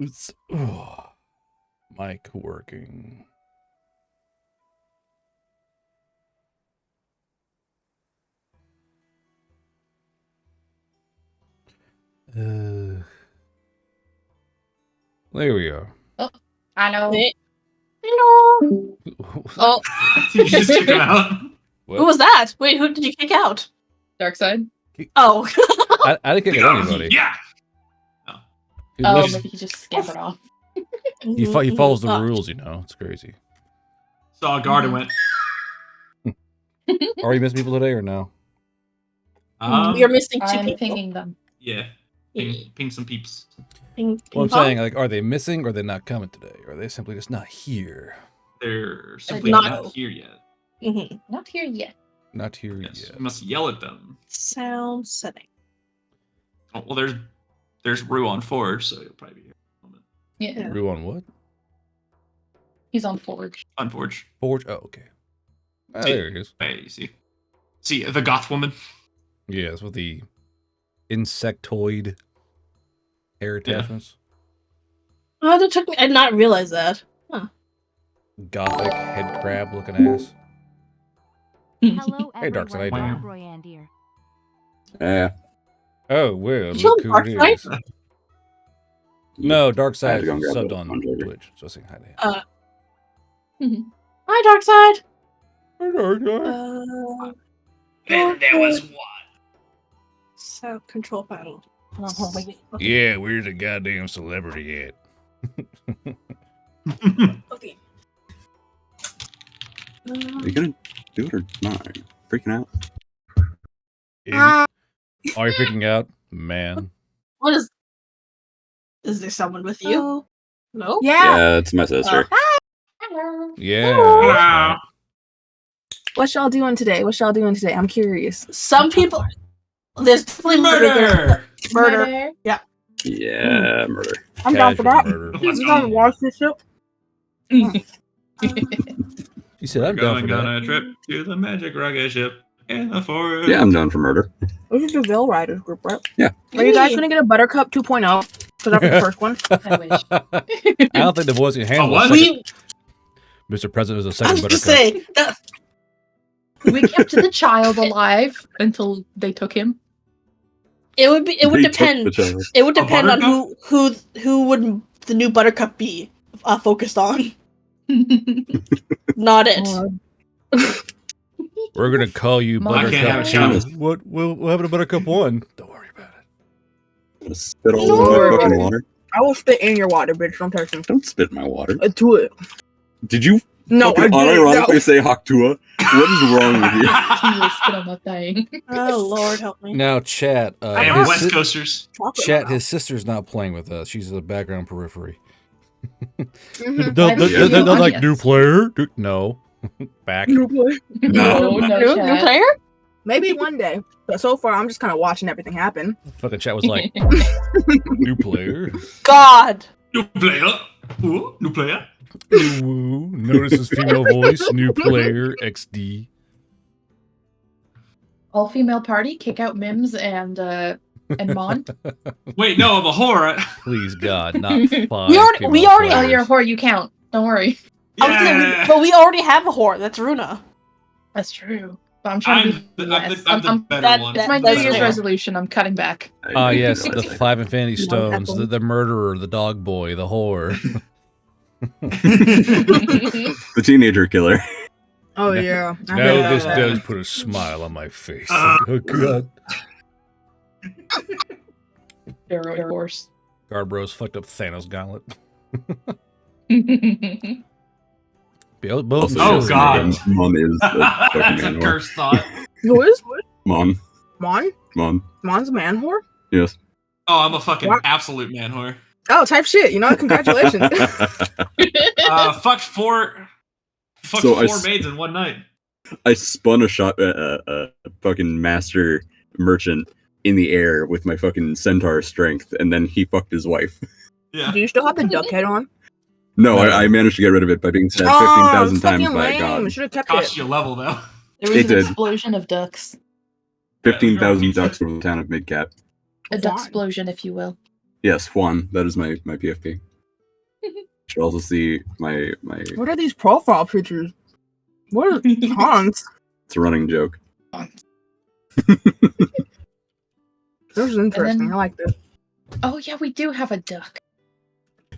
It's mic working. There we go. Oh, hello. Hello. Oh, Did you just kick him out? What? Who was that? Wait, who did you kick out? Dark side. Oh. I didn't kick out anybody. Yeah. Oh, maybe he just scampered off. He follows the rules, you know. It's crazy. Saw a guard and went. Are you missing people today or no? We are missing 2 I'm people. pinging them. Yeah. Ping some peeps. Ping, Well, I'm pong? saying, like, are they missing or are they not coming today? Or are they simply just not here? They're simply not- not here yet. Mhm. Not here yet. Not here Yes, yet. you must yell at them. Sound setting. Oh, well, there's Rue on Forge, so you'll probably be here in a moment. Yeah. Rue on what? He's on Forge. On Forge. Forge? Oh, okay. Ah, See. there he is. Hey, you see. See, the goth woman. Yes, with the insectoid hair attachments. Oh, that took me. I did not realize that. Gothic head crab looking ass. Hello, Hey, Dark Side, how you doing? Broyand here. Yeah. Oh, well, Did you look have who it Dark is. No, Dark I had Side to go and grab subbed the on controller. Twitch. So saying hi to him. Hi, Dark Side. Hey, Dark Side. There was one. So control panel. Oh, wait. Okay. Yeah, where's the goddamn celebrity at? Okay. Are you gonna do it or not? Are you freaking out? Are you freaking out, man? What is? Is there someone with you? Oh. No. Yeah. Yeah, it's my sister. Hello. Yeah. Wow. that's right. What y'all doing today? I'm curious. Some people. There's definitely Murder! Murder. Yeah, murder. I'm down for Casual that. murder. Let's You haven't go. watched this shit? You said I'm down Going for on that. a trip to the magic rocket ship in the forest. Yeah, I'm down for murder. This is the Veil Riders group, right? Yeah. Are you guys gonna get a Buttercup 2.0? Because after the first one. I wish. I don't think the boys can handle what? a second. Mr. President is a I second was buttercup. gonna say that. We kept the child alive until they took him. It would be. It would They took the depend. child. It would A depend on Buttercup? who would the new Buttercup be focused on. Not it. We're gonna call you Mom, I can't have Buttercup a child. 2. What? We'll have a Buttercup 1. Don't worry about it. I'm gonna spit all Don't over worry my fucking about it. water. I will spit in your water, bitch. Don't touch me. Don't spit in my water. Do it. Did you No, I fucking didn't. unironically say Haktua? What is wrong with you? He was still not dying. Oh Lord, help me. Now, chat. I am his West si- Coasters. Chat. His sister's not playing with us. She's the background periphery. Mhm. They're like Audience. new player. No, back. No, New chat. player? Maybe one day. But so far, I'm just kind of watching everything happen. Fucking chat was like new player. God. New player. Ooh, new player. Ooh, notice his female voice. New player XD. All female party, kick out Mims and Mon. Wait, no, I'm a whore. Please God, not 5. We already- we female already- Oh, players. you're a whore, you count. Don't worry. I was gonna say, but we already have a whore. That's Runa. That's true. But I'm trying to be less. I'm the I'm- better that- one. that- It's my I'm the New that's Year's better fair. one. resolution. I'm cutting back. Ah, yes, Did the you 5 Infinity No, Stones, apple. the murderer, the dog boy, the whore. The teenager killer. Oh, yeah. I Now heard this that. does put a smile on my face. Oh God. Steroid horse. Garbros fucked up Thanos gauntlet. Oh, Both Oh, shows God. are- Mom is a fucking That's a man whore. cursed thought. Who is? Mon. Mon? Mon. Mon's a man whore? Yes. Oh, I'm a fucking What? absolute man whore. Oh, type shit. You know, congratulations. Fucked four So I maids in one night. I spun a fucking master merchant in the air with my fucking centaur strength, and then he fucked his wife. Yeah. Do you still have the duck head on? No, No. I managed to get rid of it by being stabbed Oh, 15,000 it's times fucking by a lame. god. Should have kept Cost it. you a level though. There was It an did. explosion of ducks. 15,000 ducks from the town of Midcap. A Why? duck explosion, if you will. Yes, Juan. That is my PFP. should also see my. What are these profile pictures? What are cons? It's a running joke. This is interesting. then- I like this. Oh yeah, we do have a duck.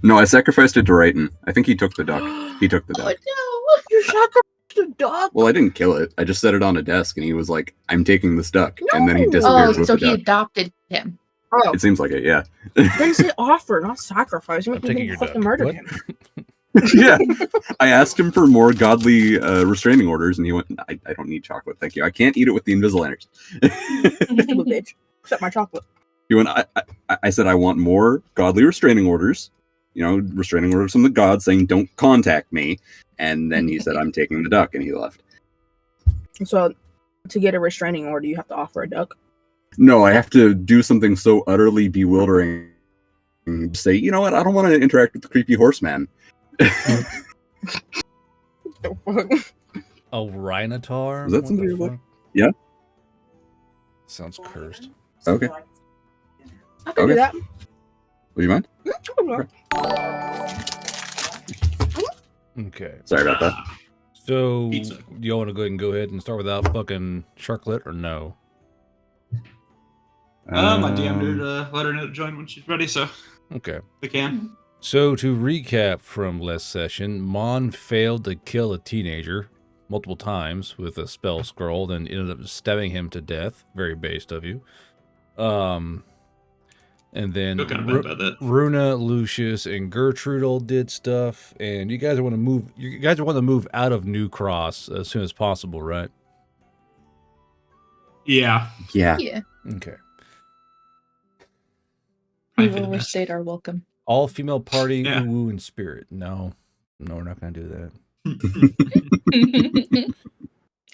No, I sacrificed it to Rayton. I think he took the duck. He took the Oh duck. no! You sacrificed a dog. Well, I didn't kill it. I just set it on a desk, and he was like, "I'm taking this duck," and then he No! disappeared Oh, with so the he duck. adopted him. Oh, It seems like it, yeah. then say offer, not sacrifice. You I'm taking your fucking duck. murdered What? him. Yeah. I asked him for more godly restraining orders, and he went, I don't need chocolate, thank you. I can't eat it with the Invisaligns. Stupid bitch. Except my chocolate. He went, I said, I want more godly restraining orders. Restraining orders from the gods saying, don't contact me. And then he said, I'm taking the duck, and he left. So, to get a restraining order, you have to offer a duck. No, I have to do something so utterly bewildering. Say, you know what? I don't want to interact with the creepy horseman. A Rhinotaur? Is that What something the you're like- fuck? Yeah. Sounds cursed. Okay. I can Okay. do that. Would you mind? Okay. Sorry about that. So, Pizza. do y'all want to go ahead and start without fucking Sharklet or no? I DM'd her to let her know to join when she's ready, so Okay. we can. So, to recap from last session, Mon failed to kill a teenager multiple times with a spell scroll, then ended up stabbing him to death. Very based of you. And then Feel kind of bad about that. Runa, Lucius, and Gertrude all did stuff, and you guys want to move. You guys want to move out of New Cross as soon as possible, right? Yeah. Yeah. Yeah, Okay. we Probably for will the best. restate our welcome. All female party, Yeah. woo and spirit. No, we're not gonna do that.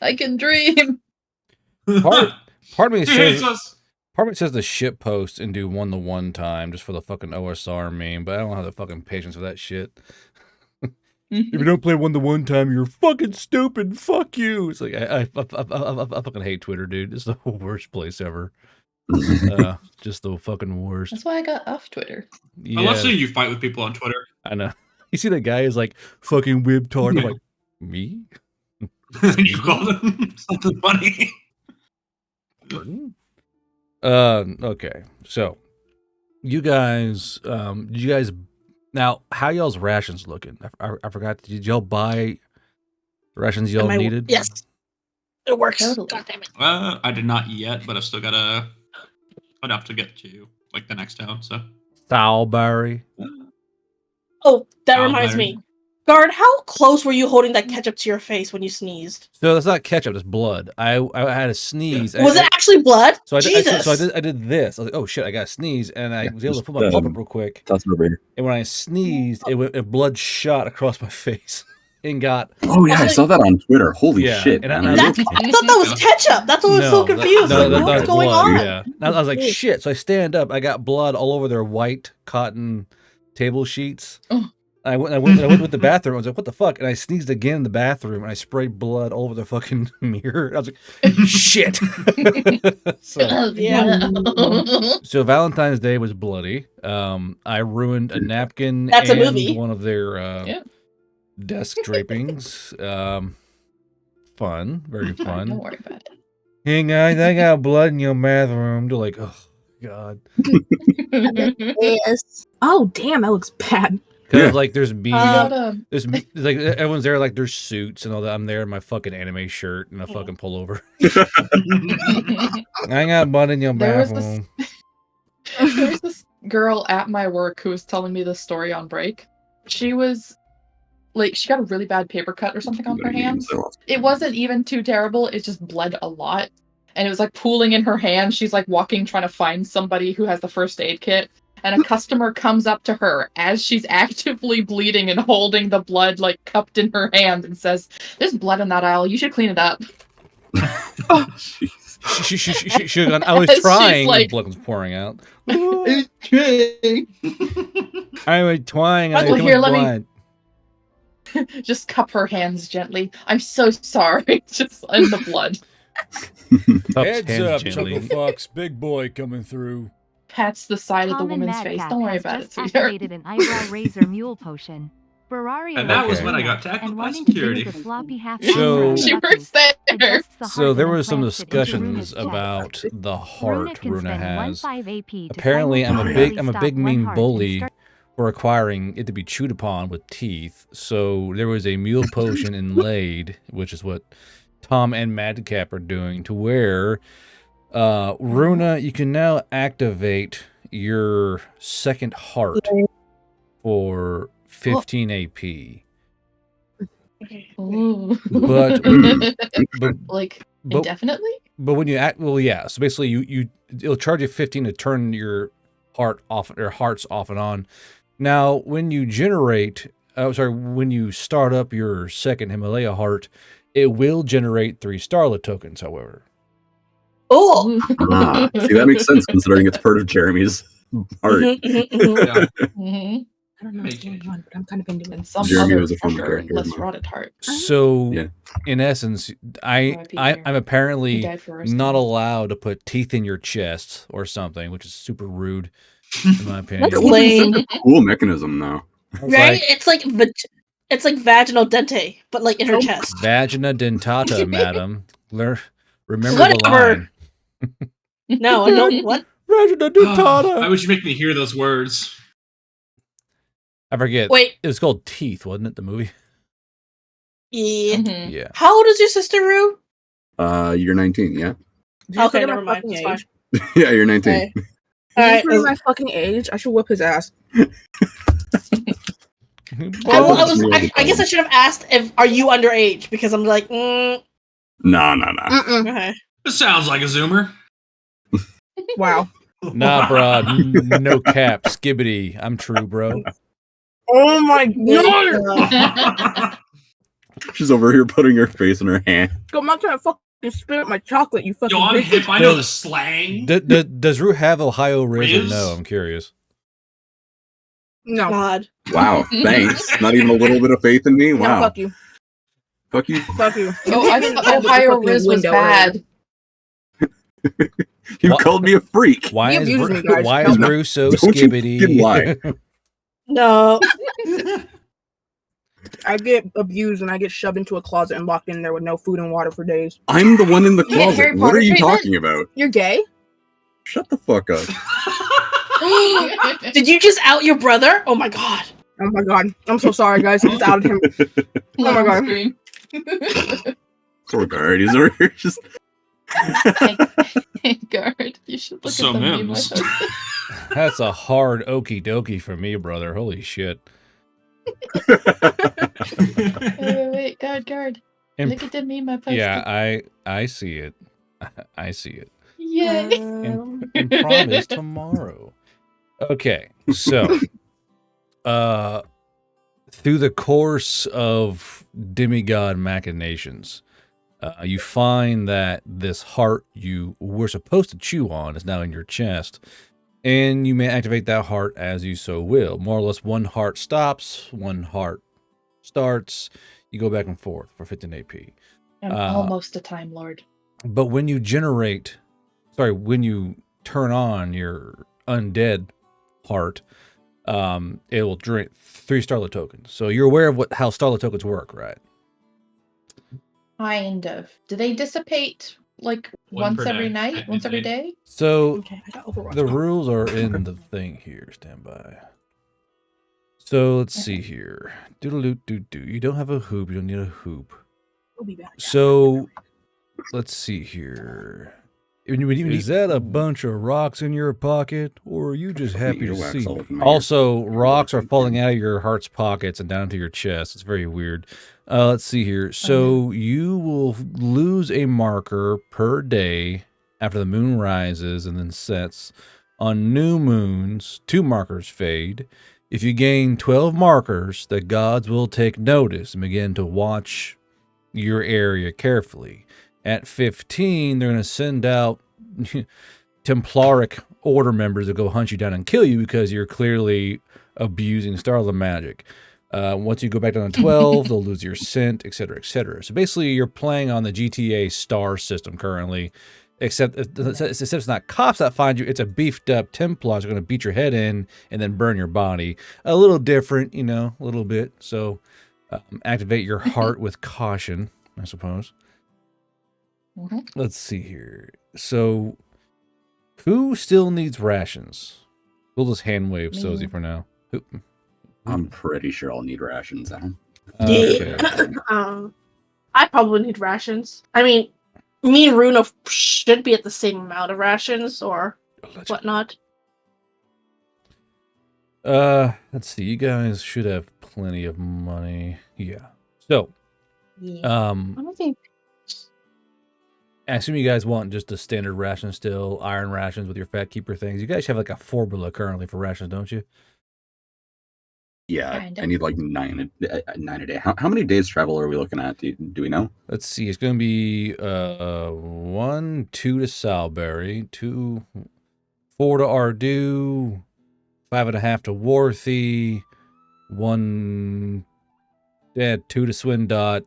I can dream. Part of me She hates says. us. Part of it says the ship post and do 1-to-1 time just for the fucking OSR meme, but I don't have the fucking patience for that shit. If you don't play 1-to-1 time, you're fucking stupid. Fuck you. It's like I fucking hate Twitter, dude. It's the worst place ever. Just the fucking worst. That's why I got off Twitter. I love Yeah, seeing you fight with people on Twitter. I know. You see that guy is like fucking wibtard. I'm like, me? You call them something funny. Pardon? Okay. So, you guys, now, how y'all's rations looking? I forgot. Did y'all buy rations y'all needed? Yes. It works. Totally. God damn it. I did not yet, but I've still got enough to get to like the next town. So Salisbury. Oh, that Oh, reminds Larry. me. Guard, how close were you holding that ketchup to your face when you sneezed? So that's not ketchup. It's blood. I had a sneeze. Was it actually blood? So Jesus. I did this. I was like, oh shit, I got to sneeze, and I was able to put my just, pump up real quick. Toss it over here. And when I sneezed, blood shot across my face and got. Oh, yeah, I saw that on Twitter. Holy Yeah, shit. and I- man. I thought that was ketchup. That's what I was so confused. that- Like, what's that- going blood, on? Yeah. And I was like, shit. So I stand up. I got blood all over their white cotton table sheets. Oh. I went with the bathroom. I was like, what the fuck? And I sneezed again in the bathroom, and I sprayed blood all over the fucking mirror. I was like, shit. so, Yeah. so Valentine's Day was bloody. I ruined a napkin That's a and movie. one of their Yeah. desk drapings. Fun. Very Don't fun. worry about it. Hey guys, I got blood in your bathroom. They're like, oh god. Yes. Oh, damn, that looks bad. Because Yeah. like there's me, There's there's like everyone's there like there's suits and all that. I'm there in my fucking anime shirt and a fucking pullover. I got blood in your There was bathroom. There was this girl at my work who was telling me this story on break. She was like, she got a really bad paper cut or something on her hand. It wasn't even too terrible. It just bled a lot. And it was like pooling in her hand. She's like walking, trying to find somebody who has the first aid kit. And a customer comes up to her as she's actively bleeding and holding the blood like cupped in her hand and says, "There's blood in that aisle. You should clean it up." She should've gone, I was She's trying. like- blood was pouring out. Okay. I was trying. Well, I come here, with let me- blood. Just cup her hands gently. "I'm so sorry." Just in the blood. Cups Heads hands up, gently. Chuckle Fox, big boy coming through. pats the side of the Tom and woman's face. Madcap Don't worry has about it, just sweetheart. activated an eyebrow razor mule potion. Ferrari And that was Okay. when I got tackled and by wanting to security. use the floppy half So- She works there. adjusts the So heart there and was some implants it into discussions Runa's chest. about the Runa heart can Runa spend has. 1/5 AP to Apparently, I'm a simultaneously big stop one mean heart and bully start for requiring it to be chewed upon with teeth. So there was a mule potion inlaid, which is what Tom and Madcap are doing, to where Runa, you can now activate your second heart for 15 AP. Ooh. But like but indefinitely? but when you act, well, yeah. So basically, it'll charge you 15 to turn your heart off, or hearts off and on. Now, when you when you start up your second Himalaya heart, it will generate 3 Starlet tokens. However, Oh. See, that makes sense considering it's part of Jeremy's heart. Yeah. Mhm. I don't know what's going on, but I'm kind of into And it. some Jeremy other was a former fresher, character of less mine. rotted heart. so Yeah. in essence, R.I.P. Jeremy. I'm He apparently died for us. not allowed to put teeth in your chest or something, which is super rude, in my opinion. That's It would be lame. such a cool mechanism, though. I was Right? like, It's like vaginal dente, but like in her chest. vagina dentata, madam. Remember the Whatever. line. No, I don't. What? Vagina I dentata. wish you make me hear those words. I forget. Wait. It was called Teeth, wasn't it? The movie. Yeah. Mhm. Yeah. How old is your sister, Rue? You're 19, yeah? Did you Okay, forget my never mind. fucking It's fine. age? Yeah, you're 19. Okay. Did Alright, you forget my fucking age? I should whip his ass. I guess I should have asked if are you underage because I'm like, No. okay. This sounds like a zoomer. Wow. Nah, bro. No cap. Skibbity. I'm true, bro. Oh my god! She's over here putting her face in her hand. I'm not trying to fucking spit my chocolate, you fucking Yo, I'm bitch. hip. I know the slang. Does Rue have Ohio Riz or Riz? no? I'm curious. No. God. Wow, thanks. Not even a little bit of faith in me? No, Wow. fuck you. Fuck you. Fuck you. Oh, I thought Ohio Riz was bad. You What? called me a freak. Why He is abused me, guys. why is No, Rue so don't you skibbity? fucking lie. No. I get abused and I get shoved into a closet and locked in there with no food and water for days. I'm the one in the You get Harry closet. What Potter are you treatment? talking about? You're gay? Shut the fuck up. Did you just out your brother? Oh my god. Oh my god. I'm so sorry, guys. I just outed him. Oh my god. Screen. Poor guard. He's over here just. Hey, guard, you should look So at the meme I Mims. posted. That's a hard okie dokie for me, brother. Holy shit. Wait, guard. And Look at the meme I posted. yeah, I see it. I see it. Yay. And prom is tomorrow. Okay, so through the course of demigod machinations, you find that this heart you were supposed to chew on is now in your chest, and you may activate that heart as you so will. More or less, one heart stops, one heart starts. You go back and forth for 15 AP. I'm almost a Time Lord. But when you when you turn on your undead heart, it will drink 3 Starlet tokens. So you're aware of how Starlet tokens work, right? Kind of. Do they dissipate like One once per every day, night? Once every technically. day? So Okay, I got Overwatch. the rules are in the thing here. Stand by. So let's see here. Doodle-doo-doo-doo. You don't have a hoop. You don't need a hoop. We'll be back. So let's see here. Is that a bunch of rocks in your pocket, or are you just happy to see me? Also, rocks are falling out of your heart's pockets and down into your chest. It's very weird. Let's see here. So you will lose a marker per day after the moon rises and then sets. On new moons, 2 markers fade. If you gain 12 markers, the gods will take notice and begin to watch your area carefully. At 15, they're going to send out Templaric order members to go hunt you down and kill you because you're clearly abusing Starlet magic. Once you go back down to 12, they'll lose your scent, etc., etc. So basically, you're playing on the GTA star system currently, Except it's not cops that find you, it's a beefed up Templars are going to beat your head in and then burn your body. A little different, you know, a little bit. So activate your heart with caution, I suppose. Let's see here. So who still needs rations? We'll just hand wave Sozy for now. Who? I'm pretty sure I'll need rations. Okay. I probably need rations. I mean, me and Runa should be at the same amount of rations or whatnot. Let's see. You guys should have plenty of money. Yeah. So, I don't think. I assume you guys want just a standard ration still, iron rations with your fat keeper things. You guys have like a formula currently for rations, don't you? Yeah, I need like 9 a day. How many days travel are we looking at? Do we know? Let's see. It's going to be 1, 2 to Salisbury, 2, 4 to Ardu, 5.5 to Worthy, 1, 2 to Swindot.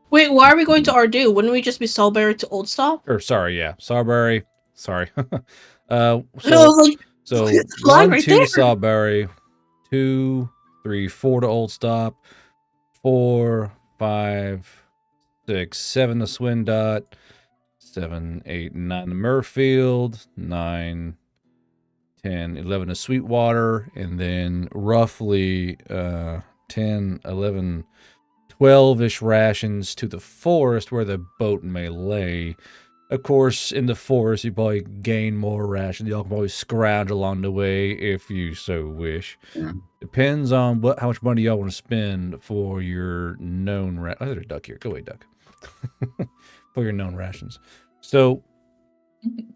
Wait, why are we going to Ardu? Wouldn't we just be Salisbury to Old Stop? Or sorry, yeah, Salisbury. Sorry. No, so line 1, right 2 there. to Salisbury, 2, 3, 4 to Old Stop, 4, 5, 6, 7 to Swindot, 7, 8, 9 to Murfield, 9, 10, 11 to Sweetwater, and then roughly 10, 11, 12-ish rations to the forest where the boat may lay. Of course, in the forest, you probably gain more rations. Y'all can probably scrounge along the way if you so wish. Yeah. Depends on how much money y'all want to spend for your known rations. Oh, there's a duck here. Go away, duck. For your known rations. So,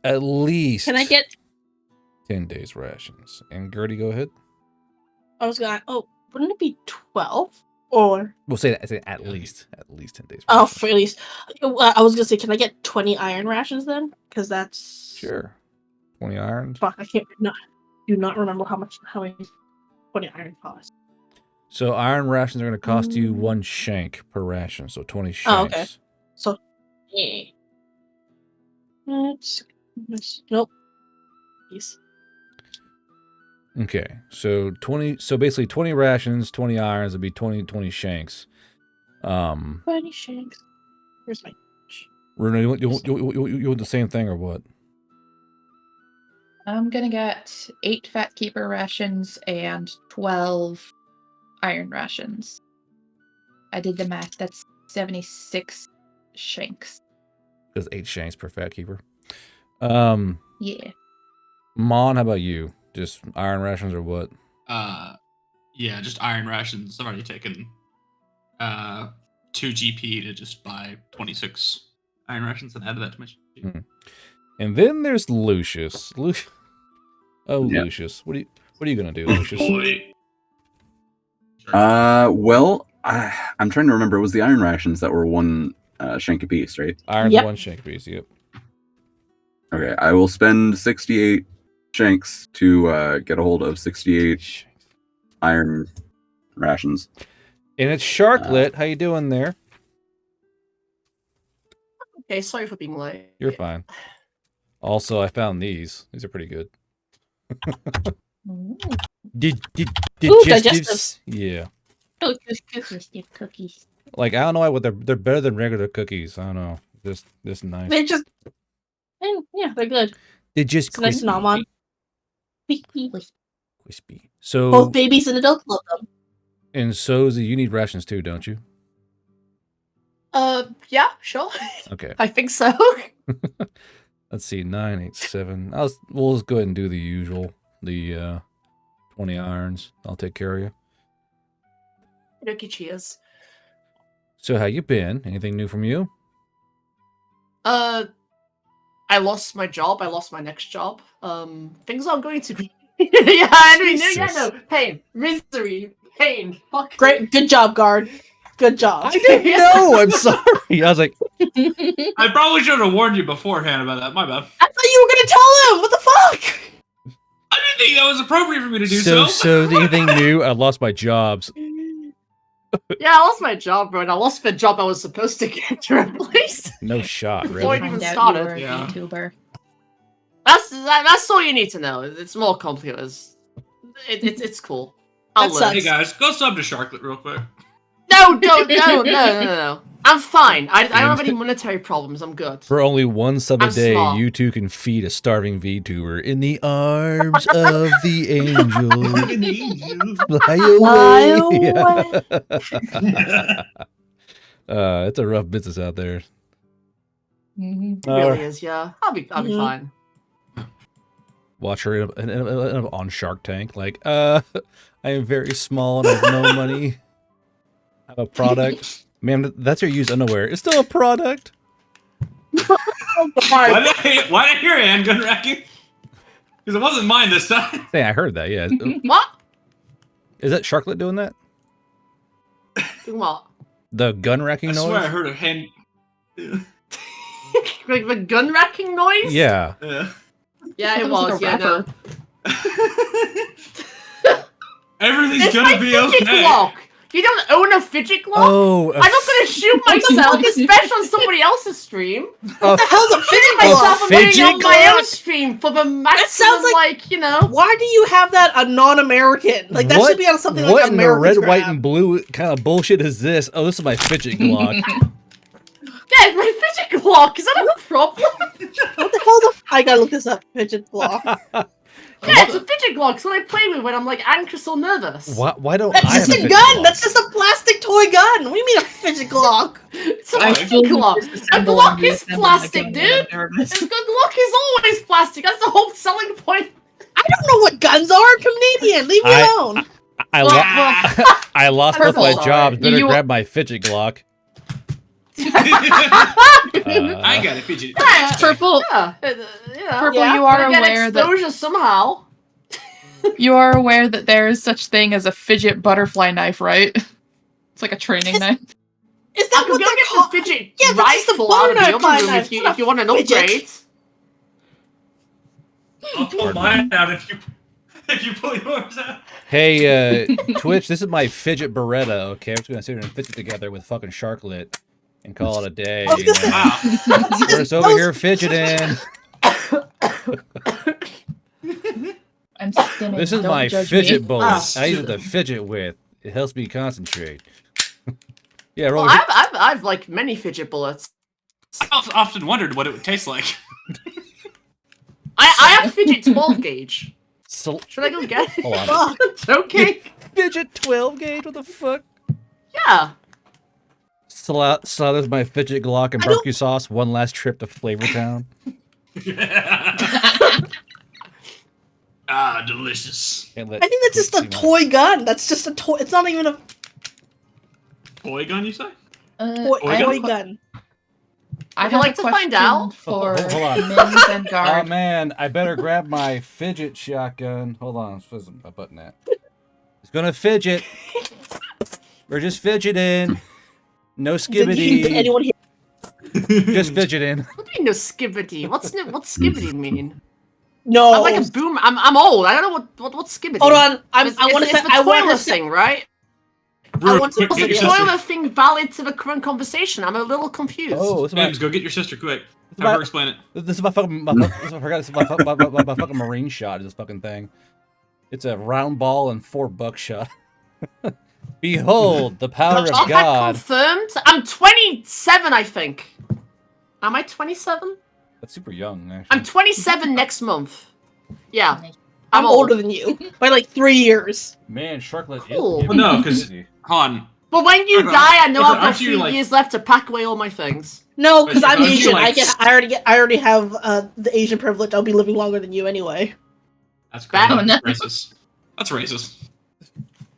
at least... Can I get... 10 days rations. And Gertie, go ahead. I was gonna... Oh, wouldn't it be 12? Or... We'll say that. I say at least 10 days. Oh, for at least... I was gonna say, can I get 20 iron rations then? Because that's... Sure. 20 irons. Fuck, I do not remember how many 20 iron cost. So iron rations are going to cost you 1 shank per ration. So 20 shanks. Oh, okay. So, yeah. Nope. Peace. Okay. So 20. So basically 20 rations, 20 irons would be 20 shanks. 20 shanks. Where's my... Runa, you want the same thing or what? I'm gonna get 8 fat keeper rations and 12 iron rations. I did the math. That's 76 shanks. That's 8 shanks per fat keeper. Yeah. Mon, how about you? Just iron rations or what? Yeah, just iron rations. I've already taken 2 GP to just buy 26 iron rations and added that to my GP. And then there's Lucius. Yeah. Lucius. What are you gonna do, Lucius? Well, I'm trying to remember. It was the iron rations that were 1 shank apiece, right? Iron's Yep. 1 shank piece. Yep. Okay, I will spend 68 shanks to get a hold of 68 iron rations. And it's Sharklet. How you doing there? Okay, sorry for being late. You're fine. Also, I found these. These are pretty good. digestives. Yeah. Cookies. Like I don't know why, they're better than regular cookies. I don't know. This nice. They're just... Yeah, they're good. They're just It's nice to nom on. crispy. So Both babies and adults love them. and Sozy, you need rations too, don't you? Yeah, sure. Okay. I think so. Let's see, 9, 8, 7. We'll just go ahead and do the usual. The 20 irons. I'll take care of you. Okay, cheers. So how you been? Anything new from you? I lost my job. I lost my next job. Things aren't going to be. Yeah, I mean, Jesus. no, pain, misery, pain. Fuck. Great. Good job, guard. Good job. I didn't know. I'm sorry. I was like, I probably should have warned you beforehand about that. My bad. I thought you were gonna tell him. What the fuck? I didn't think that was appropriate for me to do so. so anything new? I lost my jobs. Yeah, I lost my job, bro, and I lost the job I was supposed to get to replace. No shot, Before really. it even Find out started. you were a Yeah. VTuber. That's all you need to know. It's more complicated. It's cool. I'll That learn. Hey guys, go sub to Sharklet real quick. No, no. I'm fine. I don't have any monetary problems. I'm good. For only 1 sub a I'm day, small. you two can feed a starving VTuber in the arms of the angel. Fly away. It's a rough business out there. Mhm. It really is, yeah. I'll be fine. Watch her on Shark Tank. Like, I am very small and I have no money. I have a product. Ma'am, that's your used underwear. It's still a product. Why did I hear handgun racking? Because it wasn't mine this time. Hey, I heard that, yeah. What? Is that Sharklet doing that? Doing what? The gun racking I noise? swear I heard a hand. Like the gun racking noise? Yeah. Yeah. Yeah, it It was was. like a Yeah, no. Everything's It's gonna my be fidget okay. clock. You don't own a fidget clock? Oh, I'm not gonna shoot myself, especially on somebody else's stream. What the hell's a fidget Myself clock? and putting it on fidget my own clock? stream for the maximum, sounds like- you know. Why do you have that a non-American? Like that should be on something what like in the American red, white, and blue kind of bullshit is this? Oh, this is my fidget clock. Yeah, it's my fidget clock. Is that a problem? What the hell? I gotta look this up. Fidget clock. Yeah, it's a fidget clock. So I play with when I'm like anxious or nervous. Why don't That's I have just a a fidget gun. clock? That's just a plastic toy gun. What do you mean a fidget clock? It's a I fidget fully clock. A disassemble Glock and is reassemble my plastic, gun dude. when I'm nervous. A Glock is always plastic. That's the whole selling point. I don't know what guns are. I'm Canadian. Leave me alone. I lost both my Purple. jobs. Better You- grab my fidget Glock. I got a fidget. Yeah, Purple, yeah, you know. Purple, Yeah, you are Gotta get aware that exposure somehow. you are aware that there is such thing as a fidget butterfly knife, right? It's like a training knife. Is I that could what go they're get called? this fidget Yeah, that's just a rifle out of the butter other knife, room if not you want an fidget. upgrade. I'll pull mine out if you pull yours out. Hey, Twitch, this is my fidget Beretta, okay? I'm just gonna sit here and fidget together with fucking Sharklet and call it a day. I was You gonna know? say- Wow. We're just over here fidgeting. I'm stimming. This is don't my judge fidget me. bullet. Ah. I use it to fidget with. It helps me concentrate. Yeah, Well, roll. I've like many fidget bullets. I often wondered what it would taste like. I have fidget 12 gauge. Should I go get it? Hold on. Fuck. Okay. Fidget 12 gauge? What the fuck? Yeah. Slathers my fidget Glock and I don't- barbecue sauce. One last trip to Flavortown. Ah, delicious. Can't let I think that's just a Twitch see toy gun. That's just a toy. It's not even a Toy gun, you say? toy, I toy have a- gun. I Would you have like a to find question out? for Hold on. Mims and Oh Guard. man, I better grab my fidget shotgun. Hold on, where's my button at? It's gonna fidget. We're just fidgeting. No Did skibbity. anyone hear? Just fidgeting. What do you mean no skibbity? What's skibbity mean? No. I'm like a boom. I'm old. I don't know what's skibbity. Hold on. I want to It's say. the I want toilet to say. thing, right? I want to Quick, Was get the your sister. toilet thing valid to the current conversation? I'm a little confused. Oh, this is my, James, go get your sister quick. It's Have her my- explain it. this is my fucking. I forgot. This is my fucking marine shot. This fucking thing. It's a round ball and 4 buckshot. Behold the power Is of that God. confirmed? I'm 27, I think. Am I 27? That's super young, actually. I'm 27 next month. Yeah. I'm older than you by like 3 years. Man, Sharklet Cool. is Well, no, giving me 'cause- busy. Han, But when you Okay. die, I know Okay, I've got aren't a you, few like- years left to pack away all my things. No, because But I'm aren't you, Asian. like, I already have the Asian privilege. I'll be living longer than you anyway. that's crazy. Oh, no. Racist. That's racist.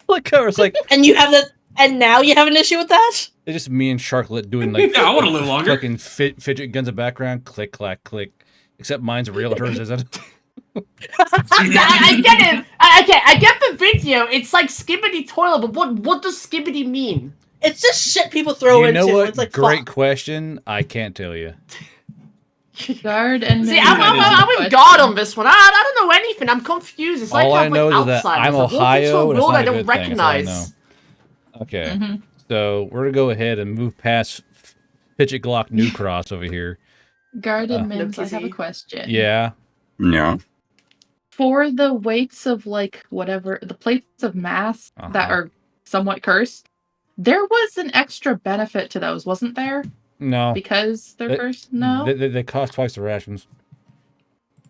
Look, it's like And you have that. And now you have an issue with that? it's just me and Sharklet doing like Yeah, I want to live longer. fucking fidget guns in the background. Click, clack, click. Except mine's real, hers isn't. I get it. I get the video. It's like skibbity toilet, but what does skibbity mean? It's just shit people throw You know into. what? It's like Great fuck. question. I can't tell you. Guard and See, Mims I'm have a with question. God on this one. I don't know anything. I'm confused. It's like All I I'm know like is that outside. I'm It's like, walking to Ohio, a and it's world not I a don't good thing, that's all I recognize. Okay. Mhm. So we're gonna go ahead and move past Fidget Glock New Cross over here. Guardian Uh, Mims, I have a kizzy. question. Yeah. Yeah. For the weights of like whatever the plates of mass that Uh-huh. are somewhat cursed, there was an extra benefit to those, wasn't there? No. Because they're They- cursed? No. They cost twice the rations.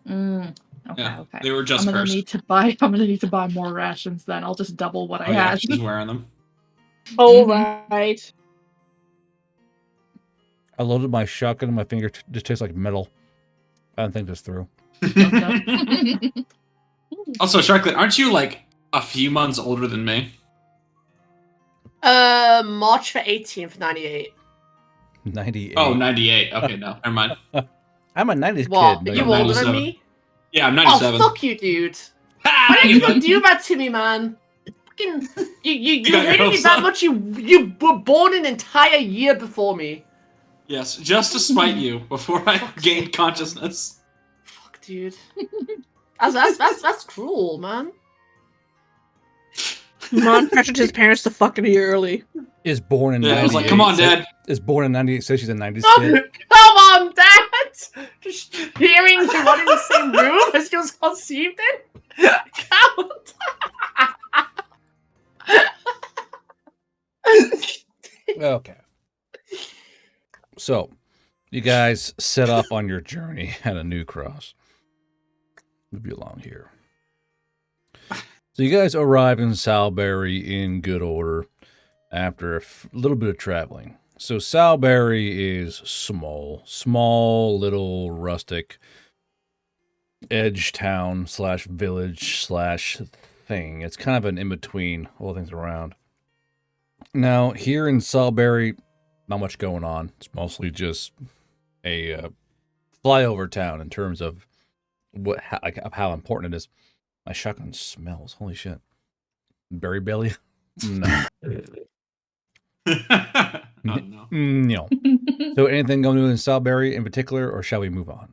Okay, Yeah, okay. they were just I'm gonna cursed. need to buy. I'm gonna need to buy more rations. Then I'll just double what I Oh yeah, had. she's wearing them. Oh Mhm. right. I loaded my shotgun and my finger just tastes like metal. I don't think this through. Oh, no. Also, Sharklet, aren't you like a few months older than me? March the 18th, 98. 98. Oh, 98. Okay, no, never mind. I'm a 90s What? kid. No, Are you're you older not. than 97. me? Yeah, I'm Oh, 97. fuck you, dude. Ha! Why did You you got- do that to me, man? Fucking, you got your hated me hopes that up. much. You were born an entire year before me. Yes, just to spite you before I Fuck's gained sake. consciousness. Fuck, dude. That's cruel, man. Mon pressured his parents to fucking a year early. Is born in Yeah, 98. I was like, come on, Dad. Is born in 98, says she's a 90s Oh, kid. come on, Dad! Just hearing you one in the same room as she was conceived in? Count! Okay. So, you guys set off on your journey at a new cross. Move you along here. So you guys arrive in Salberry in good order after a little bit of traveling. So Salberry is small, little rustic edge town / village / thing. It's kind of an in-between all things around. Now, here in Salberry, not much going on. It's mostly just a flyover town in terms of how important it is. My shotgun smells. Holy shit. Berry belly? No. Oh, no. No. So anything going on in Salberry in particular, or shall we move on?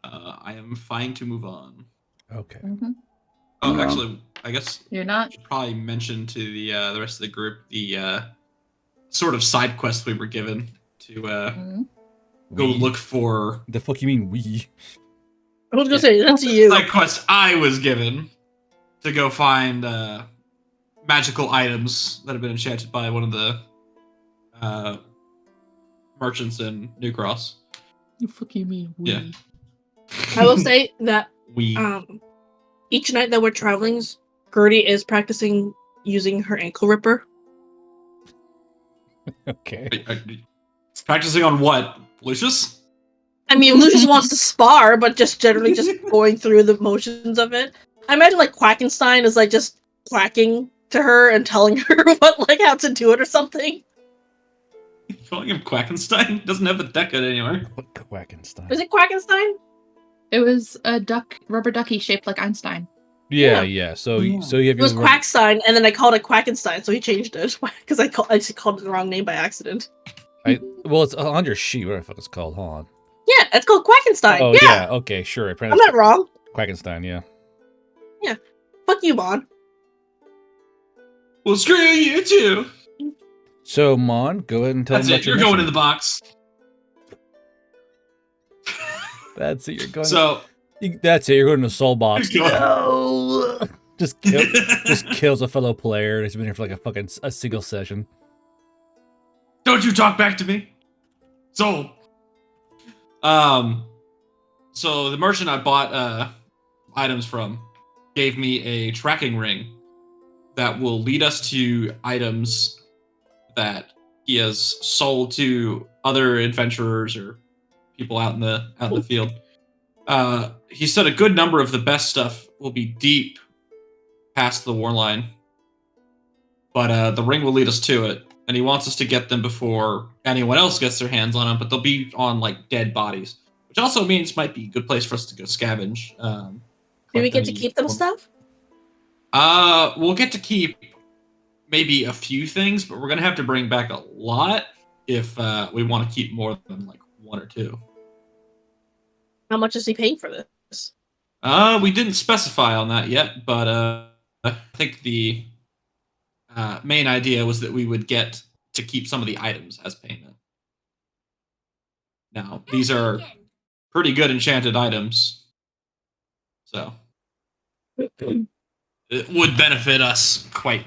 I am fine to move on. Okay. Mhm. Oh, Yeah. actually, I guess You're I not. should probably mention to the rest of the group the sort of side quest we were given to Mhm. go We? look for. The fuck you mean we? I was gonna say that's you. Side quest I was given to go find magical items that have been enchanted by one of the merchants in New Cross. You fucking mean we? Yeah. I will say that we. each night that we're traveling, Gertie is practicing using her ankle ripper. Okay. Practicing on what, Lucius? I mean, Lucius wants to spar, but just generally just going through the motions of it. I imagine like Quackenstein is like just quacking to her and telling her what like how to do it or something. Calling him Quackenstein? Doesn't have a decade anywhere. What Quackenstein? Is it Quackenstein? It was a rubber ducky shaped like Einstein. Yeah. So you have It was your Quackstein, and then I called it Quackenstein, so he changed it because I just called it the wrong name by accident. well, it's on your sheet. What the fuck it's called? Hold on. Yeah, it's called Quackenstein. Oh yeah, okay, sure. I'm not wrong. Quackenstein, yeah. Fuck you, Mon. Well, screw you too. So Mon, go ahead and tell That's them it. about your You're going in mission. the box. That's it. You're going. So That's it. You're going to the soul box. Go. No! just kills a fellow player. He's been here for like a single session. Don't you talk back to me. So so the merchant I bought items from gave me a tracking ring that will lead us to items that he has sold to other adventurers or people out in the field. He said a good number of the best stuff will be deep past the war line, but the ring will lead us to it, and he wants us to get them before anyone else gets their hands on them. But they'll be on like dead bodies, which also means might be a good place for us to go scavenge. Do we get to keep them stuff? We'll get to keep maybe a few things, but we're gonna have to bring back a lot if we want to keep more than like one or two. How much is he paying for this? We didn't specify on that yet, but I think the main idea was that we would get to keep some of the items as payment. Now, these are pretty good enchanted items, so it would benefit us quite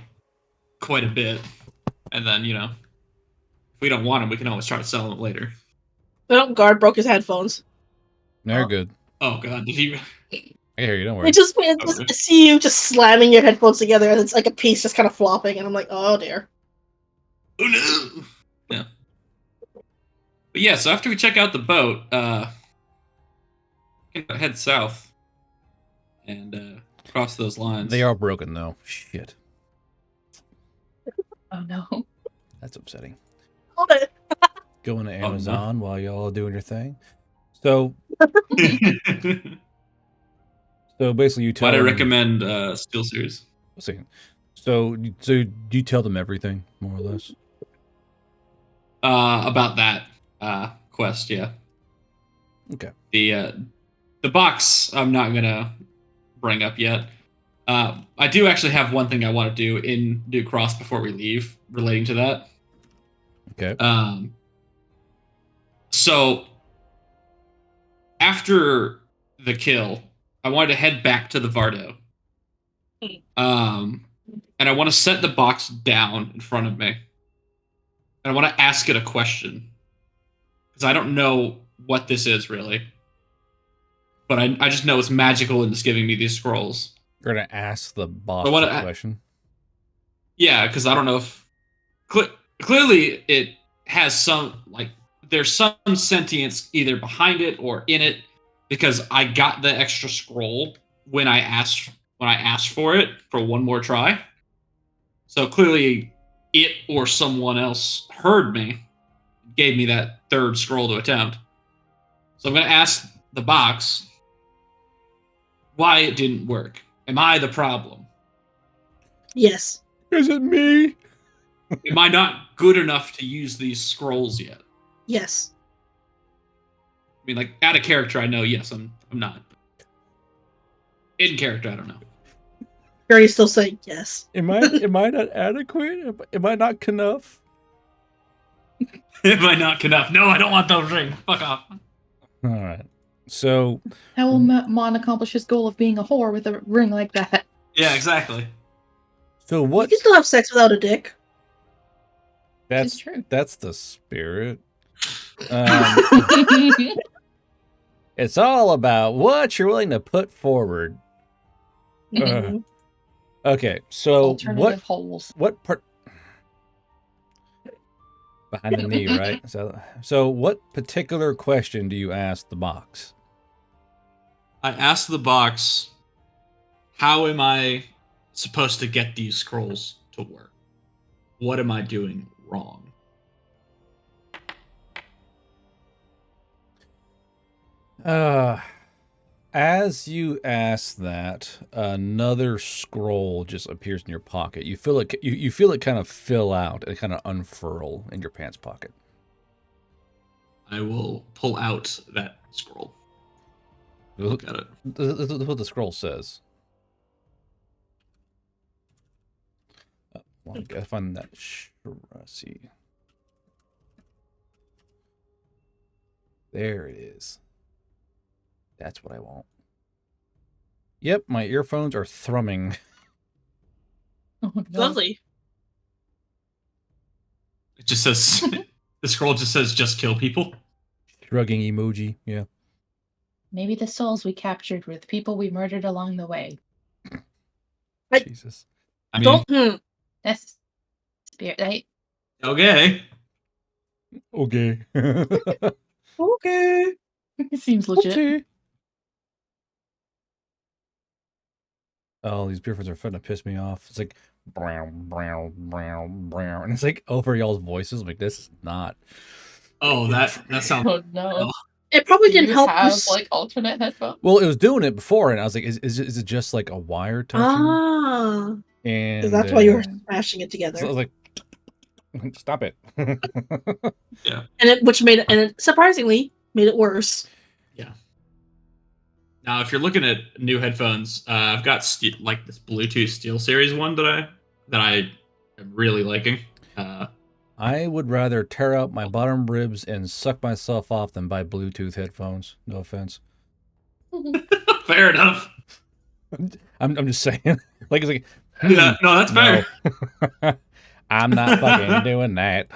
a bit. And then, if we don't want them, we can always try to sell them later. Oh, guard broke his headphones. They're good. Oh god, did he? I hear you. Don't worry. I see you just slamming your headphones together, and it's like a piece just kind of flopping, and I'm like, oh dear. Oh no! Yeah. But yeah, so after we check out the boat, we can head south and cross those lines. They are broken though. Shit. Oh no. That's upsetting. Hold it. Going to no. Amazon while y'all are doing your thing. So basically you tell Why'd I them, recommend Steel Series? a second. So do you tell them everything, more or less? About that quest, yeah. Okay. The box I'm not gonna bring up yet. I do actually have one thing I want to do in New Cross before we leave, relating to that. Okay. So after the kill, I wanted to head back to the Vardo. And I want to set the box down in front of me. And I want to ask it a question. Because I don't know what this is, really. But I just know it's magical and it's giving me these scrolls. You're gonna ask the box I wanna a question. Yeah, because I don't know if... clearly, it has some... there's some sentience either behind it or in it. Because I got the extra scroll when I asked for it for one more try. So clearly, it or someone else heard me, gave me that third scroll to attempt. So I'm going to ask the box why it didn't work. Am I the problem? Yes. Is it me? Am I not good enough to use these scrolls yet? Yes. I mean, like, out of character, I know, yes, I'm not. In character, I don't know. Are you still saying yes? Am I not adequate? Am I not enough? Am I not enough? No, I don't want those rings. Fuck off. All right. So How will Mon accomplish his goal of being a whore with a ring like that? Yeah, exactly. So You what? can still have sex without a dick. It's true. That's the spirit. It's all about what you're willing to put forward. Okay, so Alternative holes. what part behind the knee, right? So what particular question do you ask the box? I asked the box, how am I supposed to get these scrolls to work? What am I doing wrong? As you ask that, another scroll just appears in your pocket. You feel it. You feel it kind of fill out and kind of unfurl in your pants pocket. I will pull out that scroll. Look at it. This is what the scroll says. Well, I gotta find that. Let's see. There it is. That's what I want. Yep, my earphones are thrumming. Oh, no. Lovely. It just says, the scroll just says, just kill people. Shrugging emoji, yeah. Maybe the souls we captured were the people we murdered along the way. Jesus. I mean, Don't. That's spirit, right? okay. Okay. Okay. It seems legit. Oopsie. Oh, these beer friends are starting to piss me off. It's like brown, brown, brown, brown, and it's like over y'all's voices. I'm like, this is not. Oh, that sounds. Oh no. It probably Do didn't you help. have like alternate headphones? Well, it was doing it before, and I was like, is it just like a wire touching? Ah. And That's why you were smashing it together. So I was like, stop it. Yeah. And it surprisingly made it worse. Yeah. Now, if you're looking at new headphones, I've got like this Bluetooth Steel Series one that I am really liking. I would rather tear out my bottom ribs and suck myself off than buy Bluetooth headphones. No offense. Fair enough. I'm just saying. Like, it's like, Yeah, no, that's fair. no. I'm not fucking doing that.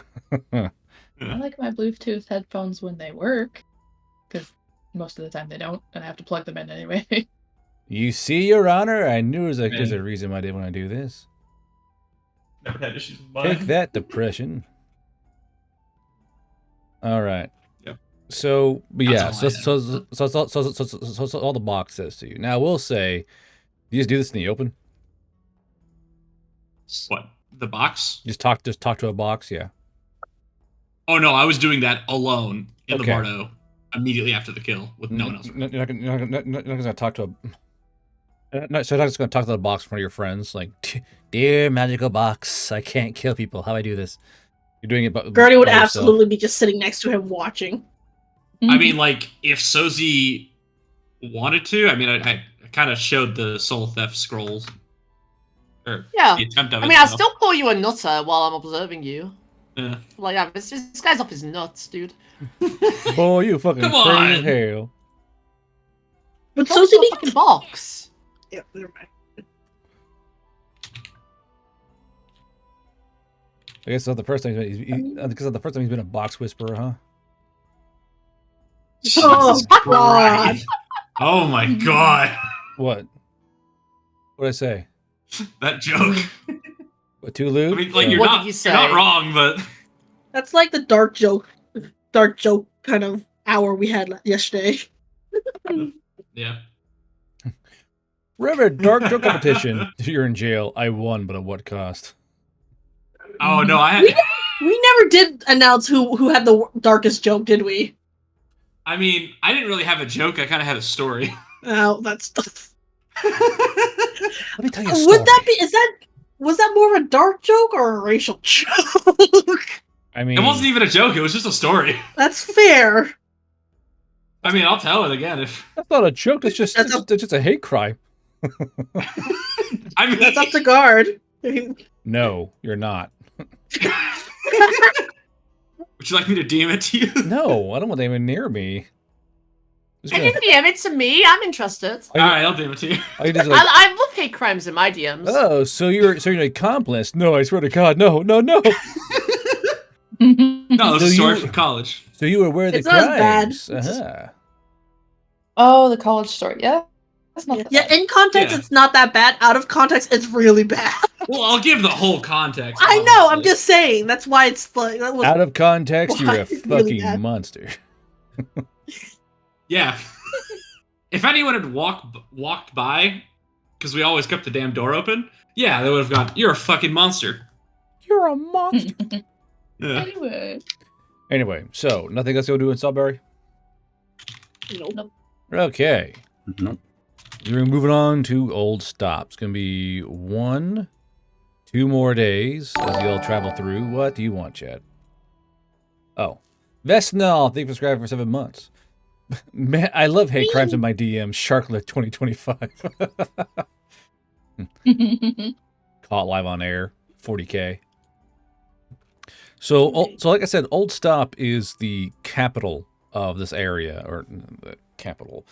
I like my Bluetooth headphones when they work, because most of the time they don't, and I have to plug them in anyway. You see, Your Honor, I knew there's Man. a reason why I didn't want to do this. Never had issues with mine. Take that, depression. All right. Yep. So, but yeah, That's all so all the box says to you. Now, I will say, you just do this in the open. What? The box? Just talk to a box. Yeah. Oh no, I was doing that alone in Okay. the Bardo immediately after the kill with no one else. You're not gonna talk to a. No, so you're not just gonna talk to the box in front of your friends, like, dear magical box, I can't kill people. How do I do this? You're doing it, but Gertie would absolutely be just sitting next to him watching. I mean, like, if Sozi wanted to, I mean, I kind of showed the soul theft scrolls. Or Yeah. the attempt of I it. mean, I'll so- still call you a nutter while I'm observing you. Yeah. Like, yeah, this guy's off his nuts, dude. Boy, you fucking Come crazy as on. hell. But Talk to Susie a fucking box. Yeah, never mind. I guess that's the first time I guess that's the first time he's been a box whisperer, huh? Oh, Jesus God. Christ. Oh my god. What? What'd I say? That joke. What, Tulu? I mean, like, So- you're What not, did you you're say? not wrong, but That's like the dark joke kind of hour we had yesterday. yeah. Remember, dark joke competition. You're in jail. I won, but at what cost? Oh no, I We never did announce who had the darkest joke, did we? I mean, I didn't really have a joke. I kind of had a story. Oh, that's. Let me tell you a story. Would that be? Was that more of a dark joke or a racial joke? I mean, It wasn't even a joke. It was just a story. That's fair. I mean, I'll tell it again if. that's not a joke. It's just That's it's just a hate crime. I mean, That's up to guard. No, you're not. would you like me to DM it to you? No, I don't want anyone near me. Just Can gonna- you DM it to me? I'm interested. All right, I'll DM it to you. I just like, I love hate crimes in my DMs. oh, so you're an accomplice? No, I swear to God, no. No, it's So a story you- from college. So you were aware of the It's not as bad. crimes? Uh-huh. Oh, the college story. Yeah, that's not that Yeah, bad. in context, Yeah. it's not that bad. Out of context, it's really bad. Well, I'll give the whole context. I know. I'm obviously. just saying. That's why it's like that was. Out of context, you're a Why? Really fucking bad. monster. Yeah. If anyone had walked by, because we always kept the damn door open, yeah, they would have gone, "You're a fucking monster." You're a monster. Yeah. Anyway, So, nothing else you'll do in Salisbury? Nope. Okay. Nope. We're moving on to Old Stop. It's going to be 1, 2 more days as you all travel through. What do you want, Chad? Oh. Vesnal, thank you for subscribing for 7 months. Man, I love hate crimes in my DMs. Sharklet 2025. Caught live on air. 40K. So like I said, Old Stop is the capital of this area, or the capital.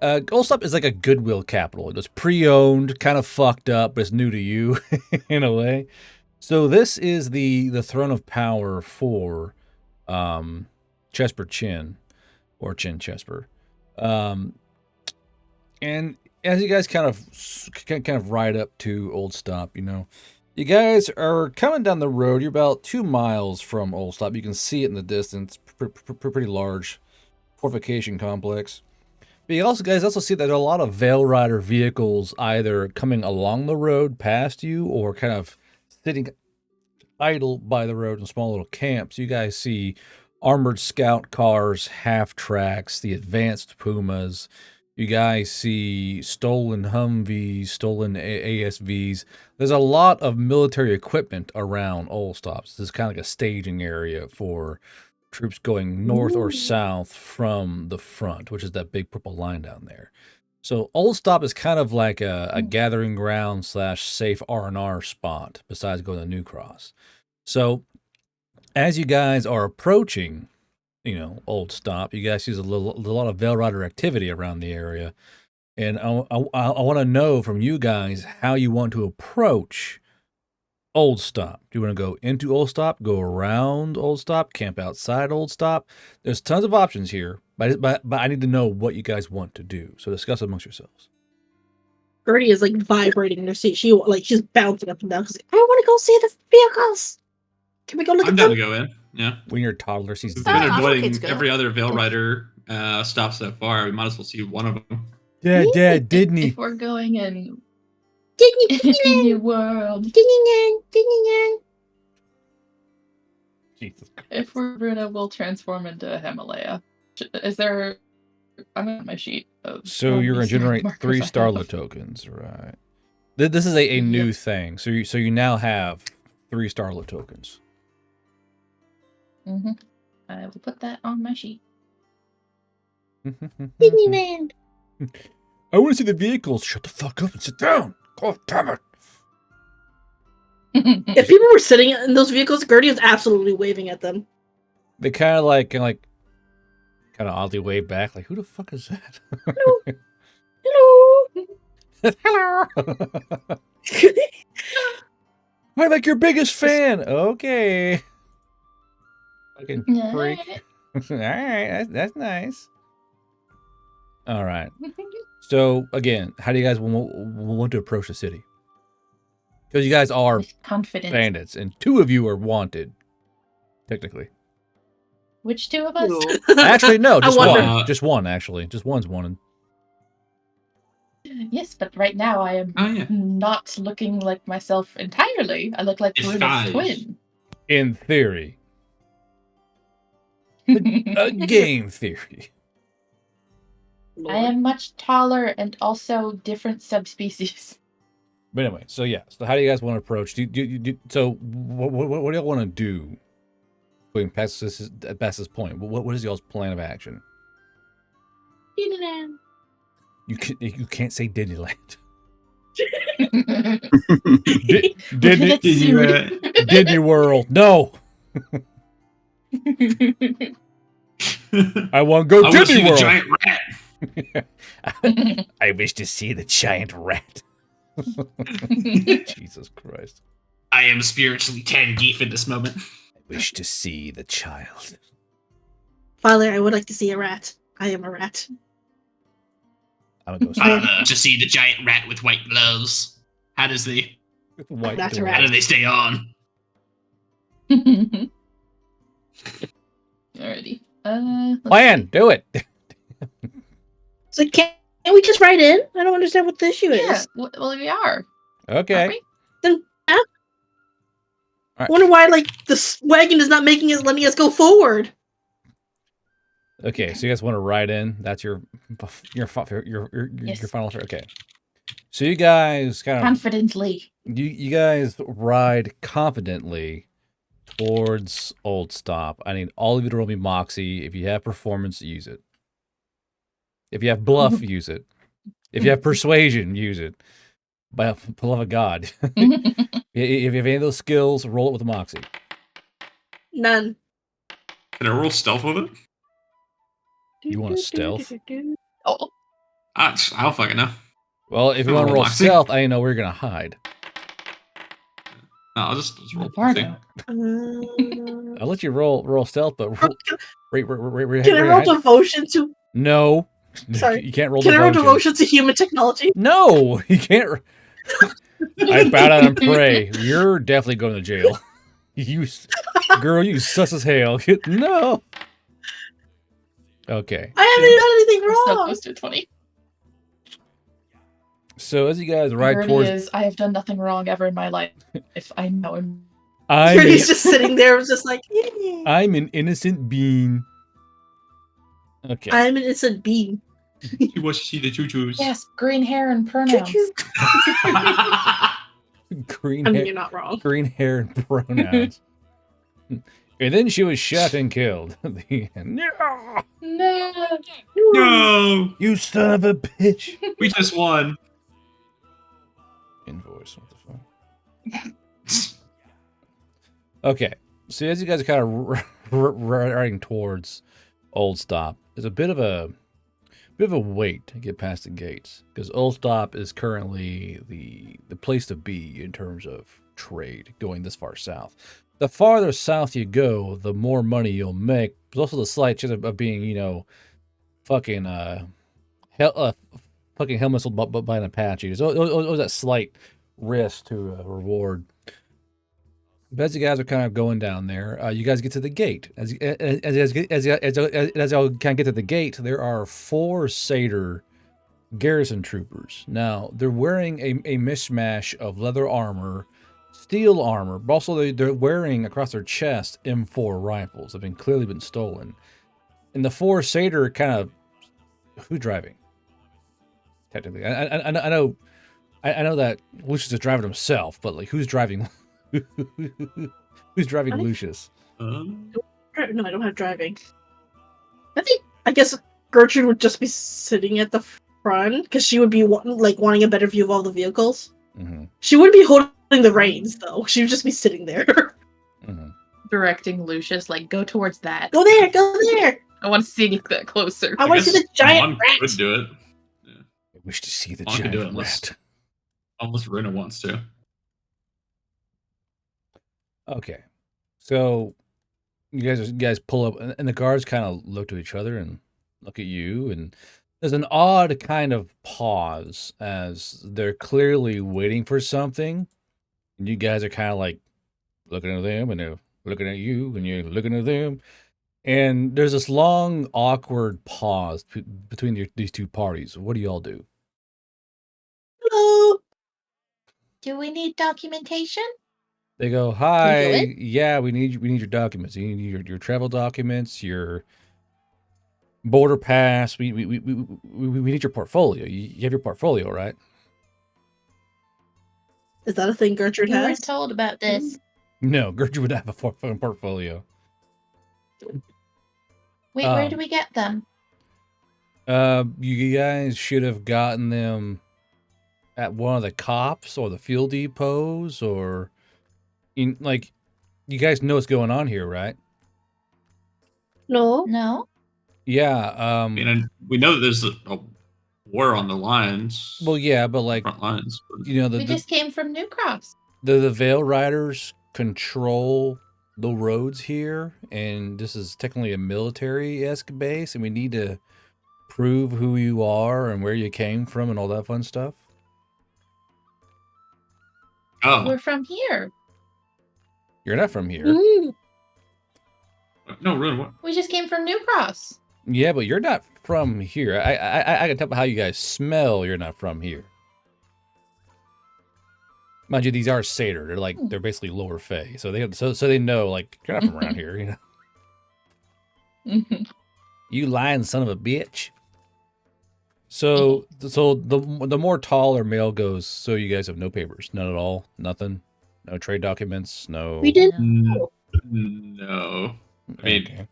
Old Stop is like a Goodwill capital. It was pre-owned, kind of fucked up, but it's new to you in a way. So this is the throne of power for Chesper Chin, or Chin Chesper. And as you guys kind of ride up to Old Stop, you know, you guys are coming down the road. You're about 2 miles from Old Stop. You can see it in the distance. Pretty large fortification complex. But you guys also see that there are a lot of Veil Rider vehicles either coming along the road past you or kind of sitting idle by the road in small little camps. You guys see armored scout cars, half tracks, the advanced Pumas. You guys see stolen Humvees, stolen ASVs. There's a lot of military equipment around Old Stops. This is kind of like a staging area for troops going north or south from the front, which is that big purple line down there. So Old Stop is kind of like a gathering ground / safe R&R spot besides going to New Cross. So as you guys are approaching, Old Stop, you guys see a lot of Veil Rider activity around the area. And I want to know from you guys how you want to approach Old Stop. Do you want to go into Old Stop, go around Old Stop, camp outside Old Stop? There's tons of options here, but I need to know what you guys want to do. So discuss it amongst yourselves. Gertie is like vibrating in her seat. She's bouncing up and down. She's like, I want to go see the vehicles. Can we go look I'm at down them? to go in. Yeah. When you're a toddler, she's We've Oh, been I'm okay avoiding to go. every other Veil Rider stop so far. We might as well see one of them. Dad, didn't he? If we're going in Disney New World, Disneyland. Jesus Christ. if we're Bruno, we'll transform into Himalaya. Is there? I'm on my sheet. So you're going to generate 3 Starlet tokens, right? This is a new thing. So you now have 3 Starlet tokens. Mm-hmm. I will put that on my sheet. Disneyland. I want to see the vehicles. Shut the fuck up and sit down. God damn it. If people were sitting in those vehicles, Gertie is absolutely waving at them. They kind of oddly wave back, like, who the fuck is that? Hello. Hello. I'm like your biggest fan. Okay. Fucking freak. All right, that's nice. All right. So again, how do you guys want to approach the city? Because you guys are With confidence. bandits, and 2 of you are wanted, technically. Which 2 of us? Actually, no, just wonder- one. Just one, actually. Just one's wanted. Yes, but right now I am Oh, yeah. not looking like myself entirely. I look like Bruno's Disguise. twin. In theory. A game theory. I am much taller and also different subspecies. But anyway, so yeah. So how do you guys want to approach? So what do y'all want to do? Going past this point, what is y'all's plan of action? Disneyland. You can't say Disneyland. Get sued. Disney World. No, I want to go I want to Disney see the World. giant rat. I wish to see the giant rat. Jesus Christ. I am spiritually 10 deep in this moment. I wish to see the child. Father, I would like to see a rat. I am a rat. I'm gonna go Father, to see the giant rat with white gloves. How does they? white That's a dwarf. rat. How do they stay on? Alrighty. Plan, do it. So can't we just write in? I don't understand what the issue Yeah, is. well, we are. Okay. Aren't we? I wonder why this wagon is not letting us go forward. Okay, so you guys want to ride in? That's your Yes. final. Okay. So you guys kind of Confidently. you guys ride confidently towards Old Stop. I need all of you to roll me Moxie. If you have performance, use it. If you have bluff, use it. If you have persuasion, use it. By the love of God. If you have any of those skills, roll it with a Moxie. None. Can I roll stealth with it? You want a stealth? Oh, I don't fucking know. Well, if you Roll want to roll Moxie. stealth, I didn't know where you're going to hide. No, I'll just roll. Bardo. I'll let you roll stealth, but roll, Can I roll devotion to? No. Sorry. You can't roll Can I roll devotion. devotion to human technology? No, you can't. I bow down and pray. You're definitely going to jail. Girl, you sus as hell. No. Okay. I haven't done anything so wrong. close to 20. So as you guys ride Irony towards, is, I have done nothing wrong ever in my life. If I know him. He's just sitting there, just like, I'm an innocent being. Okay. I'm an innocent being. You want to see the choo-choos? Yes, green hair and pronouns. Choo-choo. Green I mean, hair. you're not wrong. Green hair and pronouns. And then she was shot and killed. The end. No! No. No, You son of a bitch! we just won. Invoice. What the fuck? Okay. So as you guys are kind of riding towards Old Stop, there's a bit of a wait to get past the gates because Old Stop is currently the place to be in terms of trade going this far south. The farther south you go, the more money you'll make. There's also the slight chance of being, you know, fucking fucking helmet sold by an Apache. There's always that slight risk to reward. But as you guys are kind of going down there, you guys get to the gate. As y'all kind of get to the gate, there are 4 satyr garrison troopers. Now they're wearing a mishmash of leather armor, steel armor, but also they're wearing across their chest M4 rifles that have clearly been stolen. And the 4 satyr kind of who's driving? Technically, I know that Lucius is driving himself, but like who's driving? Who's driving Lucius? No, I don't have driving. I guess Gertrude would just be sitting at the front because she would be wanting a better view of all the vehicles. Mm-hmm. She wouldn't be holding the reins though. She would just be sitting there. Mm-hmm. Directing Lucius, like, go towards that. Go there, go there. I want to see that closer. I want to see the giant Mon rat. could do it. I wish to see the Mon could do it giant unless, rat. unless Runa wants to. Okay, so you guys pull up, and the guards kind of look to each other and look at you, and there's an odd kind of pause as they're clearly waiting for something, and you guys are kind of like looking at them, and they're looking at you, and you're looking at them, and there's this long, awkward pause between these two parties. What do y'all do? Hello. Do we need documentation? They go, Can hi, we go yeah, we need your documents. You need your travel documents, your border pass. We need your portfolio. You have your portfolio, right? Is that a thing Gertrude You weren't has? told about this. No, Gertrude would have a fucking portfolio. Wait, where do we get them? You guys should have gotten them at one of the cops or the fuel depots or in like you guys know what's going on here, right? No. No. Yeah, I mean, and we know that there's a war on the lines. well yeah, but like front lines. But you know We just came from New Cross. the Veil Riders control the roads here, and this is technically a military-esque base, and we need to prove who you are and where you came from and all that fun stuff. oh We're from here. You're not from here. Mm. no, Runa, what? We just came from New Cross. Yeah, but you're not from here. I can tell by how you guys smell you're not from here. Mind you, these are satyr. They're like they're basically lower fae, so they know like you're not from around here. You know, you lying son of a bitch. So the more taller male goes. So you guys have no papers, none at all, nothing, no trade documents, no. We didn't. No. I mean, Okay.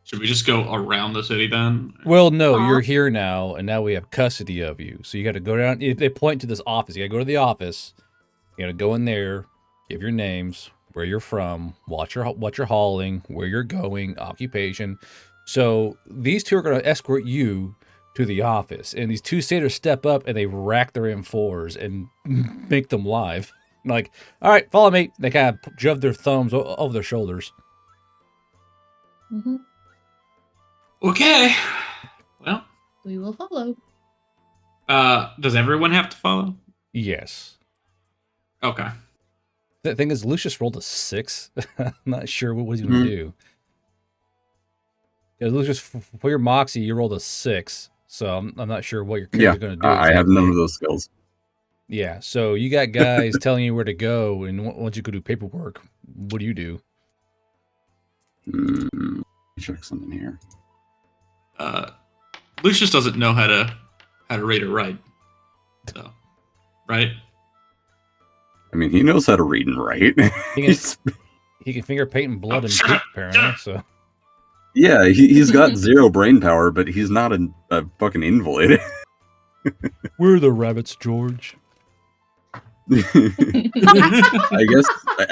should we just go around the city then? Well, no, Aw. you're here now, and now we have custody of you. So you got to go down. If they point to this office, you got to go to the office. You got to go in there, give your names, where you're from, what you're hauling, where you're going, occupation. So these two are going to escort you to the office, and these two satyrs step up and they rack their M4s and make them live. Like, all right, follow me. They kind of shove their thumbs over their shoulders. Mm-hmm. Okay. Well, We will follow. does everyone have to follow? Yes. Okay. The thing is, Lucius rolled a 6. I'm not sure what he's going to do. Yeah, Lucius, for your Moxie, you rolled a 6. So I'm not sure what your character's going to do. I have none of those skills. Yeah, so you got guys telling you where to go, and once you go do paperwork, what do you do? Check something here. Lucius doesn't know how to read or write. So, right? I mean, he knows how to read and write. He He can finger paint and blood and poop, apparently. So Yeah, he's got 0 brain power, but he's not a fucking invalid. where are the rabbits, George? I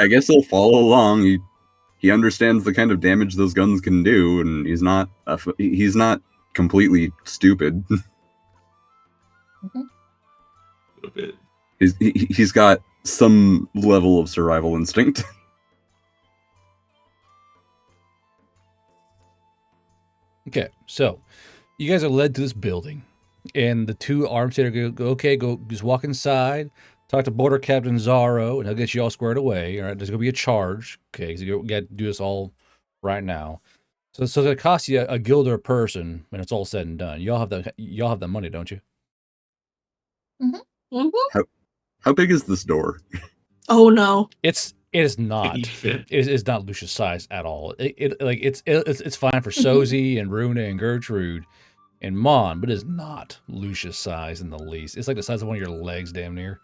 guess he'll follow along. He understands the kind of damage those guns can do, and he's not completely stupid. A little bit. He's got some level of survival instinct. Okay, so you guys are led to this building, and the two armed sailors go, okay, go just walk inside, talk to Border Captain Zaro, and he'll get you all squared away. All right, there's gonna be a charge. Okay, so you got to do this all right now. So it's gonna cost you a guilder a person when it's all said and done. Y'all have the money, don't you? How big is this door? Oh no. It is not. It is not Lucius' size at all. It's fine for Sozi and Runa and Gertrude and Mon, but it is not Lucius' size in the least. It's like the size of one of your legs, damn near.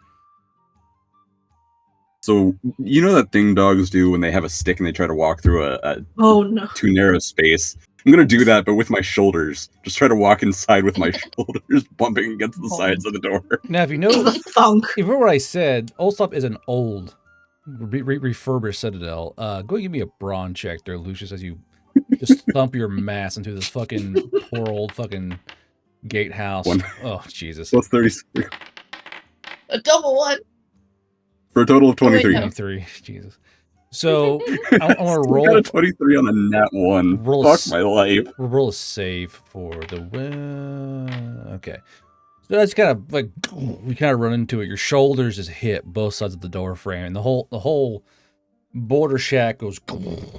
So you know that thing dogs do when they have a stick and they try to walk through a Oh no. too narrow space. I'm gonna do that, but with my shoulders. Just try to walk inside with my shoulders bumping against the sides of the door. Now, if you know, The thunk. if you remember what I said, Oldstop is an old, refurbished citadel. Go give me a brawn check there, Lucius, as you just thump your mass into this fucking poor old fucking gatehouse. One. Oh, Jesus. Plus 36 A double one. for a total of Oh, wait, 23. no. 23. Jesus. So I want to I got roll. a 23 on a nat 1. Roll Fuck my life. We'll roll a save for the okay. So that's kind of like we kind of run into it. Your shoulders just hit both sides of the door frame, and the whole border shack goes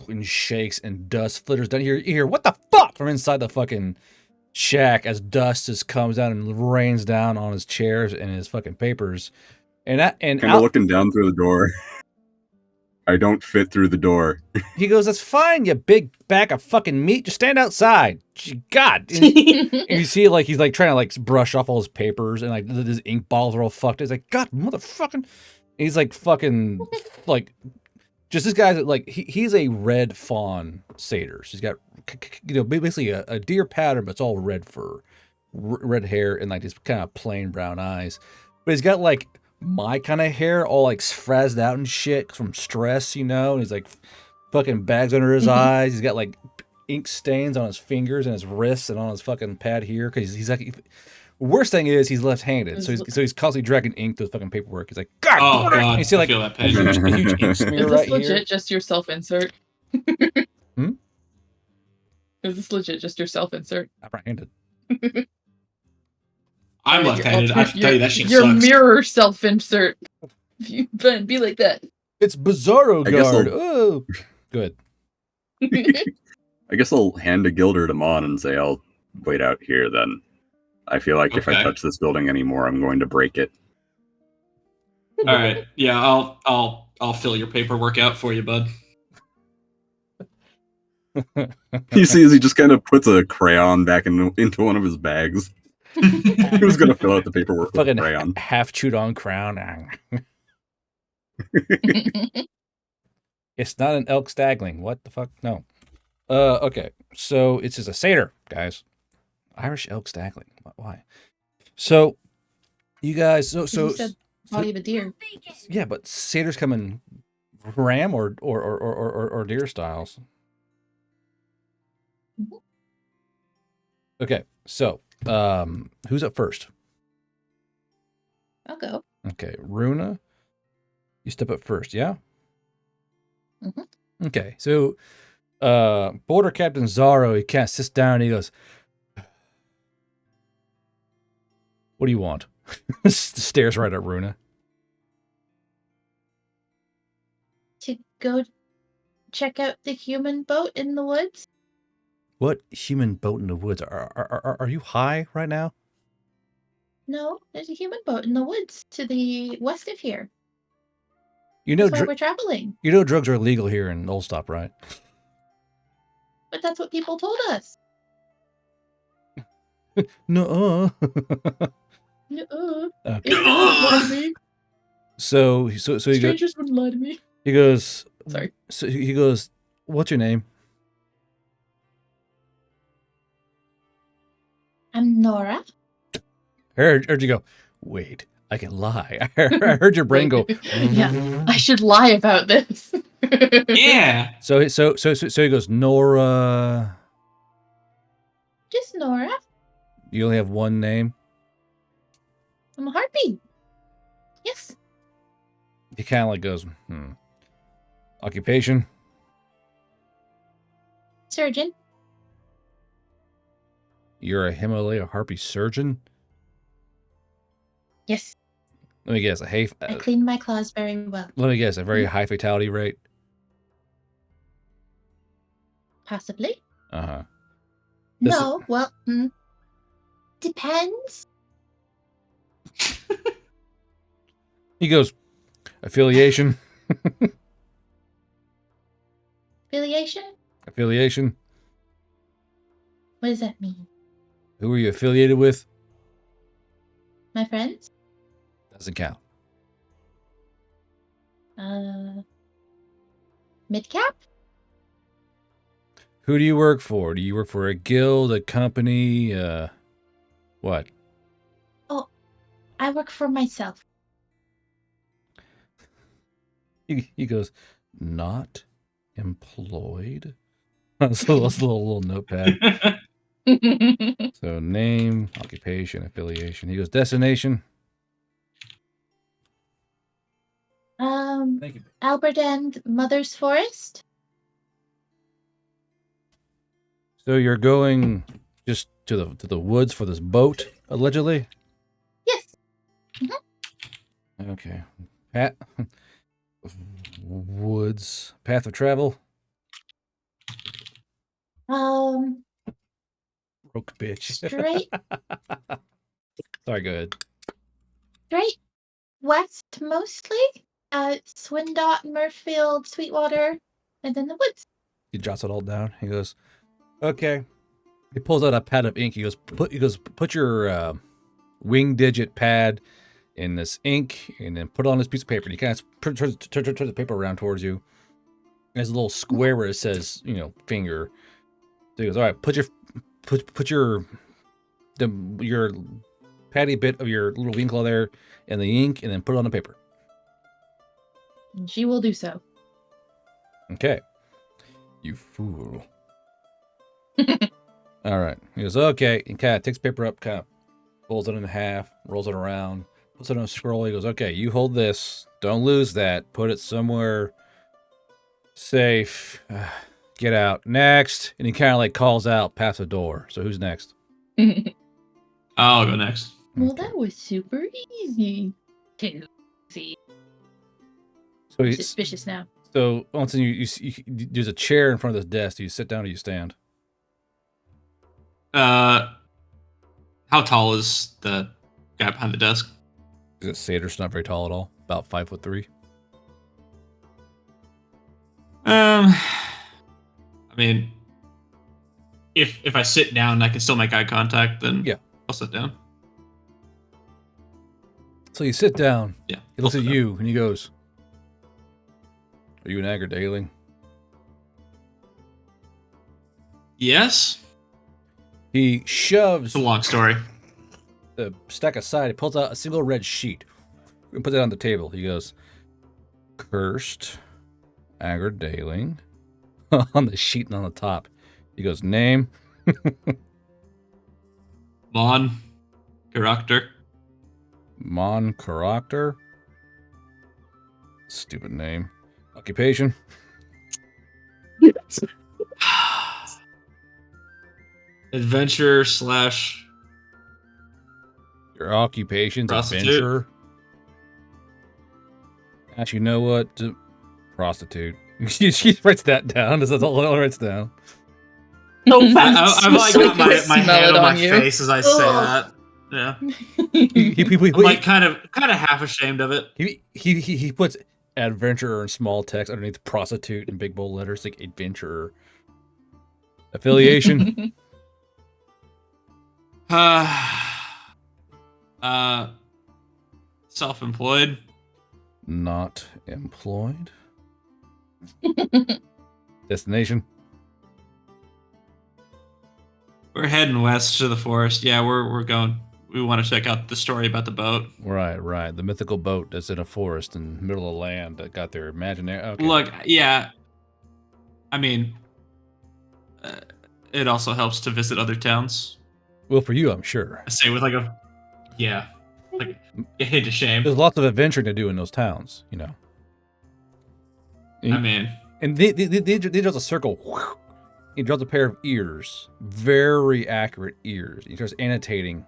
and shakes, and dust flitters down. You hear what the fuck from inside the fucking shack as dust just comes down and rains down on his chairs and his fucking papers, and Kind of looking down through the door. I don't fit through the door. he goes, "That's fine, you big bag of fucking meat. Just stand outside." God. And you see, like, he's like trying to like brush off all his papers, and like his ink bottles are all fucked. He's like, God, motherfucking. He's like fucking like, just this guy's like he's a red fawn satyr. He's got basically a deer pattern, but it's all red fur, red hair, and like this kind of plain brown eyes. But he's got like my kind of hair, all like frazzed out and shit from stress, you know. And he's like fucking bags under his eyes. He's got like ink stains on his fingers and his wrists and on his fucking pad here because he's like. Worst thing is he's left-handed, so he's constantly dragging ink through his fucking paperwork. He's like, God, Oh, God, you see like I feel that pain. a huge ink smear Is this right legit here. just your self-insert? Hmm? Is this legit just your self-insert? I'm right-handed. I'm left-handed. I can tell you that shit Your sucks. mirror self-insert. You better be like that. It's Bizarro I guess Guard. Oh, good. I guess I'll hand a gilder to Mon and say I'll wait out here then. I feel like if I Okay. touch this building anymore, I'm going to break it. All right. Yeah, I'll fill your paperwork out for you, bud. You see, as he just kind of puts a crayon back into one of his bags. He was going to fill out the paperwork with a Fucking crayon. half chewed on crown. It's not an elk stagling. What the fuck? No. Okay. So it's just a satyr, guys. Irish elk stagling. Why? So you guys. You said body of a deer. Yeah, but satyrs come in ram or deer styles. Okay. So who's up first? I'll go. Okay, Runa, you step up first, yeah? Mm-hmm. Okay, so Border Captain Zaro, he kind of sits down and he goes, what do you want? Stares right at Runa. To go check out the human boat in the woods? What human boat in the woods? Are you high right now? No, there's a human boat in the woods to the west of here. You know, That's why we're traveling. you know drugs are illegal here in Old Stop, right? But that's what people told us. No. No, Okay. Strangers wouldn't lie to me. So he goes. Strangers wouldn't lie to me. He goes, Sorry. So he goes, "What's your name?" I'm Nora. I heard you go, "Wait, I can lie." I heard your brain go. Yeah, I should lie about this. Yeah. So he goes, "Nora." Just Nora. You only have one name. I'm a harpy. Yes. He kind of like goes, Occupation. Surgeon. You're a Himalaya harpy surgeon. Yes. Let me guess. I clean my claws very well. Let me guess. A very high fatality rate. Possibly. Uh-huh. No. Well, depends. He goes, affiliation. Affiliation? Affiliation. What does that mean? Who are you affiliated with? My friends? Doesn't count. Midcap? Who do you work for? Do you work for a guild, a company, what? Oh, I work for myself. He goes, not employed? That's a little notepad. So name, occupation, affiliation. He goes, destination. Thank you. Albert and Mother's Forest? So you're going just to the woods for this boat, allegedly? Yes. Okay. Woods. Path of travel? Broke bitch. Straight Sorry, go ahead. straight west mostly. Swindot, Murfield, Sweetwater, and then the woods. He jots it all down. He goes, okay. He pulls out a pad of ink. He goes, put your wing digit pad in this ink and then put it on this piece of paper. And he kind of turns the paper around towards you. There's a little square where it says, finger. So he goes, all right, put your patty bit of your little wing claw there in the ink and then put it on the paper. And she will do so. Okay. You fool. All right. He goes, okay. He kind of takes paper up, kind of folds it in half, rolls it around, puts it on a scroll. He goes, okay, you hold this. Don't lose that. Put it somewhere safe. Get out. Next. And he kind of like calls out past the door. So who's next? I'll go next. Well, Okay. that was super easy. Too easy. So I'm he's suspicious now. So once you there's a chair in front of this desk. Do you sit down or you stand? How tall is the guy behind the desk? Is it Sater's not very tall at all? About 5'3". I mean, if I sit down, I can still make eye contact. Then Yeah. I'll sit down. So you sit down. Yeah. He looks I'll at sit you and he goes, "Are you an Agardailing?" down. Yes. He shoves It's a long story. the stack aside. He pulls out a single red sheet and puts it on the table. He goes, "Cursed Agardailing," on the sheet and on the top. He goes, "Name." Mon. Character. Mon Character. Stupid name. Occupation. Adventure / Your occupation's Prostitute. adventurer. Actually, you know what? Prostitute. She writes that down. That's all it writes down. No I've offense. like got my Smell hand it on my on you. face as I say Ugh. that. Yeah. He I'm like kind of half ashamed of it. he puts adventurer in small text underneath prostitute in big bold letters, like adventurer. Affiliation. Self-employed. Not employed. Destination? We're heading west to the forest. Yeah, we're going. We want to check out the story about the boat. Right. The mythical boat that's in a forest in the middle of land that got their imaginary. Okay. Look, yeah. I mean, it also helps to visit other towns. Well, for you, I'm sure. I say with like a hint of shame. There's lots of adventuring to do in those towns, you know. I mean, and they draws a circle. He draws a pair of ears, very accurate ears. He starts annotating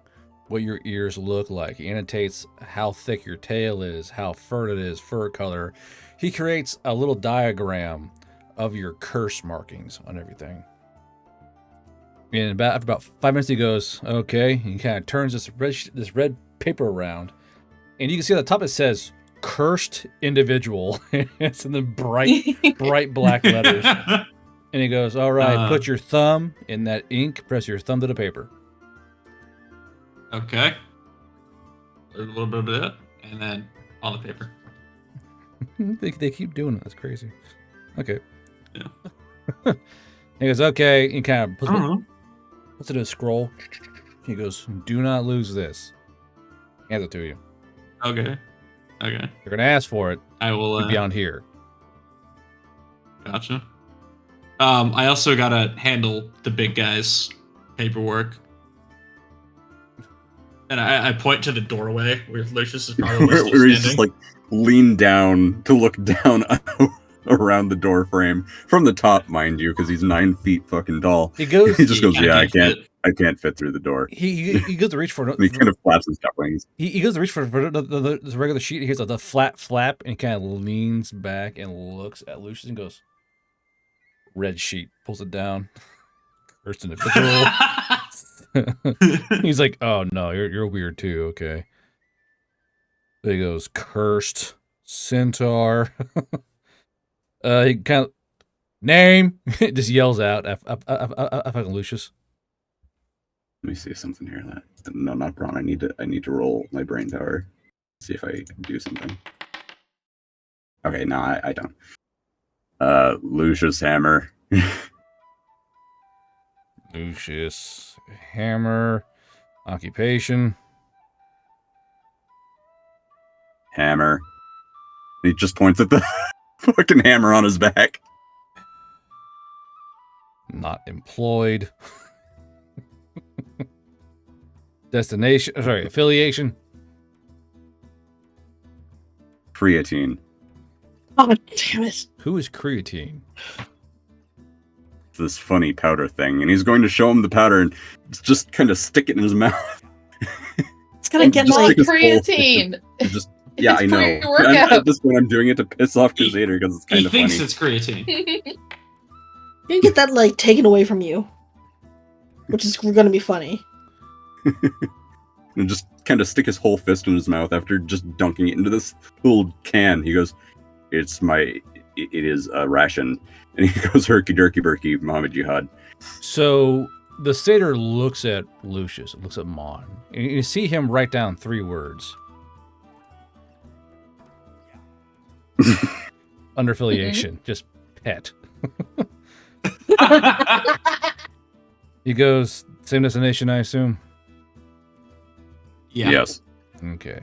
what your ears look like. He annotates how thick your tail is, how fur it is, fur color. He creates a little diagram of your curse markings on everything. And after about 5 minutes, he goes, okay. He kind of turns this red paper around, and you can see at the top it says "cursed individual." It's in the bright black letters. And he goes, all right, put your thumb in that ink, press your thumb to the paper. Okay. A little bit of that, and then on the paper. They keep doing it. That's crazy. Okay. Yeah. He goes, okay. He kind of puts it in a scroll. He goes, do not lose this. Hands it to you. Okay. You're going to ask for it. I will. Beyond here. Gotcha. I also gotta handle the big guy's paperwork. And I point to the doorway where Lucius is probably still where he's standing. just like leaned down to look down around the door frame from the top, mind you, because he's 9 feet fucking tall. He goes. He just goes, kinda yeah, can't I can't fit through the door. He goes to reach for it. He kind of flaps his wings. He goes to reach for the regular sheet. He hears the flat flap, and he kind of leans back and looks at Lucius and goes, red sheet, pulls it down. First individual. He's like, oh no, you're weird too, okay. There he goes, cursed centaur. He kind of name just yells out at fucking Lucius. Let me see something here. No, not Braun. I need to roll my brain power. See if I can do something. Okay, no, I don't. Lucius Hammer. Lucius Hammer. Occupation. Hammer. He just points at the fucking hammer on his back. Not employed. Destination. Sorry, affiliation. Creatine. Oh, damn it. Who is creatine? This funny powder thing, and he's going to show him the powder and just kind of stick it in his mouth. It's gonna get Just like stick his whole creatine. fist Just yeah, It's I know. pre-workout. At this point, I'm doing it to piss off Crusader because it's kind He of thinks funny. it's creatine. you get that like taken away from you, which is gonna be funny. And just kind of stick his whole fist in his mouth after just dunking it into this little can. He goes, it is a ration. And he goes, herky jerky berky, Muhammad Jihad. So the satyr looks at Lucius, looks at Mon, and you see him write down 3 words. Under affiliation, just pet. He goes, same destination, I assume? Yeah. Yes. Okay.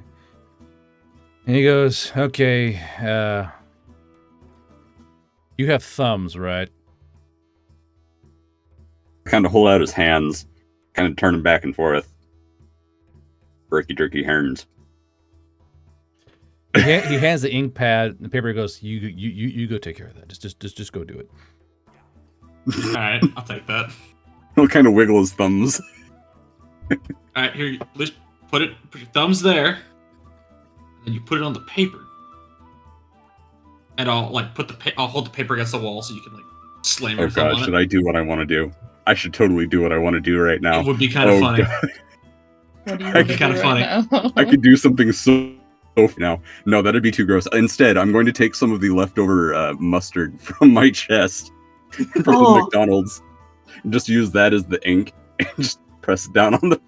And he goes, okay, you have thumbs, right? Kind of hold out his hands, kind of turn him back and forth. Berky jerky herns. He hands the ink pad, the paper. Goes, you go take care of that. Just go do it. All right, I'll take that. He'll kind of wiggle his thumbs. All right, here, put your thumbs there, and then you put it on the paper. And I'll like I'll hold the paper against the wall so you can like slam Oh your thumb god, on should it. I do what I want to do? I should totally do what I want to do right now. It would be kind of funny. God. What do you I want could- to kinda do funny. right now? I could do something so now. No, that'd be too gross. Instead, I'm going to take some of the leftover mustard from my chest from Oh. the McDonald's and just use that as the ink and just press it down on the.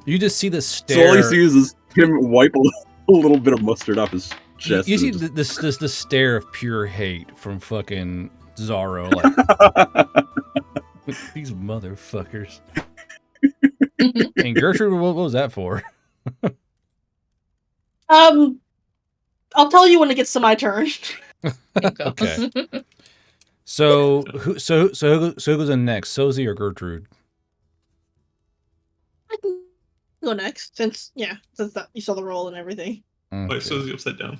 You just see the So all stare. he sees is him wipe a little bit of mustard off his chest. You see and this stare of pure hate from fucking Zaro, like these motherfuckers. And Gertrude, what was that for? I'll tell you when it gets to my turn. Okay. So who goes in next, Sozi or Gertrude? I can go next, since that you saw the roll and everything. Wait, Okay. so is he upside down?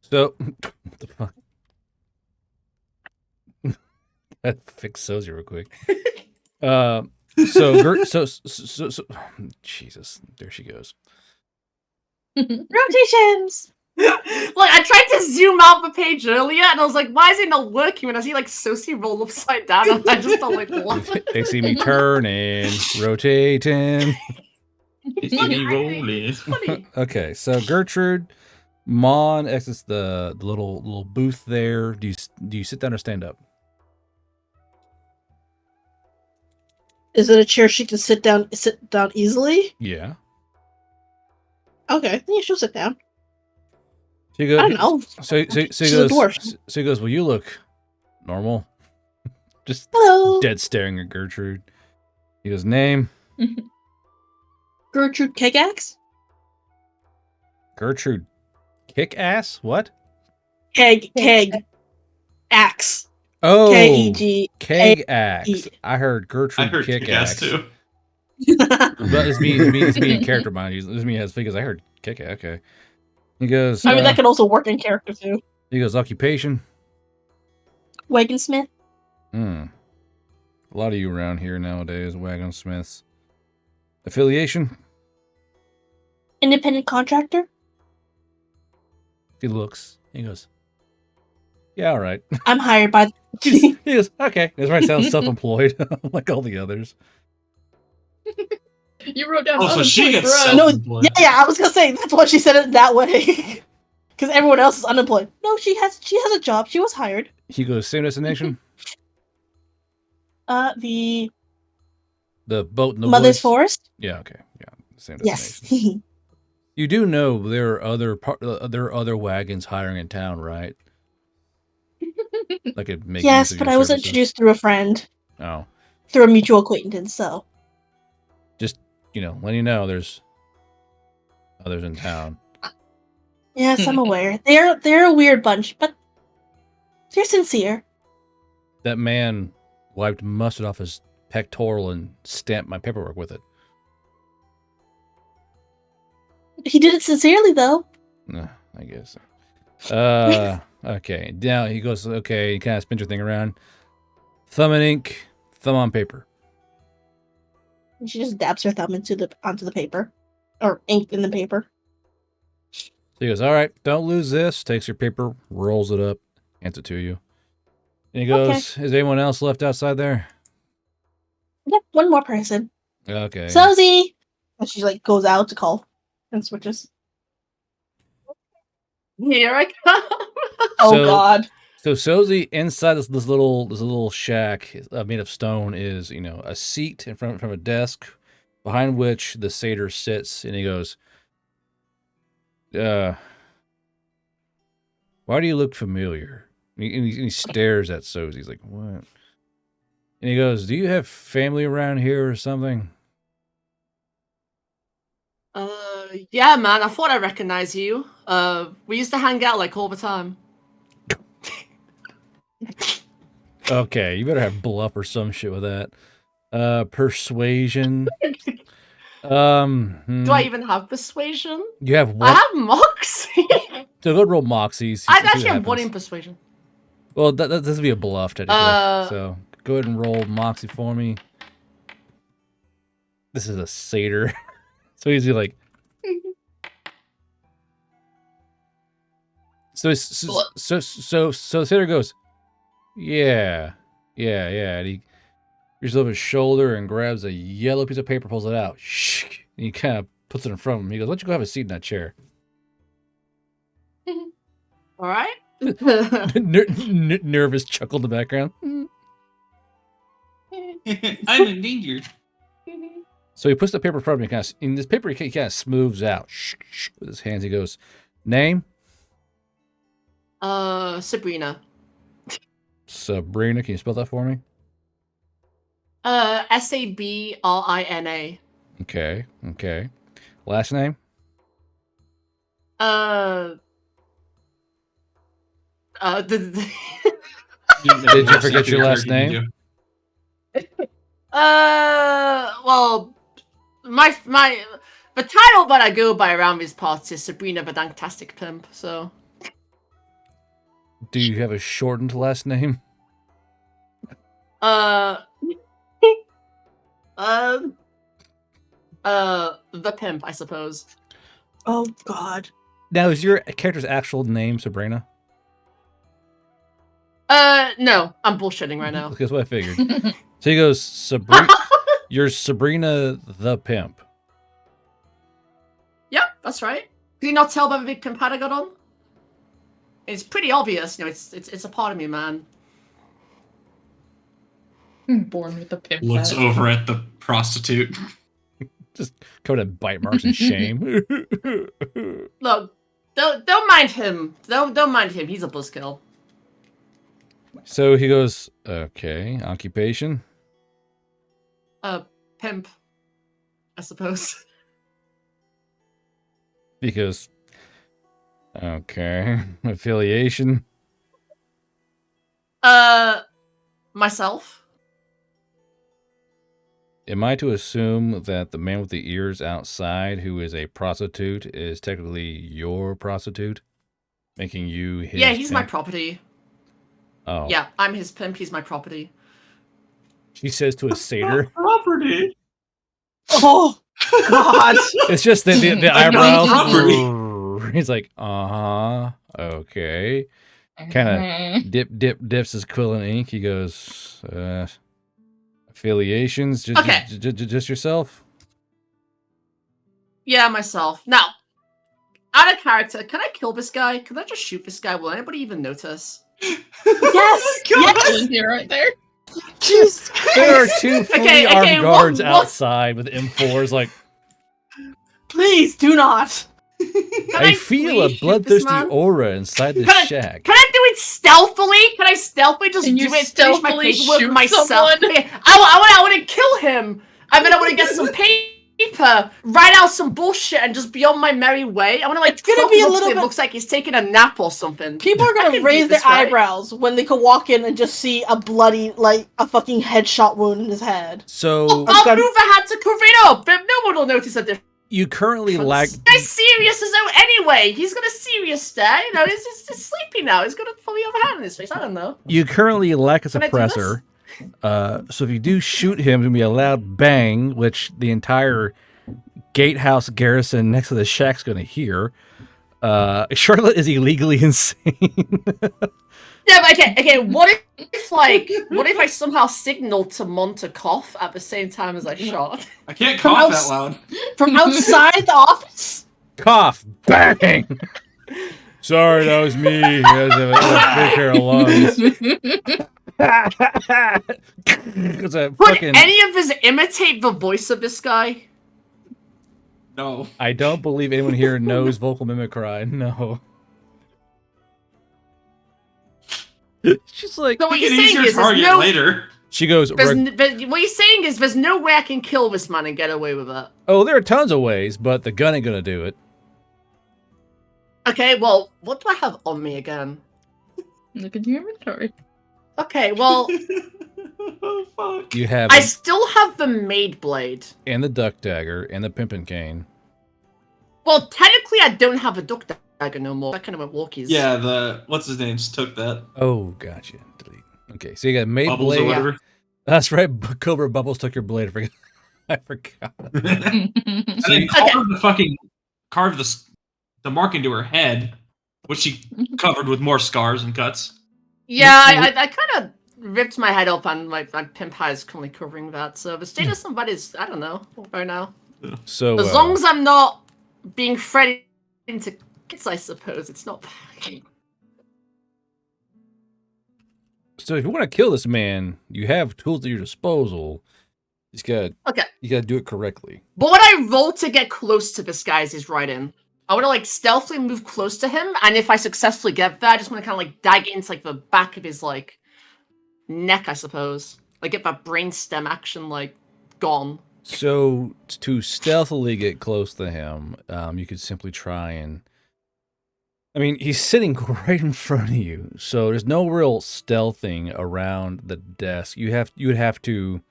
So what the fuck? I fix Sozi real quick. So Jesus, there she goes. Rotations. Like, I tried to zoom out the page earlier, and I was like, why is it not working when I see, like, Sosi roll upside down? And I just thought, like, what? They see me turning, rotating. It's me rolling. It's funny. Okay, so Gertrude, Mon exits the little booth there. Do you sit down or stand up? Is it a chair she can sit down easily? Yeah. Okay, yeah, she'll sit down. She goes, I don't know. So he She's a goes. dwarf. So he goes. Well, you look normal. Just Hello. dead staring at Gertrude. He goes, name Gertrude Kegax? Gertrude. Kick ass. What? Keg. Axe. Oh, Keg. keg axe. I heard Gertrude I heard kick ass axe. too. But it's me in character mind. This me has figures. I heard kick ass. Okay. He goes. I mean, that could also work in character too. He goes. Occupation. Wagonsmith. A lot of you around here nowadays, wagon smiths. Affiliation. Independent contractor. He looks. He goes. Yeah, all right. I'm hired by. He goes. Okay. This might sound self-employed, like all the others. You wrote down. Oh, so she unemployed, gets bro. No, self-employed. yeah, I was gonna say that's why she said it that way. Because everyone else is unemployed. No, she has a job. She was hired. He goes. Same destination. The Boat in the Mother's woods. Forest. Yeah. Okay. Yeah. Same destination. Yes. You do know there are other wagons hiring in town, right? Like it make Yes, use of but your I was services. introduced through a friend, Oh, through a mutual acquaintance. So letting you know there's others in town. yes, I'm aware. They're a weird bunch, but they're sincere. That man wiped mustard off his pectoral and stamped my paperwork with it. He did it sincerely, though. No, I guess. Okay. Now he goes. Okay, he kind of spins your thing around. Thumb and ink. Thumb on paper. And she just dabs her thumb onto the paper, or ink in the paper. So he goes, all right, don't lose this. Takes your paper, rolls it up, hands it to you. And he goes, is anyone else left outside there? Yep, one more person. Okay. Sozy! And she goes out to call and switches. Here I come. Oh So- god. So Sozy, inside this little shack made of stone is, a seat in front of a desk behind which the satyr sits, and he goes, why do you look familiar? And he stares at Sozy. He's like, what? And he goes, do you have family around here or something? Yeah, man, I thought I recognized you. We used to hang out, like, all the time. Okay, you better have bluff or some shit with that. Persuasion. Do I even have persuasion? You have I what? have moxie. So go roll Moxie. See I'd what actually have one happens. in persuasion. Well, this would be a bluff, technically. So go ahead and roll Moxie for me. This is a satyr. So he's like... So Satyr goes, yeah. And he reaches over his shoulder and grabs a yellow piece of paper, pulls it out. And he kind of puts it in front of him. He goes, why don't you go have a seat in that chair? All right. Nervous chuckle in the background. I'm endangered. So he puts the paper in front of me. In this paper, he kind of smooths out with his hands. He goes, name? Sabrina. Sabrina, can you spell that for me? Sabrina. Okay. Okay. Last name? Did you forget your last name? Well, the title that I go by around these parts is Sabrina the Danktastic Pimp. So, Do you have a shortened last name? the pimp, I suppose. Oh God. Now, is your character's actual name Sabrina? No, I'm bullshitting right now. That's what I figured. So he goes, you're Sabrina the Pimp. Yep, that's right. Did you not tell by the big pimp hat I got on? It's pretty obvious, you know. It's a part of me, man. Born with a pimp. Looks hat. over at the prostitute. Just covered in bite marks and shame. Look, don't mind him. Don't mind him. He's a buzzkill. So he goes, okay, occupation? Pimp, I suppose. Because, okay, affiliation? Myself. Am I to assume that the man with the ears outside, who is a prostitute, is technically your prostitute? Making you his Yeah, he's my pimp? property. Oh. Yeah, I'm his pimp. He's my property. She says to a satyr. Property. Oh God. It's just the Like eyebrows. property. He's like, uh-huh, okay. Kind of dips his quill in ink. He goes, affiliations? Okay. Just yourself? Yeah, myself. Now, out of character, can I kill this guy? Can I just shoot this guy? Will anybody even notice? Yes. Yes. Here, right there. Jesus There are Christ. two fully Okay, armed guards what- outside with M4s like, Please do not. Can I feel a please shoot this bloodthirsty man? aura inside the Can shack. Can I do it stealthily? Can I stealthily just Can do you it? Finish my stealthily paperwork shoot myself. someone? Okay, I want to kill him. I mean, I want to get some paper, write out some bullshit, and just be on my merry way. I want to like. It's gonna fuck be him a up so little it bit- looks like he's taking a nap or something. People are I gonna can do raise their this, right? eyebrows when they could walk in and just see a bloody, like a fucking headshot wound in his head. So I'll got- move the hat to cover it up. But no one will notice a difference. you currently lack. This guy's serious as though anyway. He's got a serious stare. You know, he's just sleepy now. He's got a fully over hand in his face. I don't know. You currently lack a Can I do this? suppressor. So if you do shoot him, it's gonna be a loud bang, which the entire gatehouse garrison next to the shack's gonna hear. Charlotte is illegally insane. Yeah, but okay. What if I somehow signaled to Mon to cough at the same time as I shot? I can't From cough that outs- loud. From outside the office? Cough, bang. Sorry, that was me. You guys have a big pair of lungs. It's a Would fucking. any of us imitate the voice of this guy? No. I don't believe anyone here knows vocal mimicry. No. She's like. So what We you're can use saying your is there's target no. later. She goes. What you're saying is there's no way I can kill this man and get away with it. Oh, there are tons of ways, but the gun ain't gonna do it. Okay, well, what do I have on me again? Look at your inventory. Okay, well, Oh, fuck. You have I still have the maid blade. and the duck dagger and the pimpin' cane. Well, technically, I don't have a duck dagger no more. That kind of went walkies. Yeah, the what's his name took that. Oh, gotcha. Delete. Okay, so you got maid Bubbles or blade. whatever. That's right. Cobra Bubbles took your blade. I forgot. And then carved the mark into her head, which she covered with more scars and cuts. Yeah, I kind of ripped my head up and my pimp high is currently covering that. So the state of somebody's, I don't know, right now. So As long as I'm not being threatened into kids, I suppose, it's not bad. so if you want to kill this man, you have tools at your disposal. You Okay. gotta do it correctly. But what I roll to get close to this guy is his right in. I want to like stealthily move close to him, and if I successfully get there, I just want to kind of like dig into like the back of his like neck, I suppose. Like get that brainstem action like gone. So to stealthily get close to him, you could simply try and. I mean, he's sitting right in front of you, so there's no real stealthing around the desk. You would have to.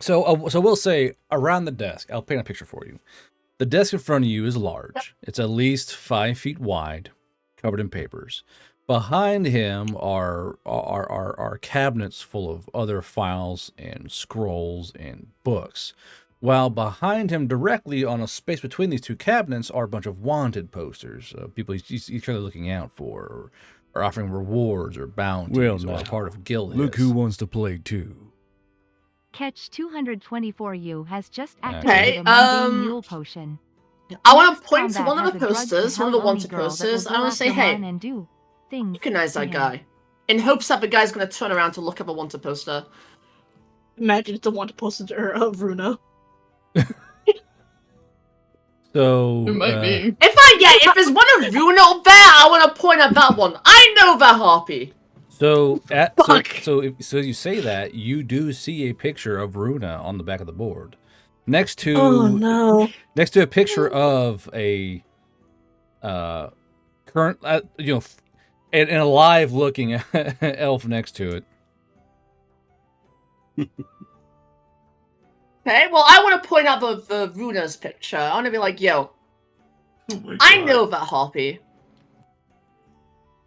So we'll say around the desk. I'll paint a picture for you. The desk in front of you is large. It's at least 5 feet wide, covered in papers. Behind him are cabinets full of other files and scrolls and books. While behind him, directly on a space between these two cabinets, are a bunch of wanted posters, people he's kind of looking out for, or offering rewards or bounties, or a part of guild. Look who wants to play too. Catch 224U has just Okay, activated a mundane mule potion. I want to Next point to combat one of has the a drugged posters, one of and the hell wanted girl that posters. will I go want to say, after hey, mine and do things recognize to that him. guy. In hopes that the guy's going to turn around to look up a wanted poster. Imagine it's a wanted poster of Runa. So It might be. If there's one of Runa up there, I want to point at that one. I know that harpy. So Fuck. so you say that, you do see a picture of Runa on the back of the board, next to Oh no. next to a picture of a current an alive looking elf next to it. Okay, well, I want to point out the Runa's picture. I want to be like, yo, I know that harpy.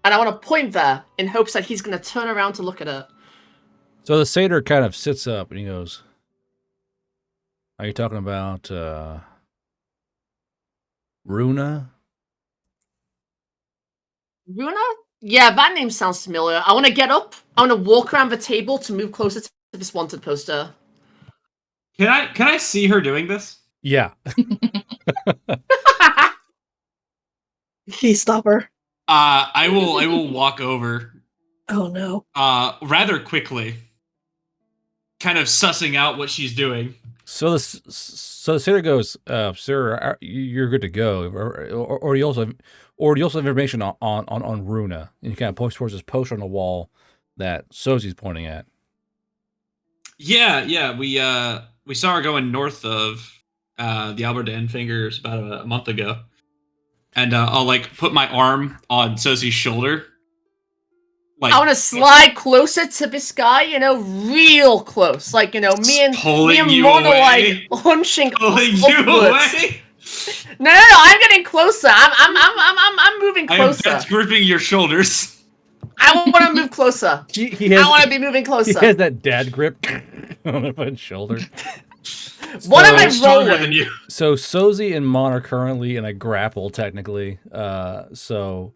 And I want to point there in hopes that he's going to turn around to look at it. So the satyr kind of sits up and he goes, "Are you talking about Runa?" Runa? Yeah, that name sounds familiar. I want to get up. I want to walk around the table to move closer to this wanted poster. Can I see her doing this? Yeah. Please stop her. I will walk over Oh no. rather quickly, kind of sussing out what she's doing. So the satyr goes, "Sir, you're good to go." Or you also have information on Runa, and he kind of points towards this poster on the wall that Sozi's pointing at. Yeah, we saw her going north of the Alberdan Fingers about a month ago, and I'll like put my arm on Sosie's shoulder. Like, I want to slide closer to this guy, real close. Like, me and Mono, like, hunching pulling you upwards. away. No, I'm getting closer. I'm moving I am closer. death gripping your shoulders. I want to move closer. I want to be moving closer. He has that dad grip on his shoulder. What am I stronger rolling? than you? So Sozi and Mon are currently in a grapple, technically. So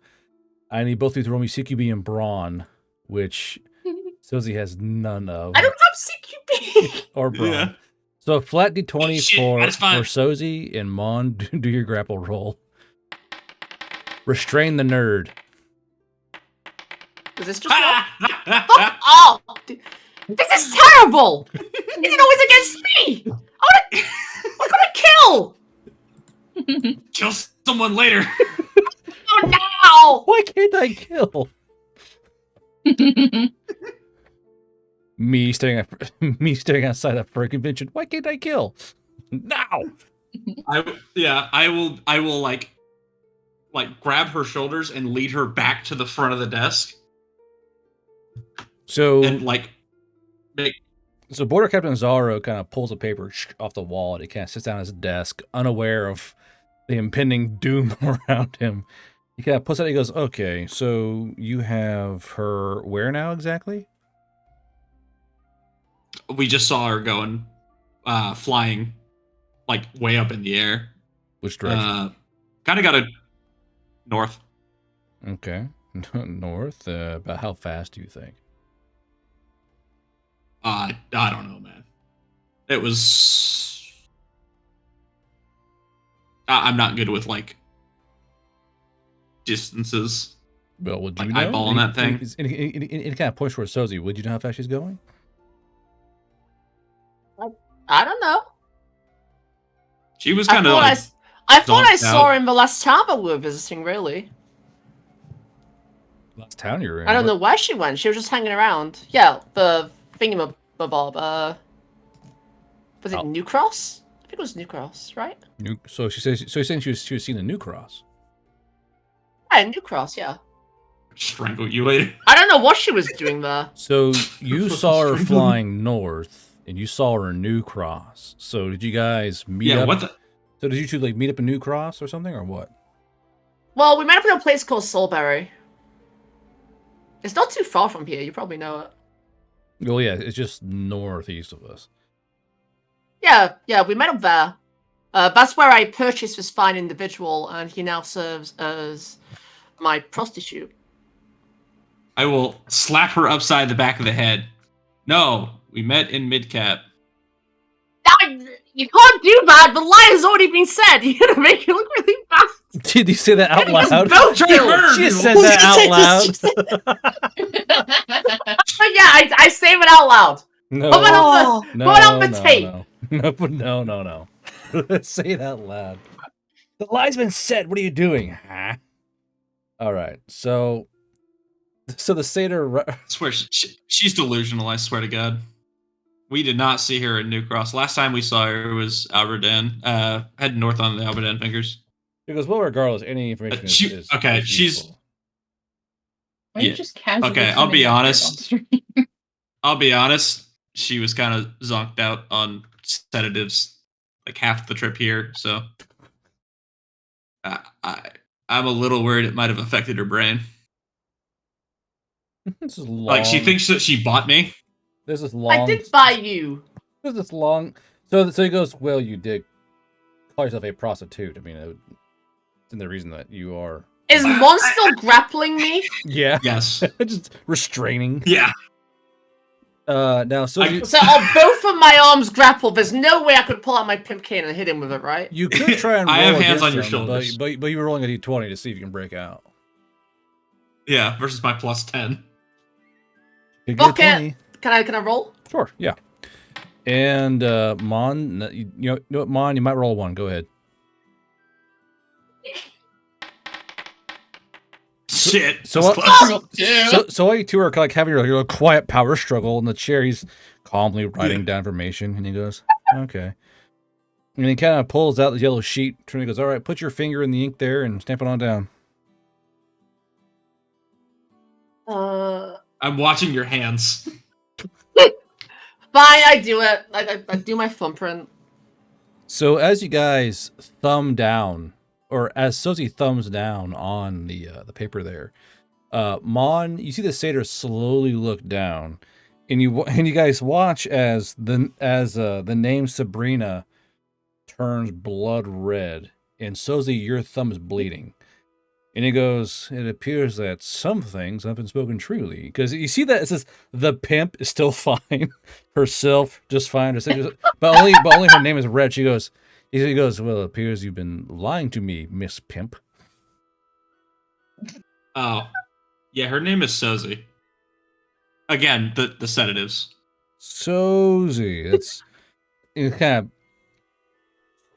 I need both of you to roll me CQB and Brawn, which Sozi has none of. I don't have CQB. Or Brawn. Yeah. So flat D20 Shit, for that's fine. Sozi and Mon. Do your grapple roll. Restrain the nerd. Is this just oh, this is terrible. It's always against me. I want to kill. Kill someone later. Oh no! Why can't I kill? Me staring outside a fur convention. Why can't I kill? Now. I will like grab her shoulders and lead her back to the front of the desk. So And like make So Border Captain Zaro kind of pulls a paper off the wall and he kind of sits down at his desk, unaware of the impending doom around him. He kind of puts it out, he goes, "Okay, so you have her where now exactly?" we just saw her going flying like way up in the air. Which direction? Kind of got a north. Okay. North? About how fast do you think? I don't know, man. It was. I'm not good with like distances. Well, would you Like know? eyeballing that thing. It kind of points towards Sozi. Would you know how fast she's going? I don't know. She was kind of like I thought I zonked saw out. her in the last town that we were visiting, really. Last town you were in. I don't know where she went. She was just hanging around. Yeah, the thingamabob. Was it Oh. New Cross? I think it was New Cross, right? So she says. So you're saying she was seeing a New Cross? Yeah, New Cross, yeah. Strangle you later. I don't know what she was doing there. So you saw her Strangle. flying north, and you saw her in New Cross. So did you guys meet Yeah, up? what the? So did you two like meet up in New Cross or something, or what? Well, we met up in a place called Soulberry. It's not too far from here. You probably know it. Well, yeah, it's just northeast of us. Yeah, we met up there. That's where I purchased this fine individual, and he now serves as my prostitute. I will slap her upside the back of the head. No, we met in midcap. You can't do that. The lie has already been said. You're gonna make it look really bad. Did you say that out It's loud? Belgium. She said that out loud. Yeah, I say it out loud. No, Put it on the tape. No. Say it out loud. The lie's been said. What are you doing? Huh? All right. So the satyr. I swear she's delusional. I swear to God. We did not see her in New Cross. Last time we saw her was Alberdan. Heading north on the Alberdan fingers. Because well, regardless, any information is okay. is She's useful. Why are you Yeah. just casually Okay, I'll be coming in honest. on stream? I'll be honest. She was kind of zonked out on sedatives, like half the trip here. So I'm a little worried it might have affected her brain. This is long. Like she thinks that she bought me. There's this long. I did buy you. There's this long. So he goes. Well, you did call yourself a prostitute. I mean, it's in the reason that you are. Is Mon still grappling me? Yeah. Yes. Just restraining. Yeah. Now, so So are both of my arms grappled? There's no way I could pull out my pimp cane and hit him with it, right? you could try and roll I have hands against on your them, shoulders. but you're rolling a d20 to see if you can break out. Yeah. Versus my plus 10. You get a Okay. 20. Can I roll? Sure, yeah. And Mon, you know what, Mon, you might roll one. Go ahead. Shit. So that's what- close. So while you two are like having your little quiet power struggle in the chair, he's calmly writing down information, and he goes, "Okay." And he kind of pulls out the yellow sheet, and he goes, "All right, put your finger in the ink there and stamp it on down." I'm watching your hands. Fine, I do it. I do my thumbprint. So as you guys thumb down, or as Sozi thumbs down on the paper there, Mon, you see the satyr slowly look down, and you guys watch as the name Sabrina turns blood red, and Sozi, your thumb is bleeding. And he goes, "It appears that some things have been spoken truly." Because you see that it says the pimp is still fine, herself just fine, but only her name is red. He goes, "Well, it appears you've been lying to me, Miss Pimp." Oh. Yeah, her name is Sozi. Again, the sedatives. Sozi, it kind of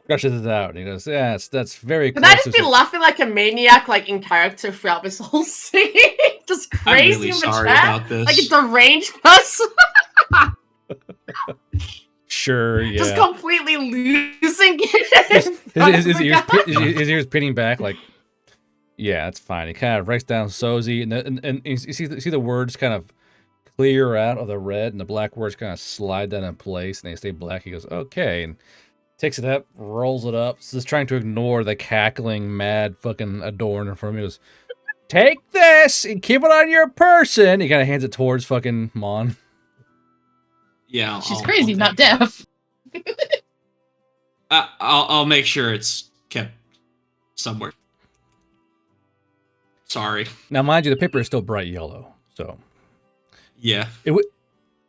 crushes it out. And he goes, "Yeah, that's very Could close." I just be laughing like a maniac, like in character throughout this whole scene? Just I'm crazy really in the sorry chat? about this. Like a deranged person? Sure, yeah. Just completely losing it. His ears pinning back, like, yeah, that's fine. He kind of writes down Sozi, and you see the words kind of clear out of the red, and the black words kind of slide down in place, and they stay black. He goes, "Okay," and takes it up, rolls it up, just trying to ignore the cackling, mad fucking Adorn from him. He goes, "Take this and keep it on your person." He kind of hands it towards fucking Mon. Yeah, She's I'll crazy, take not it. deaf. I'll make sure it's kept somewhere. Sorry. Now, mind you, the paper is still bright yellow, so Yeah. it would.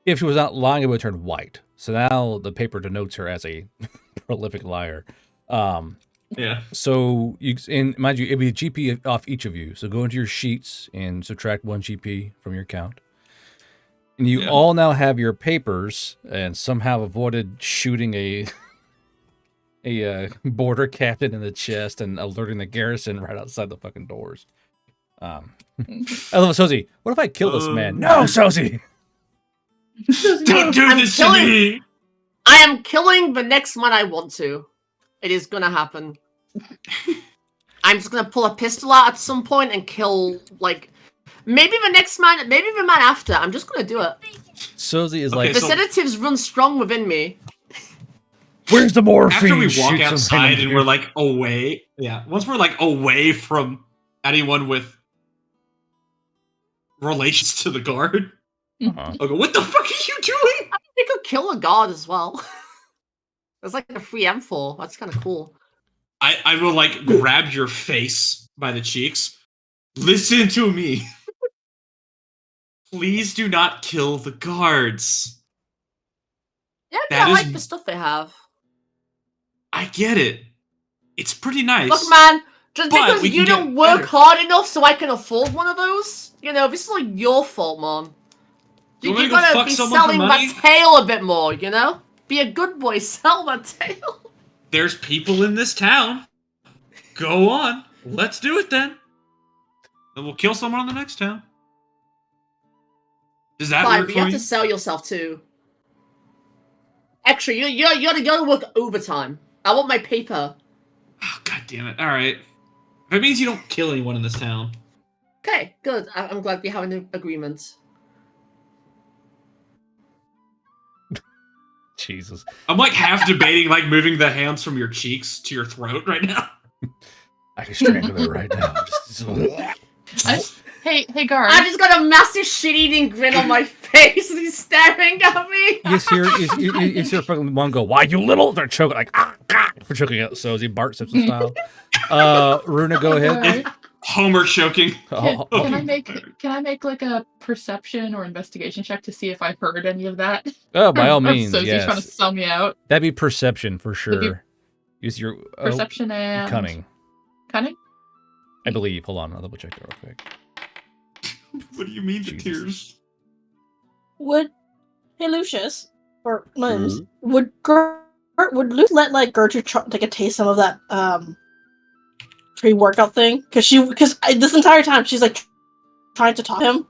If she was not lying, it would turn white. So now the paper denotes her as a prolific liar. Yeah. So and mind you, it'd be a GP off each of you. So go into your sheets and subtract 1 GP from your count. And you all now have your papers, and somehow avoided shooting a border captain in the chest and alerting the garrison right outside the fucking doors. I love Sozi. What if I kill this man? No, Sozi! Don't do this to me! I am killing the next man I want to. It is gonna happen. I'm just gonna pull a pistol out at some point and kill, like, maybe the next man, maybe the man after. I'm just gonna do it. Sozi is like... The sedatives run strong within me. Where's the morphine? After we walk Shoot outside and we're like away, once we're like away from anyone with relations to the guard, I'll go, what the fuck are you doing? I think they could kill a guard as well. It's like a free M4. That's kind of cool. I will like grab your face by the cheeks. Listen to me. Please do not kill the guards. Yeah, I like the stuff they have. I get it. It's pretty nice. Look, man, just because you don't work hard enough so I can afford one of those, you know, this is like your fault, man. You gotta be selling that tail a bit more, you know? Be a good boy, sell that tail. There's people in this town. Go on. Let's do it then. Then we'll kill someone in the next town. Does that work for you? You have to sell yourself too. Extra, you gotta work overtime. I want my paper. Oh, God damn it. Alright. If it means you don't kill anyone in this town. Okay, good. I'm glad we have an agreement. Jesus. I'm like half debating like moving the hands from your cheeks to your throat right now. I can strangle it right now. Hey, Gar. I just got a massive shit-eating grin on my face and he's staring at me. You hear fucking one go, why you little? They're choking like, for choking out Sozi, Bart Simpson style. Runa, go ahead. Homer choking. Can I make like a perception or investigation check to see if I heard any of that? Oh, by all means, Sozi's yes. trying to sell me out. That'd be perception for sure. Use your perception and cunning. Cunning? I believe. Hold on, I'll double check that real quick. What do you mean the tears? Hey Lucius or Limbs, would Luke let like Gertrude take a taste some of that pre-workout thing? Because this entire time she's like trying to talk to him,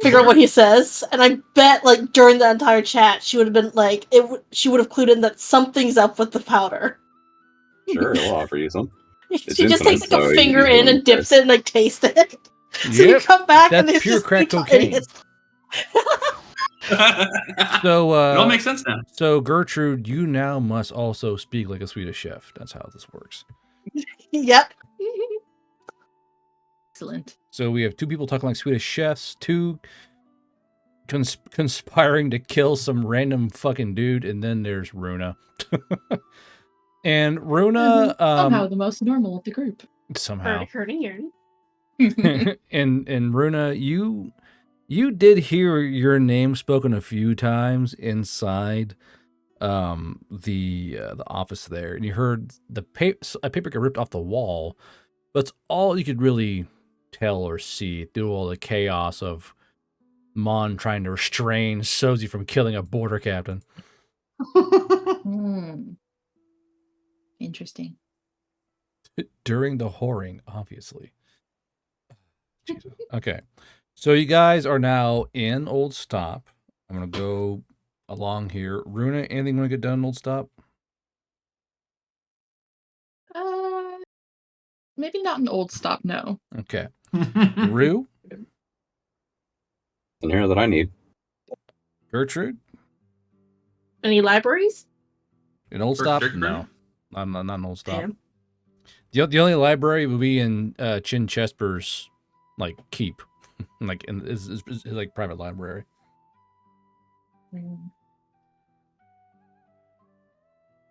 figure out what he says, and I bet like during the entire chat she would have been like she would have clued in that something's up with the powder. Sure, I'll offer you some. She just takes like a finger in and dips it and like tastes it. So you come back and it's pure just crack cocaine. So it all makes sense now. So Gertrude, you now must also speak like a Swedish chef. That's how this works. Yep. Excellent. So we have two people talking like Swedish chefs, two conspiring to kill some random fucking dude, and then there's Runa. And Runa somehow the most normal of the group. Somehow. Hurting. And Runa, you did hear your name spoken a few times inside the office there, and you heard a paper get ripped off the wall. That's all you could really tell or see through all the chaos of Mon trying to restrain Sozi from killing a border captain. Interesting. During the whoring, obviously. Jesus. Okay. So you guys are now in Old Stop. I'm going to go along here. Runa, anything want to get done in Old Stop? Maybe not an Old Stop, no. Okay. Rue? An area that I need. Gertrude? Any libraries? In Old Stop? No. Not an Old Stop. The only library would be in Chin Chesper's like keep. Like in his like private library.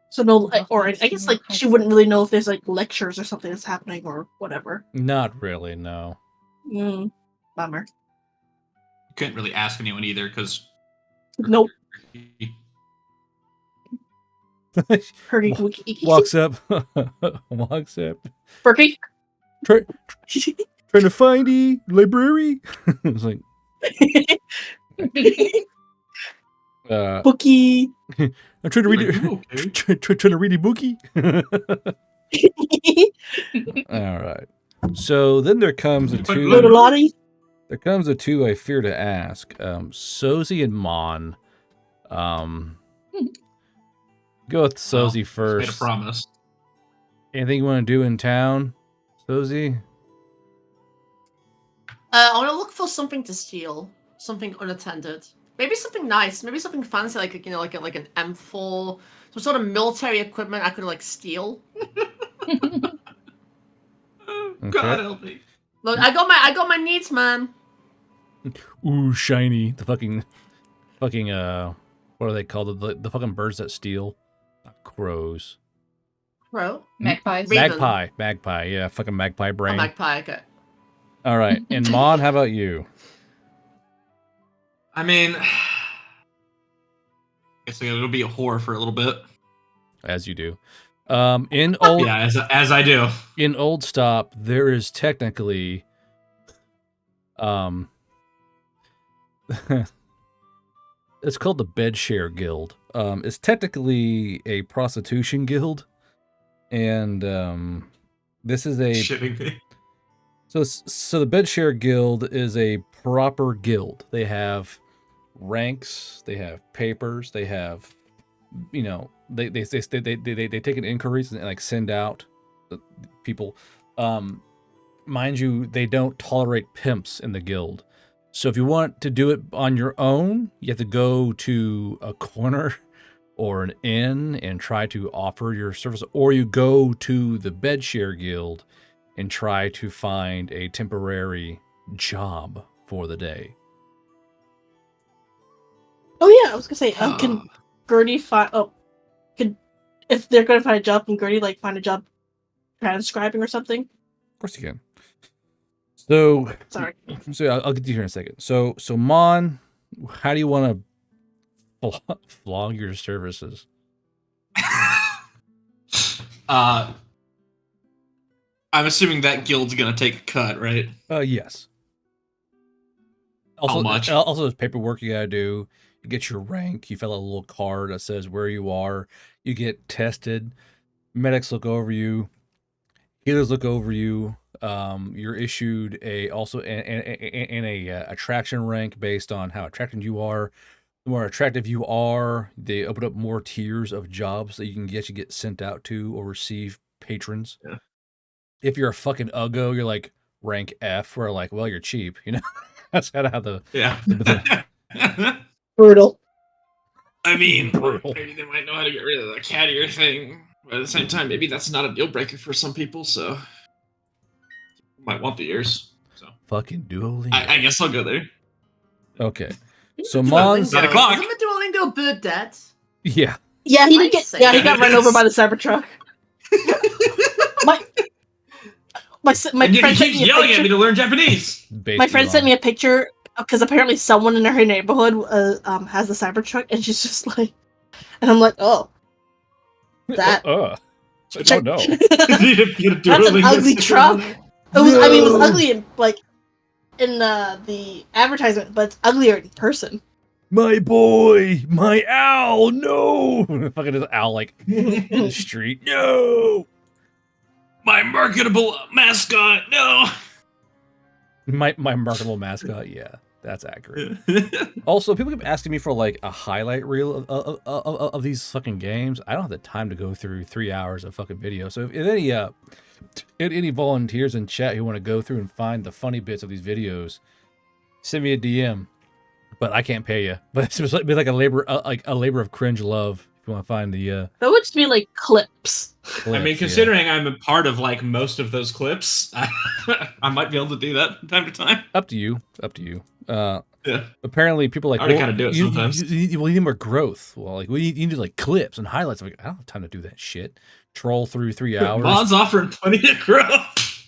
So no, or I guess like she wouldn't really know if there's like lectures or something that's happening or whatever. Not really, no. Bummer. You couldn't really ask anyone either, because nope. Walks up. Berkey. Trying to find the library. It's like Bookie. I'm trying to read it. Okay. Trying to read a bookie. All right. So then there comes the two. Lottie. There comes the two I fear to ask. Sozi and Mon. Go with Sozi Made a first. promise. Anything you want to do in town, Sozi? I want to look for something to steal, something unattended. Maybe something nice, maybe something fancy, like like an M4, some sort of military equipment I could like steal. God help me. Look, I got my needs, man. Ooh, shiny. The fucking, what are they called? The fucking birds that steal. Not crows. Crow? Magpies. Raven. Magpie. Yeah, fucking magpie Oh, brain. magpie. Okay. All right. And Mon, how about you? I mean, I guess it'll be a whore for a little bit. As you do. In old Yeah, as I do. in Old Stop, there is technically it's called the Bed Share Guild. It's technically a prostitution guild, and this is a Shitting me. so the Bed Share Guild is a proper guild. They have ranks, they have papers, they have, you know, they take in inquiries and like send out people. Mind you, they don't tolerate pimps in the guild. So if you want to do it on your own, you have to go to a corner or an inn and try to offer your service, or you go to the Bed Share Guild and try to find a temporary job for the day. Oh yeah, I was gonna say, can Gertie find? If they're gonna find a job, can Gertie like find a job transcribing or something? Of course you can. So, Sorry. So I'll get to you here in a second. So Mon, how do you want to flog your services? I'm assuming that guild's gonna take a cut, right? Yes. Also, How much? Also, there's paperwork you gotta do. You get your rank. You fill out a little card that says where you are. You get tested. Medics look over you. Healers look over you. You're issued a attraction rank based on how attractive you are. The more attractive you are, they open up more tiers of jobs that you can get sent out to or receive patrons. Yeah. If you're a fucking uggo, you're like rank F, where like, well, you're cheap, you know. That's kind of how the Brutal. I mean, Brutal. maybe they might know how to get rid of the cat ear thing, but at the same time, maybe that's not a deal breaker for some people. So, might want the ears. So, fucking Duolingo. I guess I'll go there. Okay, so Mon's Not a clock. Isn't the Duolingo bird dead? Yeah. Yeah, he did Nice. get. Yeah, he got run over by the Cybertruck. My And he friend sent keeps me a yelling at picture. me to learn Japanese. My friend sent me a picture because apparently someone in her neighborhood has the Cybertruck, and she's just like, and I'm like, oh, that. I Check- don't know. That's an ugly truck. It was. I mean, it was ugly in the advertisement, but it's uglier in person. My boy, my owl, no! Fucking this owl like in the street, no! My marketable mascot, no. My marketable mascot, yeah, that's accurate. Also, people keep asking me for like a highlight reel of these fucking games. I don't have the time to go through 3 hours of fucking video. So if any volunteers in chat who want to go through and find the funny bits of these videos, send me a DM. But I can't pay you. But it's be like a labor of cringe love. If you want to find the That would just be like clips. I mean, considering I'm a part of like most of those clips, I might be able to do that from time to time. Up to you. Yeah. Apparently, people like I already kinda do it sometimes. You need more growth. Well, like you need like clips and highlights. I'm like, I don't have time to do that shit. Troll through 3 hours. Mon's offering plenty of growth.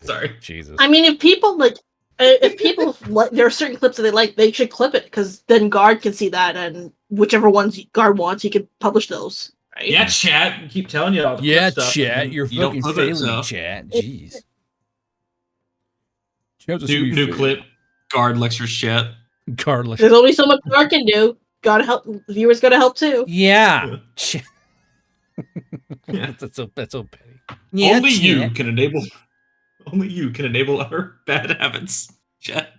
Sorry, Jesus. I mean, if people there are certain clips that they like, they should clip it because then Guard can see that, and whichever ones Guard wants, he can publish those. Right? Yeah, chat. I keep telling you all the Yeah, stuff, chat. and You're you don't fucking clip failing, it, so. chat. Jeez. New clip. Guard lectures chat. Guard lectures. There's only so much Guard can do. gotta help. Viewers gotta help too. Yeah. Yeah. That's so petty. Yeah, Only you chat. can enable. Only you can enable our bad habits, chat.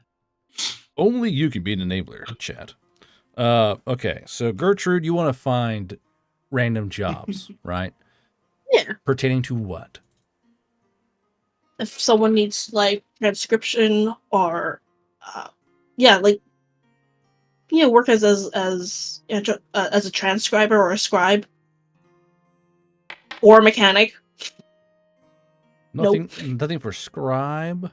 Only you can be an enabler, chat. Okay, so Gertrude, you want to find random jobs, right? Yeah. Pertaining to what? If someone needs like transcription or, yeah, like work as a transcriber or a scribe or a mechanic. Nothing for scribe.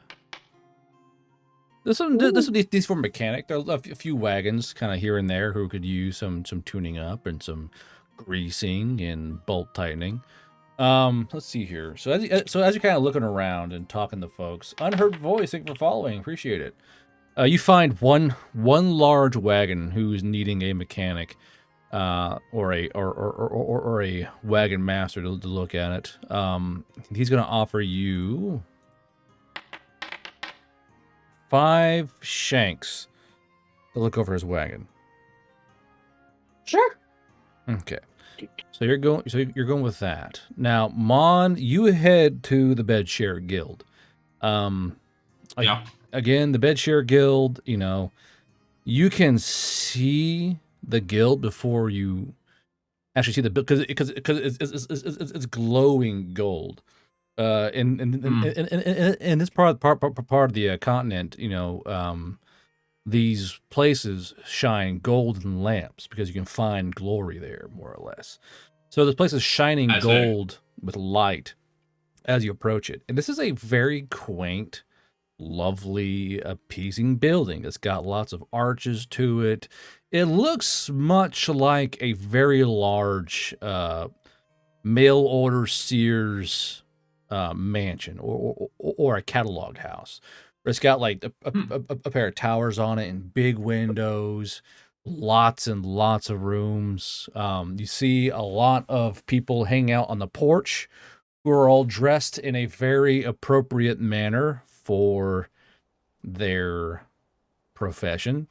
This one, these for mechanic. There are a few wagons, kind of here and there, who could use some tuning up and some greasing and bolt tightening. Let's see here. So as you're kind of looking around and talking to folks, Unheard Voice, thank you for following. Appreciate it. You find one large wagon who's needing a mechanic, or a wagon master to look at it. He's going to offer you 5 shanks to look over his wagon. Sure. Okay. So you're going with that. Now, Mon, you head to the Bedshare Guild. Yeah. Again, the Bedshare Guild, you can see the guild before you actually see the build, because it's glowing gold. In this part of the continent, these places shine golden lamps because you can find glory there, more or less. So this place is shining gold with light as you approach it. And this is a very quaint, lovely, appeasing building. It's got lots of arches to it. It looks much like a very large mail order Sears mansion or a catalog house. It's got like a pair of towers on it and big windows, lots and lots of rooms. You see a lot of people hang out on the porch who are all dressed in a very appropriate manner for their profession.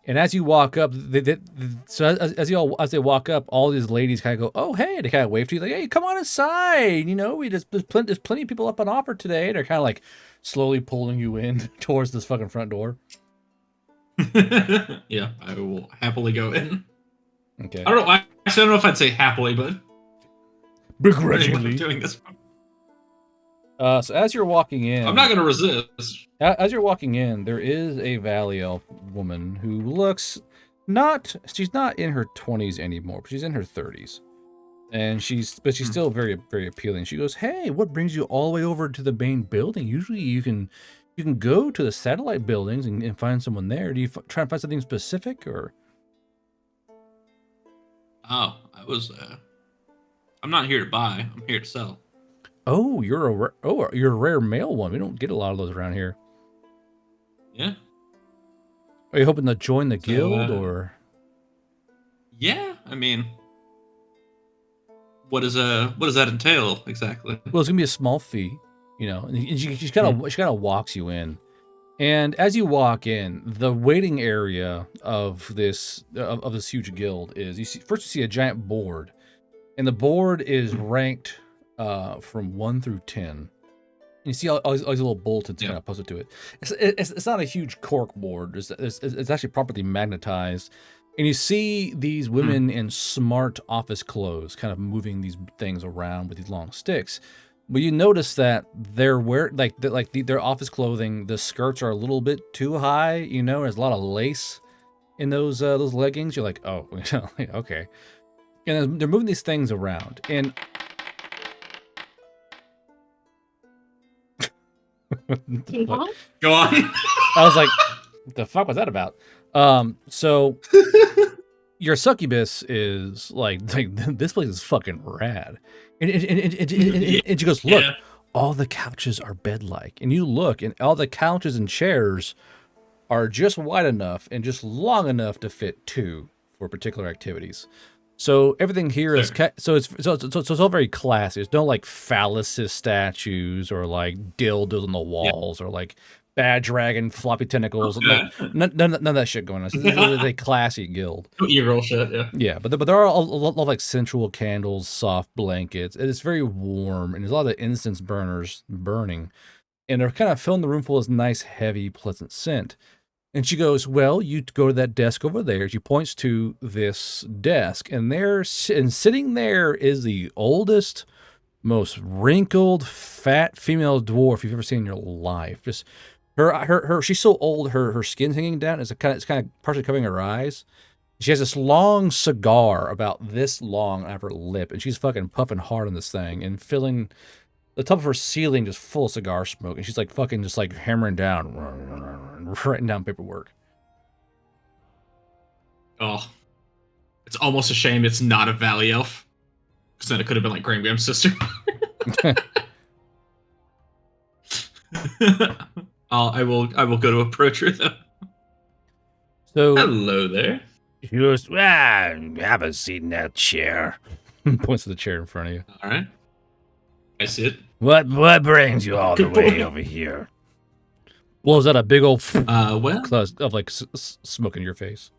And as you walk up, as they walk up, all these ladies kind of go, "Oh, hey!" They kind of wave to you, like, "Hey, come on inside." There's plenty of people up on offer today. They're kind of like slowly pulling you in towards this fucking front door. Yeah, I will happily go in. Okay. I don't know if I'd say happily, but begrudgingly doing this. So as you're walking in, I'm not going to resist. As you're walking in, there is a Valley Elf woman who looks she's not in her 20s anymore, but she's in her 30s. And she's still very, very appealing. She goes, "Hey, what brings you all the way over to the main building? Usually you can go to the satellite buildings and find someone there. Do you try and find something specific, or?" Oh, I'm not here to buy. I'm here to sell. Oh, you're a rare male one. We don't get a lot of those around here. Yeah. Are you hoping to join the guild, or? Yeah, I mean, what does that entail exactly? Well, it's gonna be a small fee, and she kind of walks you in, and as you walk in, the waiting area of this huge guild is you see a giant board, and the board is ranked from 1 through 10. And you see all these little bulletins kind of posted to it. It's not a huge cork board. It's actually properly magnetized. And you see these women in smart office clothes kind of moving these things around with these long sticks. But you notice that their office clothing, the skirts are a little bit too high. There's a lot of lace in those leggings. You're like, oh, okay. And they're moving these things around. And Go on. I was like, what the fuck was that about? So your succubus is like this place is fucking rad. And she goes, "Look, all the couches are bed-like." And you look, and all the couches and chairs are just wide enough and just long enough to fit 2 for particular activities. So everything here is so it's all very classy. There's no like phallus statues or like dildos on the walls or like bad dragon, floppy tentacles, Okay. like none of that shit going on. This is a classy guild. E-roll shit, yeah. Yeah, but there are a lot of like sensual candles, soft blankets. It is very warm, and there's a lot of incense burners burning, and they're kind of filling the room full of this nice, heavy, pleasant scent. And she goes, well, you go to that desk over there. She points to this desk, and sitting there is the oldest, most wrinkled, fat female dwarf you've ever seen in your life. Just her she's so old, her skin's hanging down. It's kind of partially covering her eyes. She has this long cigar about this long out of her lip, and she's fucking puffing hard on this thing and filling the top of her ceiling just full of cigar smoke, and she's like fucking just like hammering down, writing down paperwork. Oh, it's almost a shame it's not a valley elf, because then it could have been like Gram's sister. I will go to approach her though. So hello there. She goes, have a seat in that chair. Points to the chair in front of you. All right. I sit. What brings you all the way over here? Blows out a big old cloud of like smoke in your face.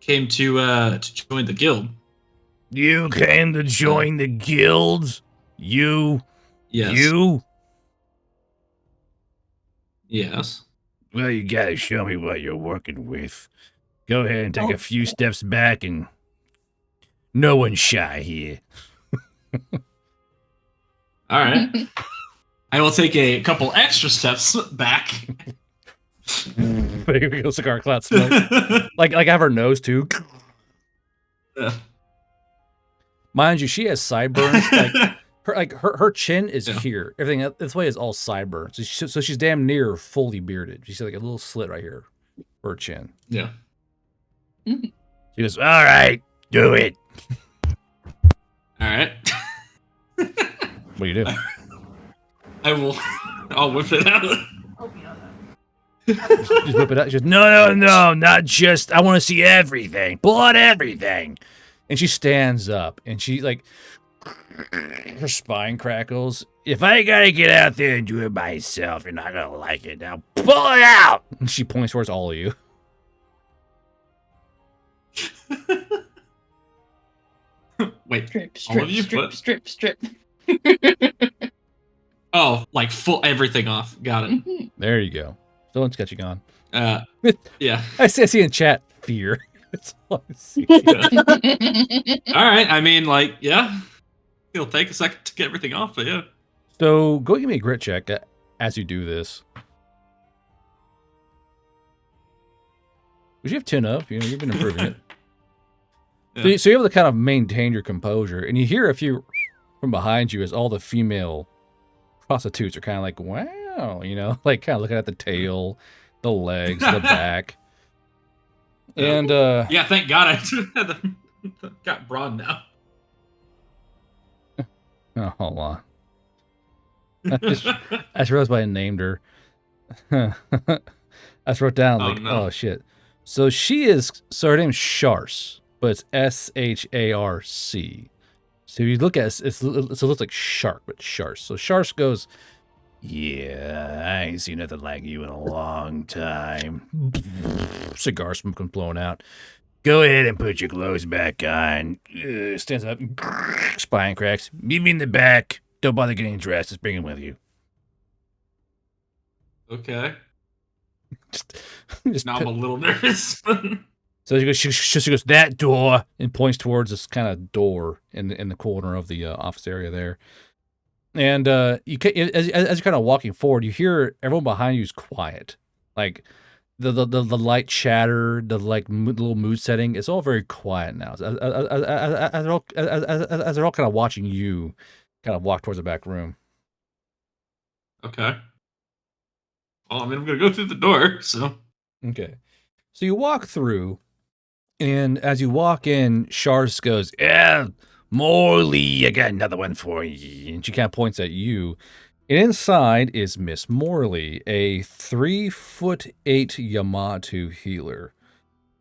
Came to join the guild. You came to join the guild? You? Yes. You? Yes. Well, you gotta show me what you're working with. Go ahead and take a few steps back, and no one's shy here. All right. I will take a couple extra steps back. Big cigar cloud smoke. like have her nose too. Mind you, she has sideburns. Her chin is here. Everything this way is all sideburns. So she's damn near fully bearded. She's like a little slit right here for her chin. Yeah. She goes, all right, do it. All right. What do you do? I'll whip it out. Just whip it out. She goes, no, not just. I want to see everything. Pull out everything. And she stands up, and she like her spine crackles. If I gotta get out there and do it myself, you're not gonna like it. Now pull it out. And she points towards all of you. Wait, Strip, all of you? strip. Oh, like full everything off. Got it. There you go. Still in sketching on. Yeah. I see in chat fear. That's all I see. All right. I mean, like, yeah. It'll take a second to get everything off, but yeah. So go give me a grit check as you do this. Because you have 10 up. You've been improving it. Yeah. So you're able to kind of maintain your composure. And you hear a few from behind you as all the female prostitutes are kind of like, wow, like kind of looking at the tail, the legs, the back. And yeah, thank God I got broad now. Oh, hold on. I just realized why I named her. I just wrote down like, oh shit. So her name's Shars, but it's S-H-A-R-C. So you look at it looks like shark, but Shars. So Shars goes, yeah, I ain't seen nothing like you in a long time. Cigar smoke blowing out. Go ahead and put your clothes back on. Stands up, spine cracks. Meet me in the back. Don't bother getting dressed. Just bring him with you. Okay. Just now I'm a little nervous. So she goes that door and points towards this kind of door in the corner of the office area there. And as you're kind of walking forward, you hear everyone behind you is quiet. Like the light chatter, the like little mood setting. It's all very quiet now. As they're all kind of watching you, kind of walk towards the back room. Okay. Well, I mean, I'm gonna go through the door. So. Okay. So you walk through. And as you walk in, Shars goes, yeah, Morley, I got another one for you. And she kind of points at you. And inside is Miss Morley, a 3'8" Yamato healer,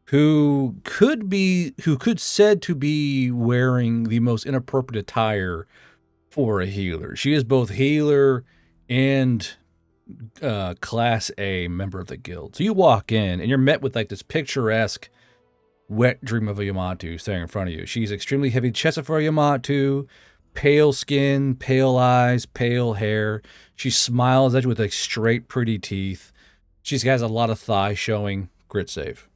who could said to be wearing the most inappropriate attire for a healer. She is both healer and Class A member of the guild. So you walk in and you're met with like this picturesque wet dream of a Yamato staring in front of you. She's extremely heavy chested for a Yamato, pale skin, pale eyes, pale hair. She smiles at you with like straight, pretty teeth. She has a lot of thigh showing. Grit save.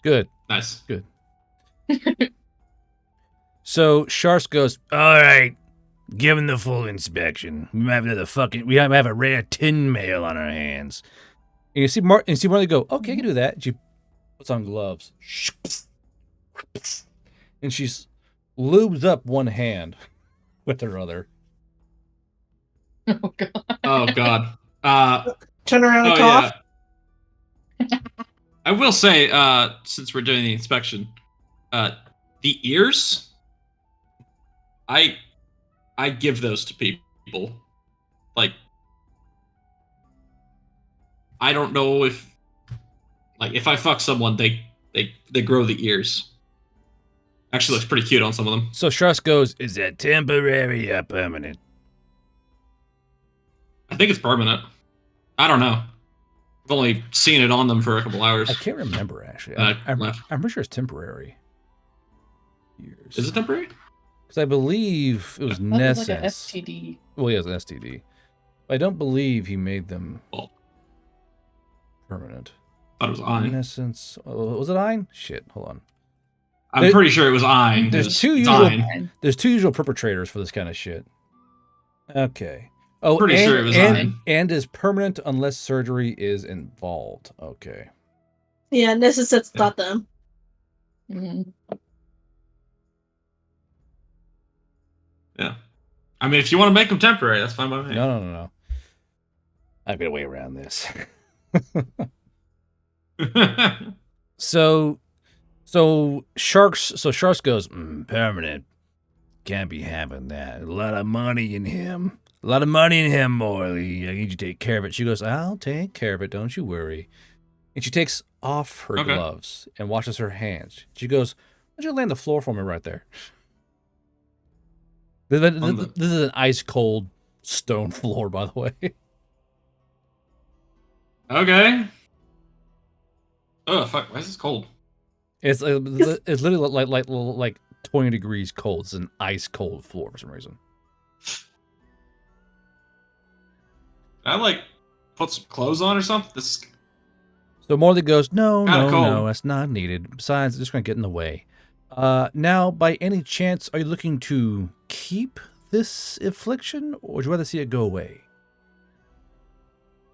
Good. Nice. Good. So Sharks goes, all right, give him the full inspection. We might have a rare tin mail on our hands. And you see Marley go, okay, I can do that. And she puts on gloves. And she lubes up one hand with her other. Oh god. Oh god. Turn around and Oh cough. yeah. I will say, since we're doing the inspection, the ears, I give those to people. Like, I don't know if I fuck someone, they grow the ears. Actually looks pretty cute on some of them. So Sharks goes, is that temporary or permanent? I think it's permanent. I don't know. I've only seen it on them for a couple hours. I can't remember, actually. I'm I'm pretty sure it's temporary. Years. Is it temporary? Because I believe it was That was Nessence. like an STD. Well, he has an STD. I don't believe he made them permanent. I thought it was Ein. Nessence. Was it Ein? Shit, hold on. I'm pretty sure it was Ein. There's two usual perpetrators for this kind of shit. Okay. Oh, pretty sure it was Ein. And is permanent unless surgery is involved. Okay. Yeah, Necessit's not them. Mm-hmm. Yeah. I mean, if you want to make them temporary, that's fine by me. No. I've got a way around this. So Sharks goes, permanent. Can't be having that. A lot of money in him. Morley. I need you to take care of it. She goes, I'll take care of it. Don't you worry. And she takes off her gloves and washes her hands. She goes, why don't you lay on the floor for me right there? This is an ice cold stone floor, by the way. Okay. Oh fuck! Why is this cold? It's literally like 20 degrees cold. It's an ice cold floor for some reason. Can I put some clothes on or something? This. So Morley goes, no, cold. that's not needed. Besides, it's just gonna get in the way. Now, by any chance, are you looking to keep this affliction, or would you rather see it go away?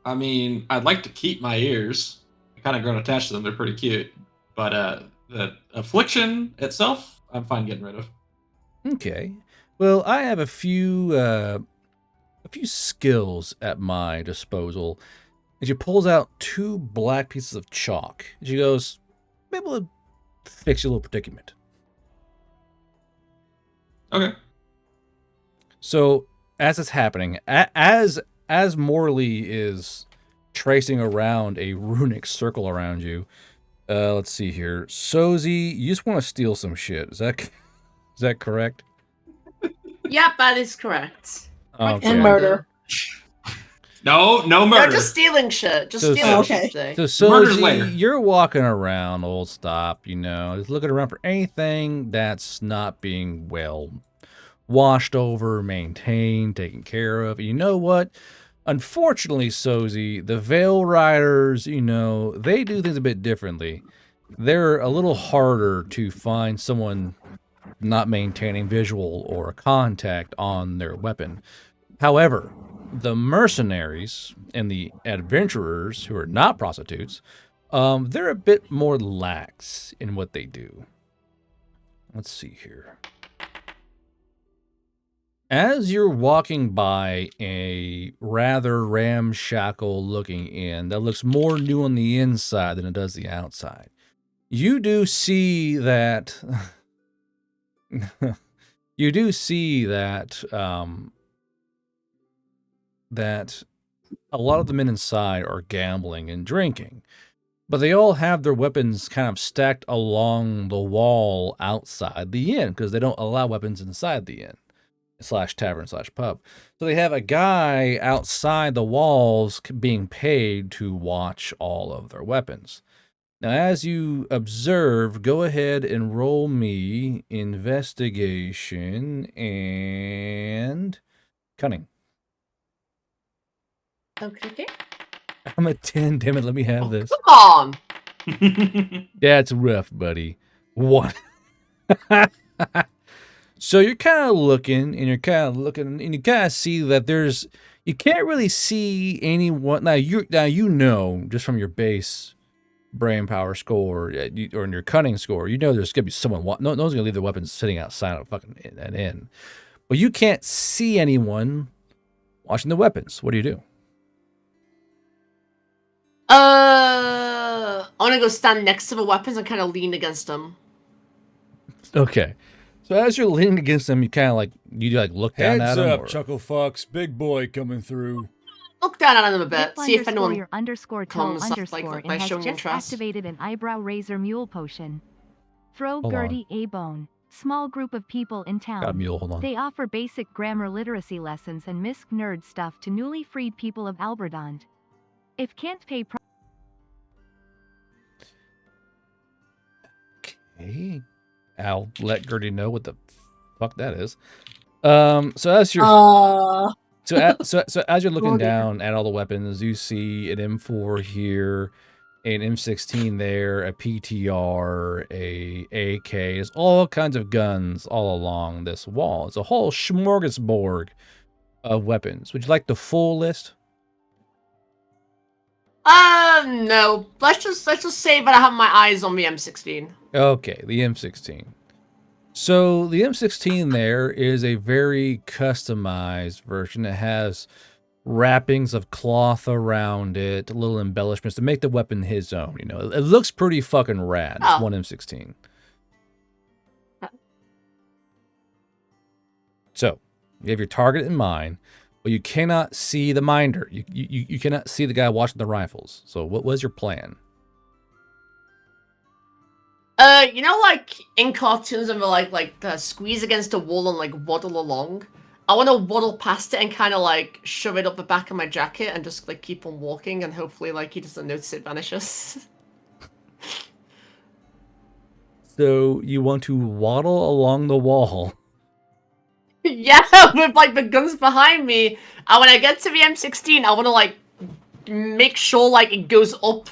I mean, I'd like to keep my ears. I kind of grown attached to them. They're pretty cute. But the affliction itself, I'm fine getting rid of. Okay. Well, I have a few skills at my disposal. And she pulls out 2 black pieces of chalk. And she goes, I'm able to fix your little predicament. Okay. So as it's happening, as Morley is tracing around a runic circle around you, let's see here. Sozi, you just want to steal some shit. Is that correct? Yep, that is correct. Okay. And murder. No murder. No, just stealing shit. Just stealing shit today. So Murder's later. Sozi, you're walking around, old stop, just looking around for anything that's not being well washed over, maintained, taken care of. You know what? Unfortunately, Sozi, the Veil Riders, they do things a bit differently. They're a little harder to find someone not maintaining visual or contact on their weapon. However, the mercenaries and the adventurers who are not prostitutes, they're a bit more lax in what they do. Let's see here. As you're walking by a rather ramshackle-looking inn that looks more new on the inside than it does the outside, you do see that that a lot of the men inside are gambling and drinking. but they all have their weapons kind of stacked along the wall outside the inn because they don't allow weapons inside the inn / tavern / pub. So they have a guy outside the walls being paid to watch all of their weapons. Now, as you observe, go ahead and roll me investigation and cunning. Okay. I'm a 10, damn it, let me have this. Come on. Yeah, it's rough, buddy. One. So you're kind of looking, and you kind of see that you can't really see anyone. Now you know, just from your base brain power score, or in your cunning score, you know there's gonna be someone. No one's gonna leave their weapons sitting outside of fucking an inn. But you can't see anyone watching the weapons. What do you do? I want to go stand next to the weapons and kind of lean against them. Okay. So as you're leaning against them, you kind of look down at them. Heads up, chuckle fucks. Big boy coming through. Look down at them a bit. If See if anyone your underscore comes toe up, underscore by and has showing just interest. activated an eyebrow razor mule potion. Throw Hold Gertie a bone. Small group of people in town. Got a mule, hold on. They offer basic grammar literacy lessons and misc nerd stuff to newly freed people of Alberdond. If can't pay Okay. I'll let Gertie know what the fuck that is. So as you're so as you're looking Oh, dear. down at all the weapons, you see an M4 here, an M16 there, a PTR, a AK. There's all kinds of guns all along this wall. It's a whole smorgasbord of weapons. Would you like the full list? No. Let's just say that I have my eyes on the M16. Okay, the M16. So the M16 there is a very customized version. It has wrappings of cloth around it, little embellishments to make the weapon his own. You know, it looks pretty fucking rad. It's one M16. So you have your target in mind, but you cannot see the minder. You cannot see the guy watching the rifles. So what was your plan? You know, like in cartoons, and we're like squeeze against a wall and like waddle along. I want to waddle past it and kind of like shove it up the back of my jacket and just like keep on walking, and hopefully like he doesn't notice it vanishes. So you want to waddle along the wall. Yeah, with like the guns behind me. And when I get to the M16, I want to like make sure like it goes up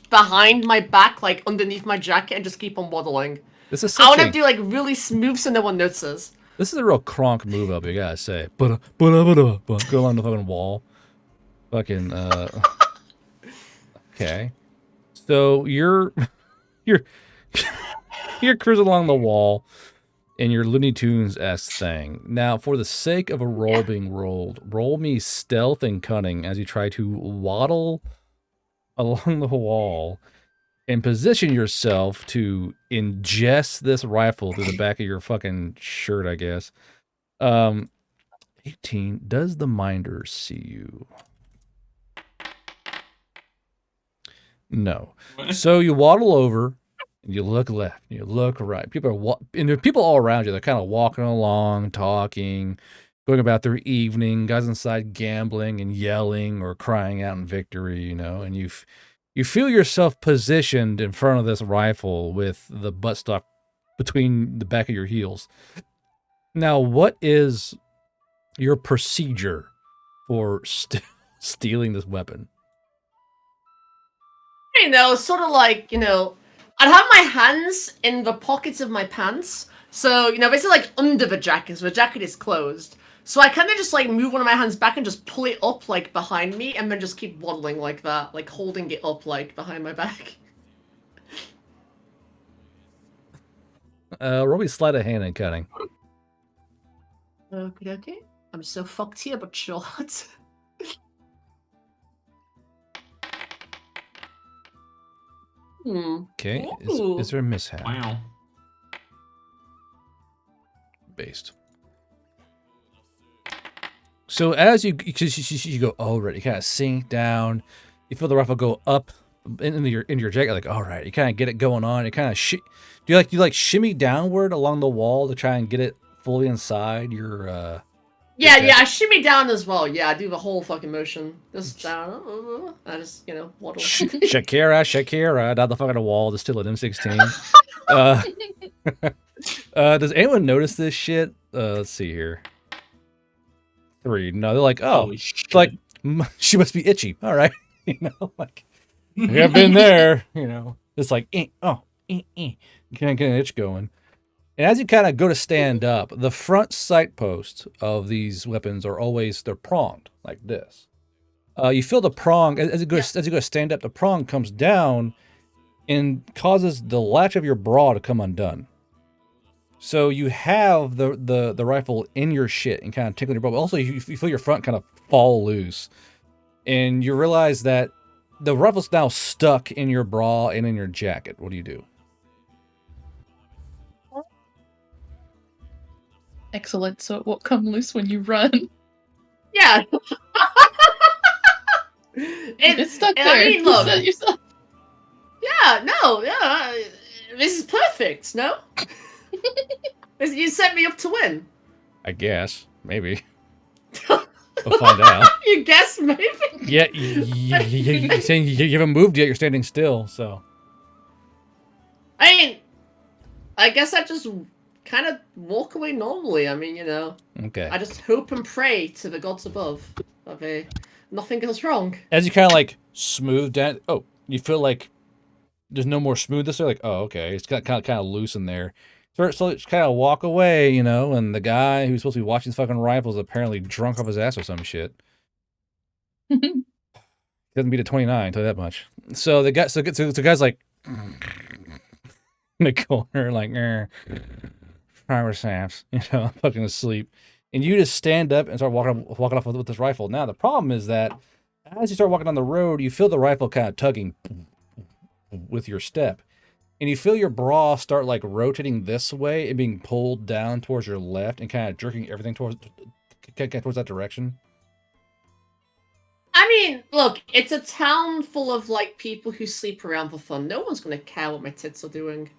behind my back, like underneath my jacket, and just keep on waddling. This is I want to do like really smooth so no one notices. This is a real Kronk move up, you gotta say. Go along the fucking wall. Fucking okay. So you're cruising along the wall in your Looney Tunes-esque thing. Now, for the sake of a roll being rolled, roll me stealth and cunning as you try to waddle along the wall and position yourself to ingest this rifle through the back of your fucking shirt, I guess. 18. Does the minder see you? No. So you waddle over and you look left, and you look right. People are and there are people all around you. They're kind of walking along, talking, going about their evening. Guys inside gambling and yelling or crying out in victory, you know. And you feel yourself positioned in front of this rifle with the buttstock between the back of your heels. Now, what is your procedure for stealing this weapon? You know, sort of like, you know, I'd have my hands in the pockets of my pants. So, you know, basically like under the jacket, so the jacket is closed. So I kind of just like move one of my hands back and just pull it up like behind me and then just keep waddling like that, like holding it up like behind my back. Roll me sleight of hand and cutting. Okay. I'm so fucked here, but sure. Okay, Ooh. is there a mishap? Wow. Based. So as you go over it, you kind of sink down. You feel the rifle go up in your jacket, like, all right, you kind of get it going on. It kind of do you like shimmy downward along the wall to try and get it fully inside your Yeah, I shimmy down as well. Yeah, I do the whole fucking motion. Just down. I just, waddle. Shakira, down the fucking wall to steal an M16. Does anyone notice this shit? Let's see here. 3. No, they're like, oh, it's like she must be itchy. All right, like I've been there. It's like, you can't get an itch going. And as you kind of go to stand up, the front sight posts of these weapons are always, they're pronged like this. You feel the prong as you go to stand up. The prong comes down and causes the latch of your bra to come undone. So you have the rifle in your shit and kind of tickling your bra. But also, you feel your front kind of fall loose, and you realize that the rifle's now stuck in your bra and in your jacket. What do you do? Excellent. So it won't come loose when you run. Yeah. It's stuck there. I mean, look. You said yourself. Yeah, no, yeah. This is perfect, no? You set me up to win. I guess. Maybe. We'll find out. You guess, maybe? Yeah, you're saying you haven't moved yet. You're standing still, so. I mean, I guess I just kind of walk away normally. I mean, Okay. I just hope and pray to the gods above that nothing goes wrong. As you kind of like smooth down, you feel like there's no more smoothness. They're like, oh, okay, it's kind of loose in there. So it's kind of walk away, and the guy who's supposed to be watching his fucking rifle is apparently drunk off his ass or some shit. Doesn't beat a 29, tell you that much. So the guy's like in the corner, like, fiber saps, fucking asleep. And you just stand up and start walking off with this rifle. Now the problem is that as you start walking down the road, you feel the rifle kind of tugging with your step. And you feel your bra start like rotating this way and being pulled down towards your left and kind of jerking everything towards that direction. I mean, look, it's a town full of like people who sleep around for fun. No one's gonna care what my tits are doing.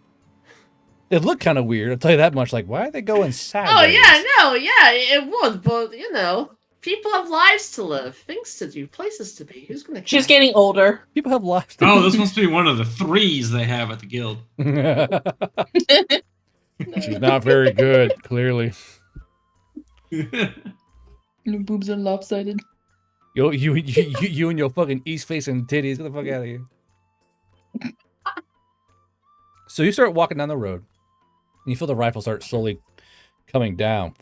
It looked kind of weird, I'll tell you that much. Like, why are they going sideways? Oh yeah, no, yeah, it would, but people have lives to live, things to do, places to be. Who's gonna care? She's getting older. People have lives. Oh, this must be one of the 3s they have at the guild. She's not very good, clearly. Your boobs are lopsided. You and your fucking east-facing titties. Get the fuck out of here. So you start walking down the road, and you feel the rifle start slowly coming down.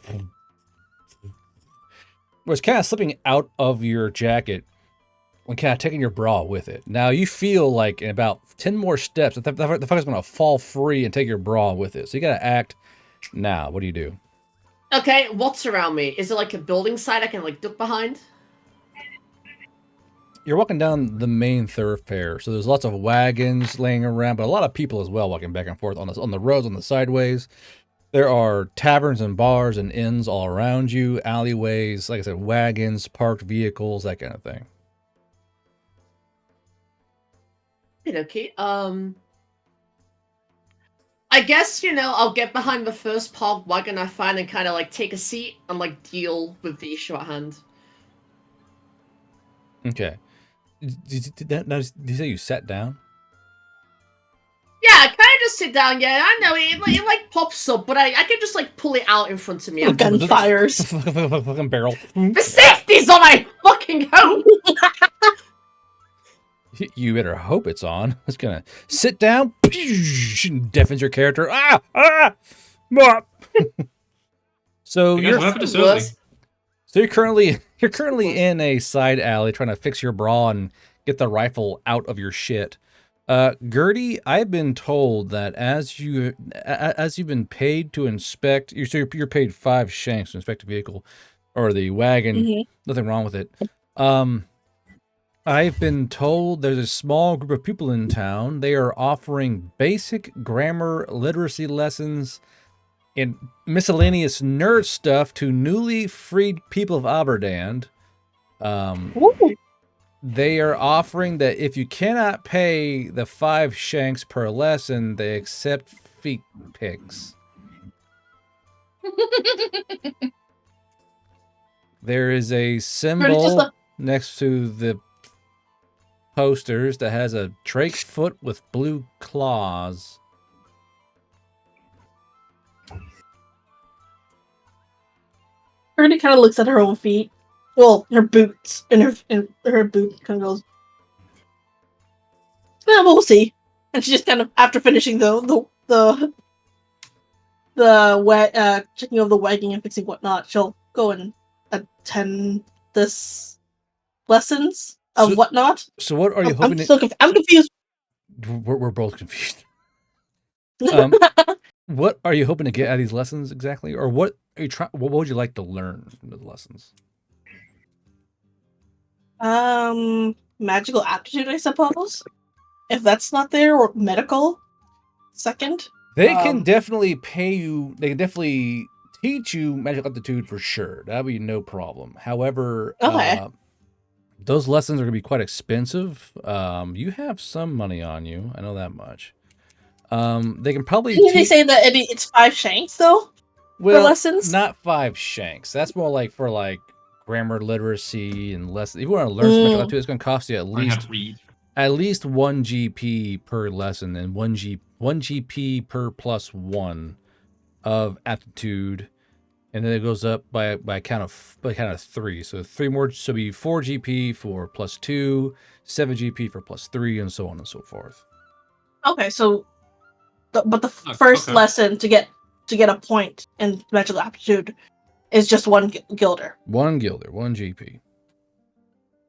Where it's kind of slipping out of your jacket and kind of taking your bra with it. Now you feel like in about 10 more steps, the fucker's going to fall free and take your bra with it. So you got to act now. What do you do? Okay, what's around me? Is it like a building site I can like duck behind? You're walking down the main thoroughfare, so there's lots of wagons laying around, but a lot of people as well walking back and forth on the roads, on the sideways. There are taverns and bars and inns all around you, alleyways, like I said, wagons, parked vehicles, that kind of thing. Okay. I guess, I'll get behind the first parked wagon I find and kind of like take a seat and like deal with the issue at hand. Okay. Did you say you sat down? Yeah, I kind of just sit down. Yeah, I know it like pops up, but I can just like pull it out in front of me. Gunfires. Fucking barrel. The safety's on my fucking home. You better hope it's on. It's gonna sit down, deafens your character. So you're currently in a side alley trying to fix your bra and get the rifle out of your shit. Gertie, I've been told that as you've been paid to inspect, you're paid 5 shanks to inspect a vehicle or the wagon. Mm-hmm. Nothing wrong with it. I've been told there's a small group of people in town. They are offering basic grammar literacy lessons and miscellaneous nerd stuff to newly freed people of Aberdand. They are offering that if you cannot pay the 5 shanks per lesson, they accept feet pics. There is a symbol next to the posters that has a drake foot with blue claws. Birdie kind of looks at her own feet. Well, her boots, and her boot kind of goes, "Yeah, we'll see." And she just kind of, after finishing the checking over the wagging and fixing whatnot, she'll go and attend this lessons of whatnot. So what are you hoping? I'm confused. We're both confused. What are you hoping to get out of these lessons exactly, or what are you trying? What would you like to learn from the lessons? Magical aptitude, I suppose. If that's not there, or medical. Second, they can definitely pay you. They can definitely teach you magical aptitude for sure. That would be no problem. However, those lessons are going to be quite expensive. You have some money on you. I know that much. They can probably. Didn't they say that it's 5 shanks though? Well, for lessons? Not 5 shanks. That's more like for like grammar literacy and lessons. If you want to learn some magical aptitude, it's going to cost you at least 1 GP per lesson and 1 GP per +1 of aptitude, and then it goes up by count of 3. So 3 more, so it'll be 4 GP for +2, 7 GP for +3, and so on and so forth. Okay, so but the first lesson to get a point in magical aptitude is just 1 guilder. 1 guilder, 1 GP.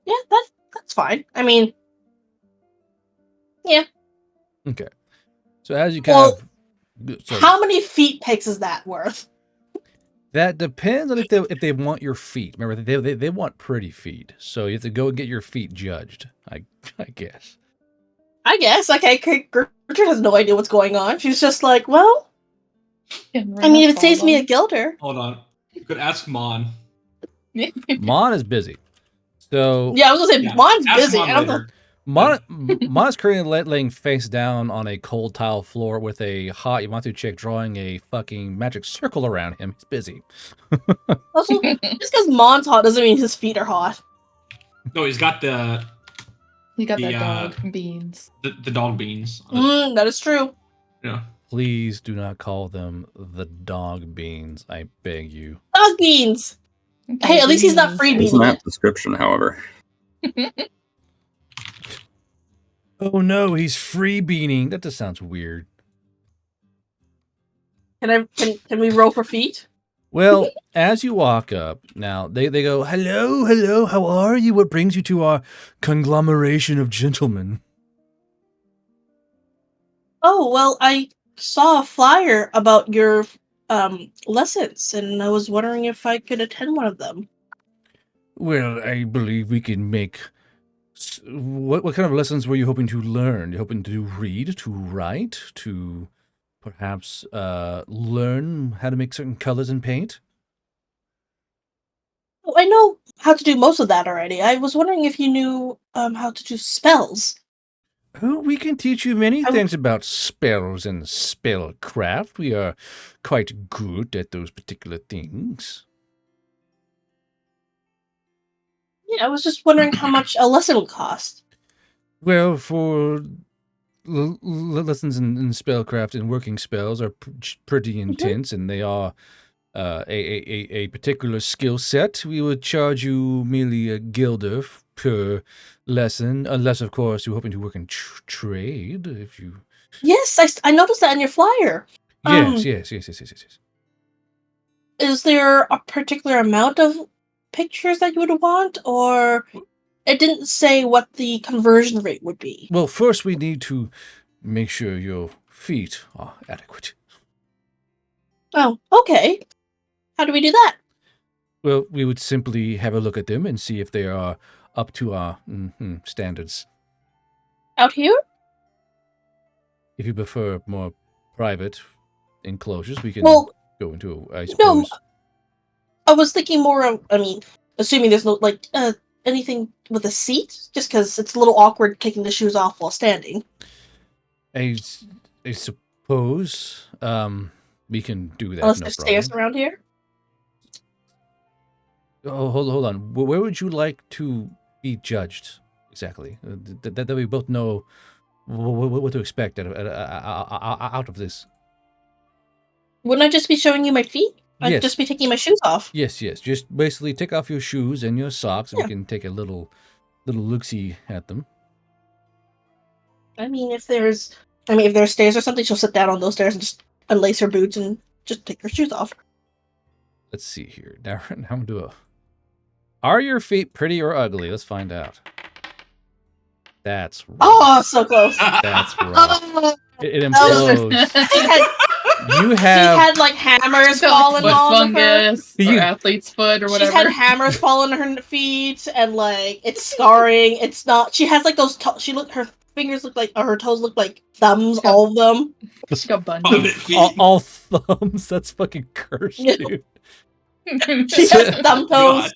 Yeah, that's fine. I mean, yeah. Okay. So as you how many feet pics is that worth? That depends on if they want your feet. Remember, they want pretty feet, so you have to go and get your feet judged. I guess. Okay, Gertrude has no idea what's going on. She's just like, well, I mean, if it saves me a guilder. Hold on, you could ask Mon. Mon is busy. So yeah, I was gonna say Mon's busy. Mon is currently laying face down on a cold tile floor with a hot Yamato chick drawing a fucking magic circle around him. He's busy. Also, just because Mon's hot doesn't mean his feet are hot. No, he's got the. You got the dog beans. The dog beans. That is true. Yeah. Please do not call them the dog beans. I beg you. Dog beans. Hey, at least he's not freebiening. It's not description, however. Oh no, he's freebiening. That just sounds weird. Can we roll for feet? Well, as you walk up, now they go, hello, how are you? What brings you to our conglomeration of gentlemen? Oh, well, I saw a flyer about your lessons, and I was wondering if I could attend one of them. Well, I believe we can make... What kind of lessons were you hoping to learn? You hoping to read, to write, to perhaps learn how to make certain colors and paint? Well, I know how to do most of that already. I was wondering if you knew how to do spells. Oh, we can teach you many things about spells and spellcraft. We are quite good at those particular things. Yeah, I was just wondering how much a lesson would cost. Well, for lessons in spellcraft and working spells are pretty intense, and they are a particular skill set. We would charge you merely a guilder per lesson, unless, of course, you're hoping to work in trade. If you... Yes, I noticed that in your flyer. Yes. Is there a particular amount of pictures that you would want, or it didn't say what the conversion rate would be? Well, first we need to make sure your feet are adequate. Oh, okay. How do we do that? Well, we would simply have a look at them and see if they are up to our standards. Out here? If you prefer more private enclosures, we can go into, I suppose. No, I was thinking more of, I mean, assuming there's no, anything with a seat? Just because it's a little awkward taking the shoes off while standing. I suppose we can do that. Unless No there's problem. stairs around here. Oh, hold on. Where would you like to be judged exactly? That we both know what to expect out of this. Wouldn't I just be showing you my feet? I'd Yes. just be taking my shoes off. Yes. Just basically take off your shoes and your socks, and Yeah. we can take a little look-see at them. I mean, if there's stairs or something, she'll sit down on those stairs and just unlace her boots and just take her shoes off. Let's see here. Now I'm do a. Are your feet pretty or ugly? Let's find out. That's rough. Oh, so close. That's rough. Oh, It implodes. She she had like hammers falling foot on her. fungus or athlete's foot or She's whatever. had hammers falling on her feet, and like it's scarring. It's not. She has like those. Her fingers look like, or her toes look like thumbs. All of them. She got bunnies. all thumbs. That's fucking cursed, dude. She has thumb toes.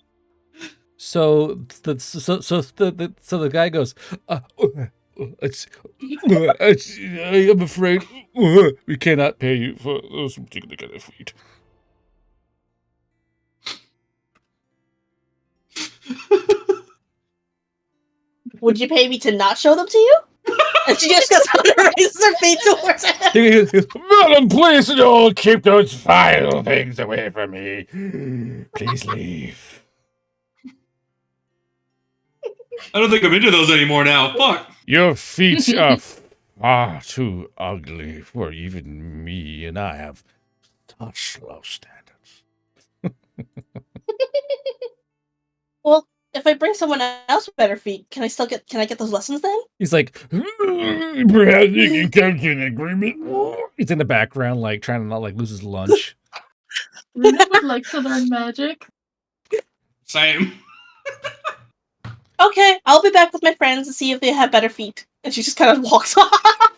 So the guy goes, I'm afraid we cannot pay you for those particular kind of feet. Would you pay me to not show them to you? And she just goes out and raises her feet towards him. He goes, Madam, please don't keep those vile things away from me. Please leave. I don't think I'm into those anymore now. Fuck. Your feet are far too ugly for even me, and I have such low standards. Well, if I bring someone else with better feet, can I get those lessons then? He's like, perhaps you can come to an agreement. He's in the background, like trying to not like lose his lunch. Runa would like to learn magic. Same. Okay, I'll be back with my friends and see if they have better feet. And she just kind of walks off.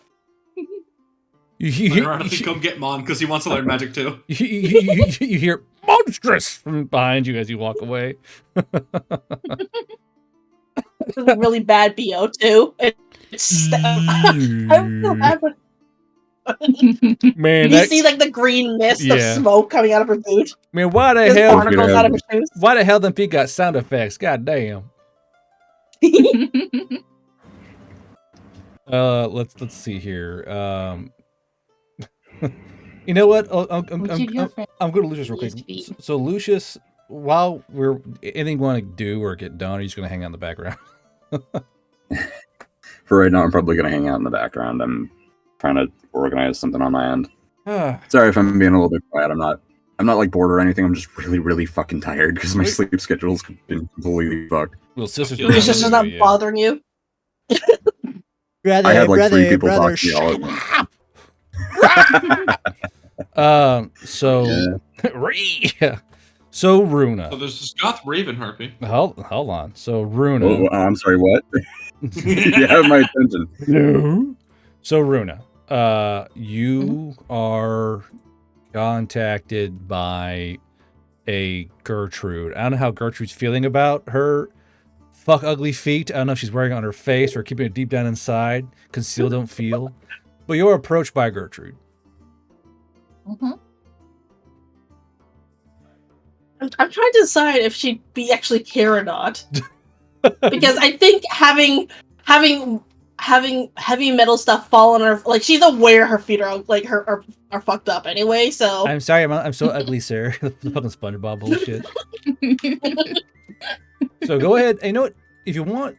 You come get Mon because he wants to learn magic too. You hear monstrous from behind you as you walk away. This is a really bad BO too. I feel bad for Man, you see like the green mist of smoke coming out of her boot. Man, why the There's hell? particles out of her shoes. Why the hell them feet got sound effects? God damn. Let's see here. You know what? I'm going to Lucius real quick. So Lucius, while we're anything you want to do or get done, or are you just going to hang out in the background? For right now, I'm probably going to hang out in the background. I'm trying to organize something on my end. Sorry if I'm being a little bit quiet. I'm not like bored or anything. I'm just really, really fucking tired because my sleep schedule's been completely fucked. Well, sister's Your sister's not bothering you. I had like 3 people talk to me all at once. So Runa. So there's this goth raven harpy. Hold on. So Runa. Oh, I'm sorry, what? You have my attention. No. So Runa, you are contacted by a Gertrude. I don't know how Gertrude's feeling about her fuck ugly feet. I don't know if she's wearing it on her face or keeping it deep down inside. Conceal, don't feel. But you're approached by Gertrude. Mm-hmm. I'm trying to decide if she'd be actually care or not. Because I think having heavy metal stuff fall on her, like she's aware her feet are like are fucked up anyway. So I'm sorry, I'm so ugly, sir. The fucking SpongeBob bullshit. So go ahead. You know what? If you want,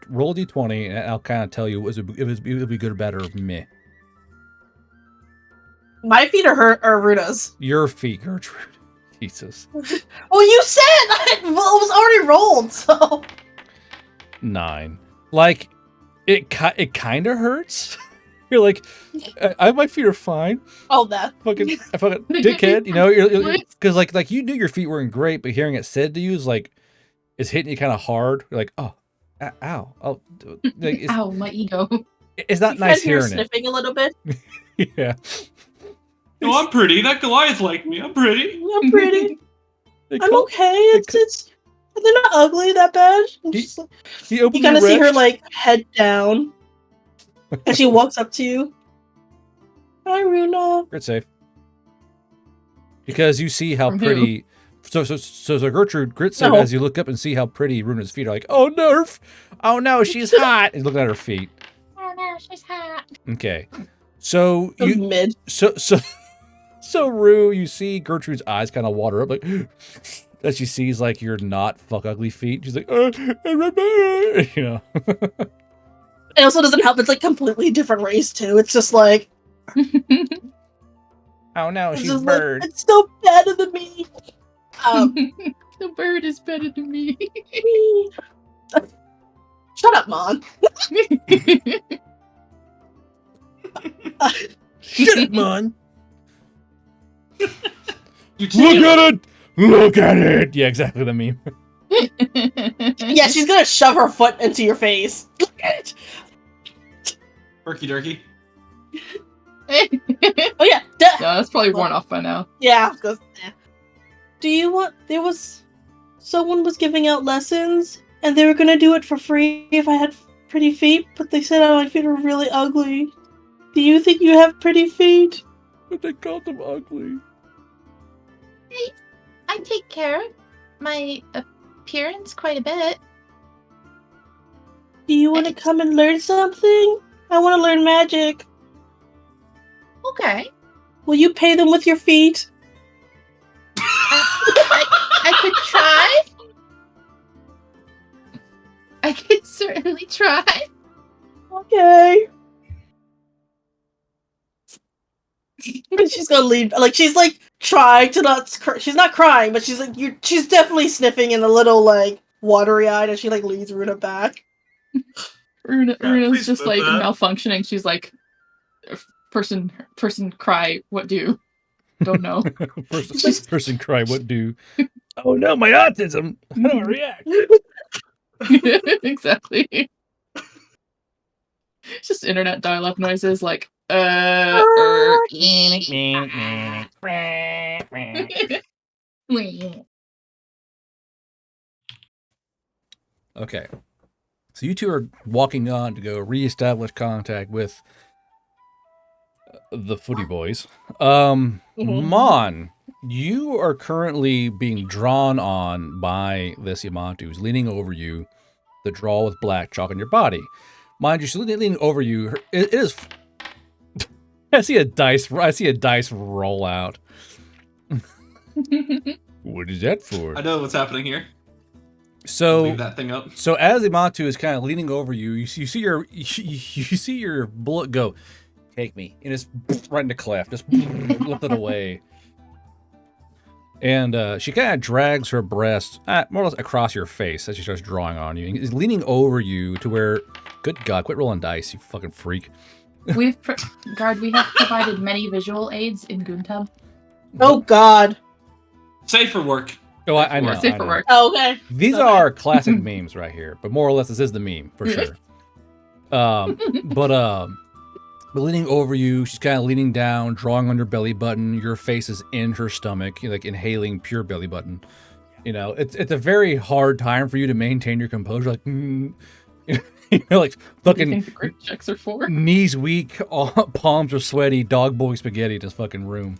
roll d20, and I'll kind of tell you if it'll be good or bad or meh. My feet are Runa's. Your feet, Gertrude. Jesus. Well, you said it was already rolled, so 9. Like, it kind of hurts. You're like, my feet are fine. Oh, that fucking dickhead. You know, because like you knew your feet weren't great, but hearing it said to you is like, it's hitting you kind of hard. You're like, oh, ow, oh, like, ow, my ego. It's not nice hearing sniffing a little bit. Yeah. No, I'm pretty. That Goliath liked me. I'm pretty. I'm pretty. I'm okay. They're not ugly that bad. He You openly kind of see her retched. like head down, and she walks up to you. Hi, Runa. Grit save. Because you see how From who? pretty. So Gertrude, grit save No. as you look up and see how pretty Runa's feet are. Like, oh nerf! Oh no, she's hot! And looking at her feet. Oh no, she's hot. Okay, so It was you mid. so Rue, you see Gertrude's eyes kind of water up, like as she sees like your not fuck ugly feet. She's like, you know. It also doesn't help. It's like completely different race too. It's just like Oh no, it's she's just bird. like, it's still better than me. The bird is better than me. Shut up, Mon. Shut it, man. You Look at it! Look at it! Yeah, exactly the meme. Yeah, she's gonna shove her foot into your face. Look at it. Herky Durky. Oh yeah. Yeah, that's probably worn off by now. Yeah. Do you want? Someone was giving out lessons, and they were gonna do it for free if I had pretty feet, but they said my feet are really ugly. Do you think you have pretty feet? But they called them ugly. I take care of my appearance quite a bit. Do you want to come and learn something? I want to learn magic. Okay. Will you pay them with your feet? I could try. I could certainly try. Okay. And she's gonna leave. Like she's like trying to not. She's not crying, but she's like she's definitely sniffing and a little like watery eyed as she like leads Runa back. Runa's please just flip like that. malfunctioning. She's like, person cry. What do? Don't know. person cry. What do? Oh no, my autism. How do I react? Exactly. It's just internet dial-up noises like Okay. So you two are walking on to go reestablish contact with the footy boys. Mon, you are currently being drawn on by this Yamato who's leaning over you, the draw with black chalk on your body. Mind you, she's leaning over you. It is. I see a dice roll out. What is that for? I know what's happening here. So Leave that thing up. So as Imatu is kind of leaning over you, you see your bullet go, take me, and it's right in the cleft, just lift it away. And she kind of drags her breast more or less across your face as she starts drawing on you. And is leaning over you to where, good God, quit rolling dice, you fucking freak. we have provided many visual aids in Goontub. Oh God. Safe for work. Oh, I know. Safe I for know. work. Oh, okay. These are classic memes right here, but more or less this is the meme for sure. But leaning over you, she's kind of leaning down, drawing on your belly button. Your face is in her stomach, like inhaling pure belly button. You know, it's a very hard time for you to maintain your composure. Like, you know, like fucking What do you think the grip checks are for? knees weak, palms are sweaty, dog boy spaghetti in this fucking room.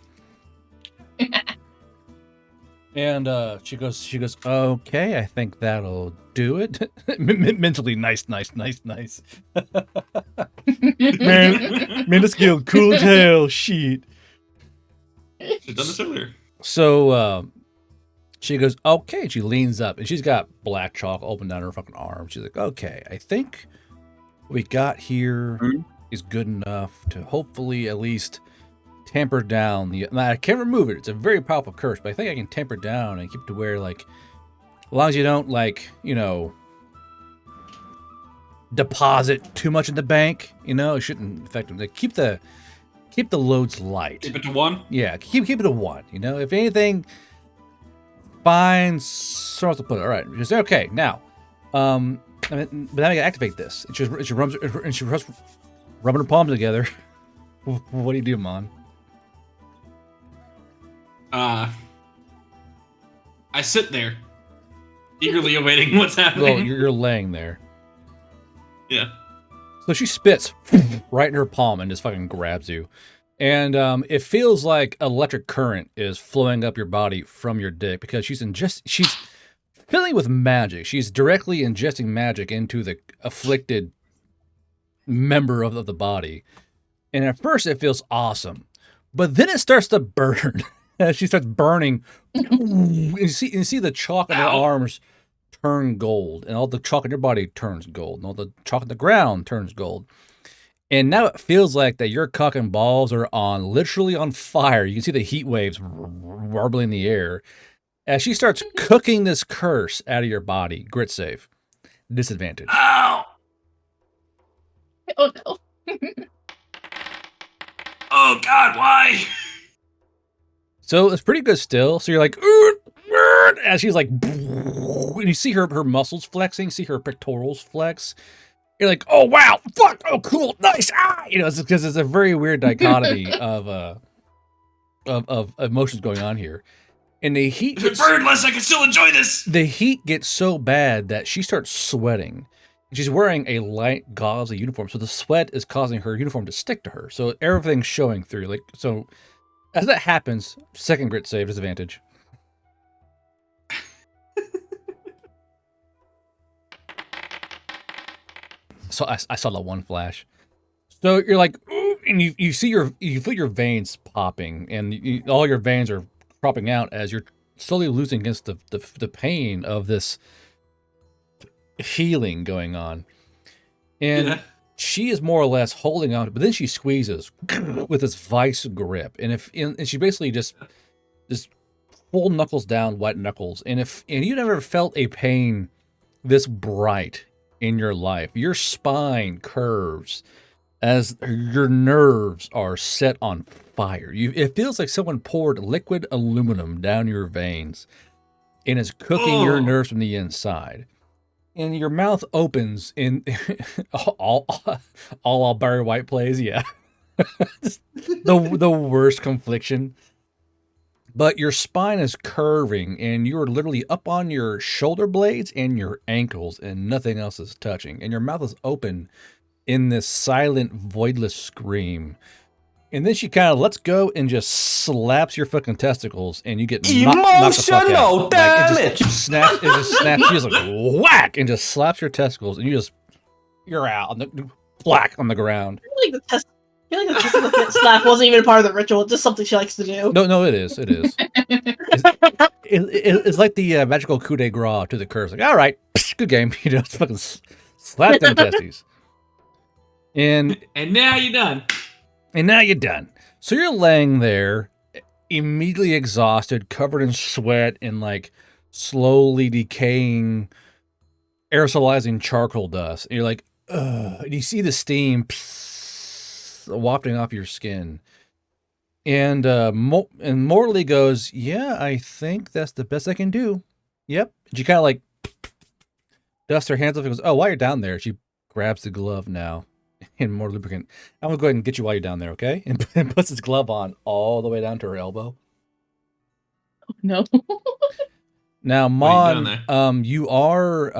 And she goes, okay, I think that'll do it. Mentally, nice. Man, this girl cool as hell, shit. Should've done this earlier. So, she goes, okay, she leans up, and she's got black chalk open down her fucking arm. She's like, okay, I think what we got here is good enough to hopefully at least temper down the. I can't remove it. It's a very powerful curse, but I think I can temper down and keep it to where, like, as long as you don't, like, you know, deposit too much in the bank, you know, it shouldn't affect them. Like, keep the loads light. Keep it to 1. Yeah, keep it to 1. You know, if anything, fine. So to put it. All right, just okay. Now, but then I gotta activate this. She rubs rubbing her palms together. What do you do, Mon? I sit there eagerly awaiting what's happening. Well, you're laying there. Yeah. So she spits right in her palm and just fucking grabs you. And it feels like electric current is flowing up your body from your dick because she's filling with magic. She's directly ingesting magic into the afflicted member of the body. And at first it feels awesome. But then it starts to burn. As she starts burning. And you see the chalk on her arms turn gold. And all the chalk on your body turns gold. And all the chalk on the ground turns gold. And now it feels like that your cock and balls are literally on fire. You can see the heat waves warbling in the air. As she starts cooking this curse out of your body. Grit save. Disadvantage. Ow! Oh no. Oh God, why? So it's pretty good still. So you're like, as she's like, and you see her muscles flexing, see her pectorals flex. You're like, oh wow, fuck, oh cool, nice, it's because it's a very weird dichotomy of emotions going on here. And the heat If it burned less, I can still enjoy this. The heat gets so bad that she starts sweating. She's wearing a light gauzy uniform, so the sweat is causing her uniform to stick to her. So everything's showing through. Like, so as that happens, second grit save disadvantage. So I saw the one flash. So you're like, ooh, and you feel your veins popping, and all your veins are cropping out as you're slowly losing against the pain of this healing going on. And she is more or less holding on, but then she squeezes with this vice grip, and she basically just full knuckles down, white knuckles. And you never felt a pain this bright in your life. Your spine curves as your nerves are set on fire. It feels like someone poured liquid aluminum down your veins and is cooking your nerves from the inside. And your mouth opens in all Barry White plays, yeah. the worst confliction. But your spine is curving, and you're literally up on your shoulder blades and your ankles, and nothing else is touching. And your mouth is open in this silent, voidless scream. And then she kind of lets go and just slaps your fucking testicles, and you get knocked the fuck out. Damn it just snaps. It just snaps. She just like whack and just slaps your testicles, and you're out on the black on the ground. I feel like the testicle slap wasn't even part of the ritual. It's just something she likes to do. No, it is. It is. It's like the magical coup de grace to the curse. Like, all right, good game. It's fucking slap them testes. And now you're done. And now you're done. So you're laying there, immediately exhausted, covered in sweat, and like slowly decaying, aerosolizing charcoal dust. And you're like, ugh. And you see the steam wafting off your skin. And Morley goes, yeah, I think that's the best I can do. Yep. And she kind of like dusts her hands off and goes, oh, while you're down there, she grabs the glove now. And more lubricant. I'm gonna go ahead and get you while you're down there, okay? And puts his glove on all the way down to her elbow. Oh, no. Now, Mon, you are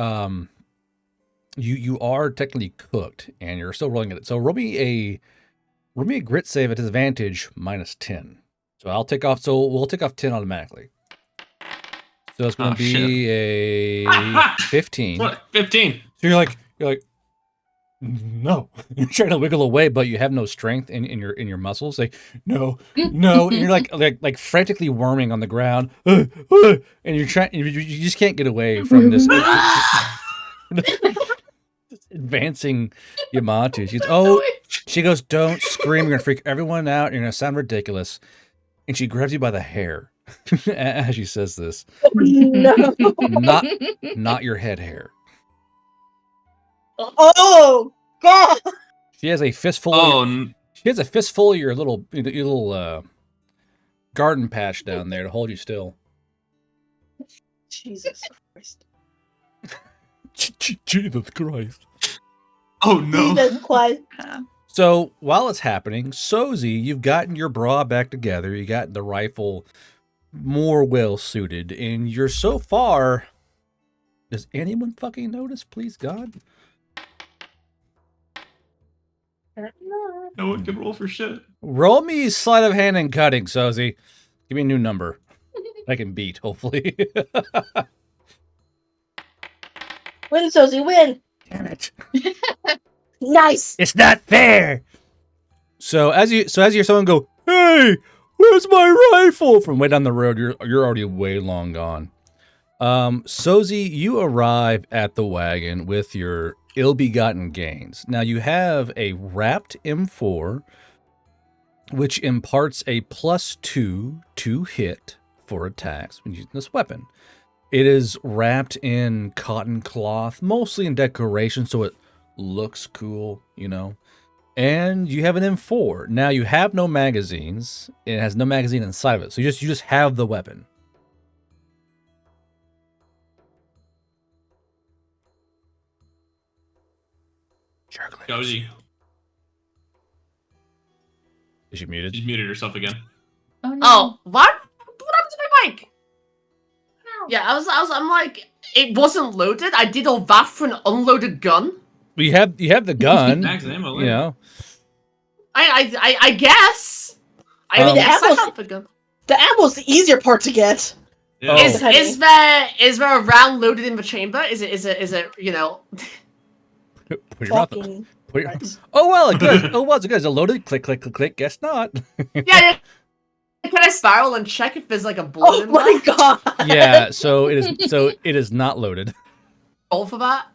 technically cooked, and you're still rolling it. So roll me a grit save at disadvantage -10. So I'll take off. So we'll take off 10 automatically. So it's gonna be a 15. What? 15. So you're like. No, you're trying to wiggle away, but you have no strength in your muscles. Like, no, and you're like frantically worming on the ground, and you're trying. You just can't get away from this advancing Yamato. She goes, don't scream! You're gonna freak everyone out. You're gonna sound ridiculous. And she grabs you by the hair as she says this. No, not your head hair. Oh God! She has a fistful. She has a fistful of your little garden patch down there to hold you still. Jesus Christ! Jesus Christ! Oh no! Jesus Christ! So while it's happening, Sozi, you've gotten your bra back together. You got the rifle more well suited, and you're so far Does anyone fucking notice, please God? No one can roll for shit. Roll me sleight of hand and cutting, Sozy. Give me a new number. I can beat, hopefully. Win, Sozy, win! Damn it. Nice! It's not fair. So as you hear someone go, "Hey, where's my rifle?" from way down the road, you're already way long gone. Sozy, you arrive at the wagon with your ill-begotten gains. Now you have a wrapped M4, which imparts a +2 to hit for attacks when using this weapon. It is wrapped in cotton cloth, mostly in decoration, so it looks cool, you know. And you have an M4. Now you have no magazines. It has no magazine inside of it, so you just have the weapon. Goji. Is she muted? She's muted herself again. Oh, no. Oh, what? What happened to my mic? Yeah, I'm like, it wasn't loaded. I did all that for an unloaded gun. You have the gun. Max ammo, You know. I guess. I mean, guess I ammo's- have a gun. The ammo's the easier part to get. Yeah. Oh. Is there a round loaded in the chamber? Is it you know? Put your mouth up. Fucking Put your- Christ. Oh well, it good. Oh well, it's good. Is it loaded? Click, click, click, click. Guess not. Yeah. Can I spiral and check if there's like a bullet Oh in my there? god! Yeah. So it is not loaded. Roll for that?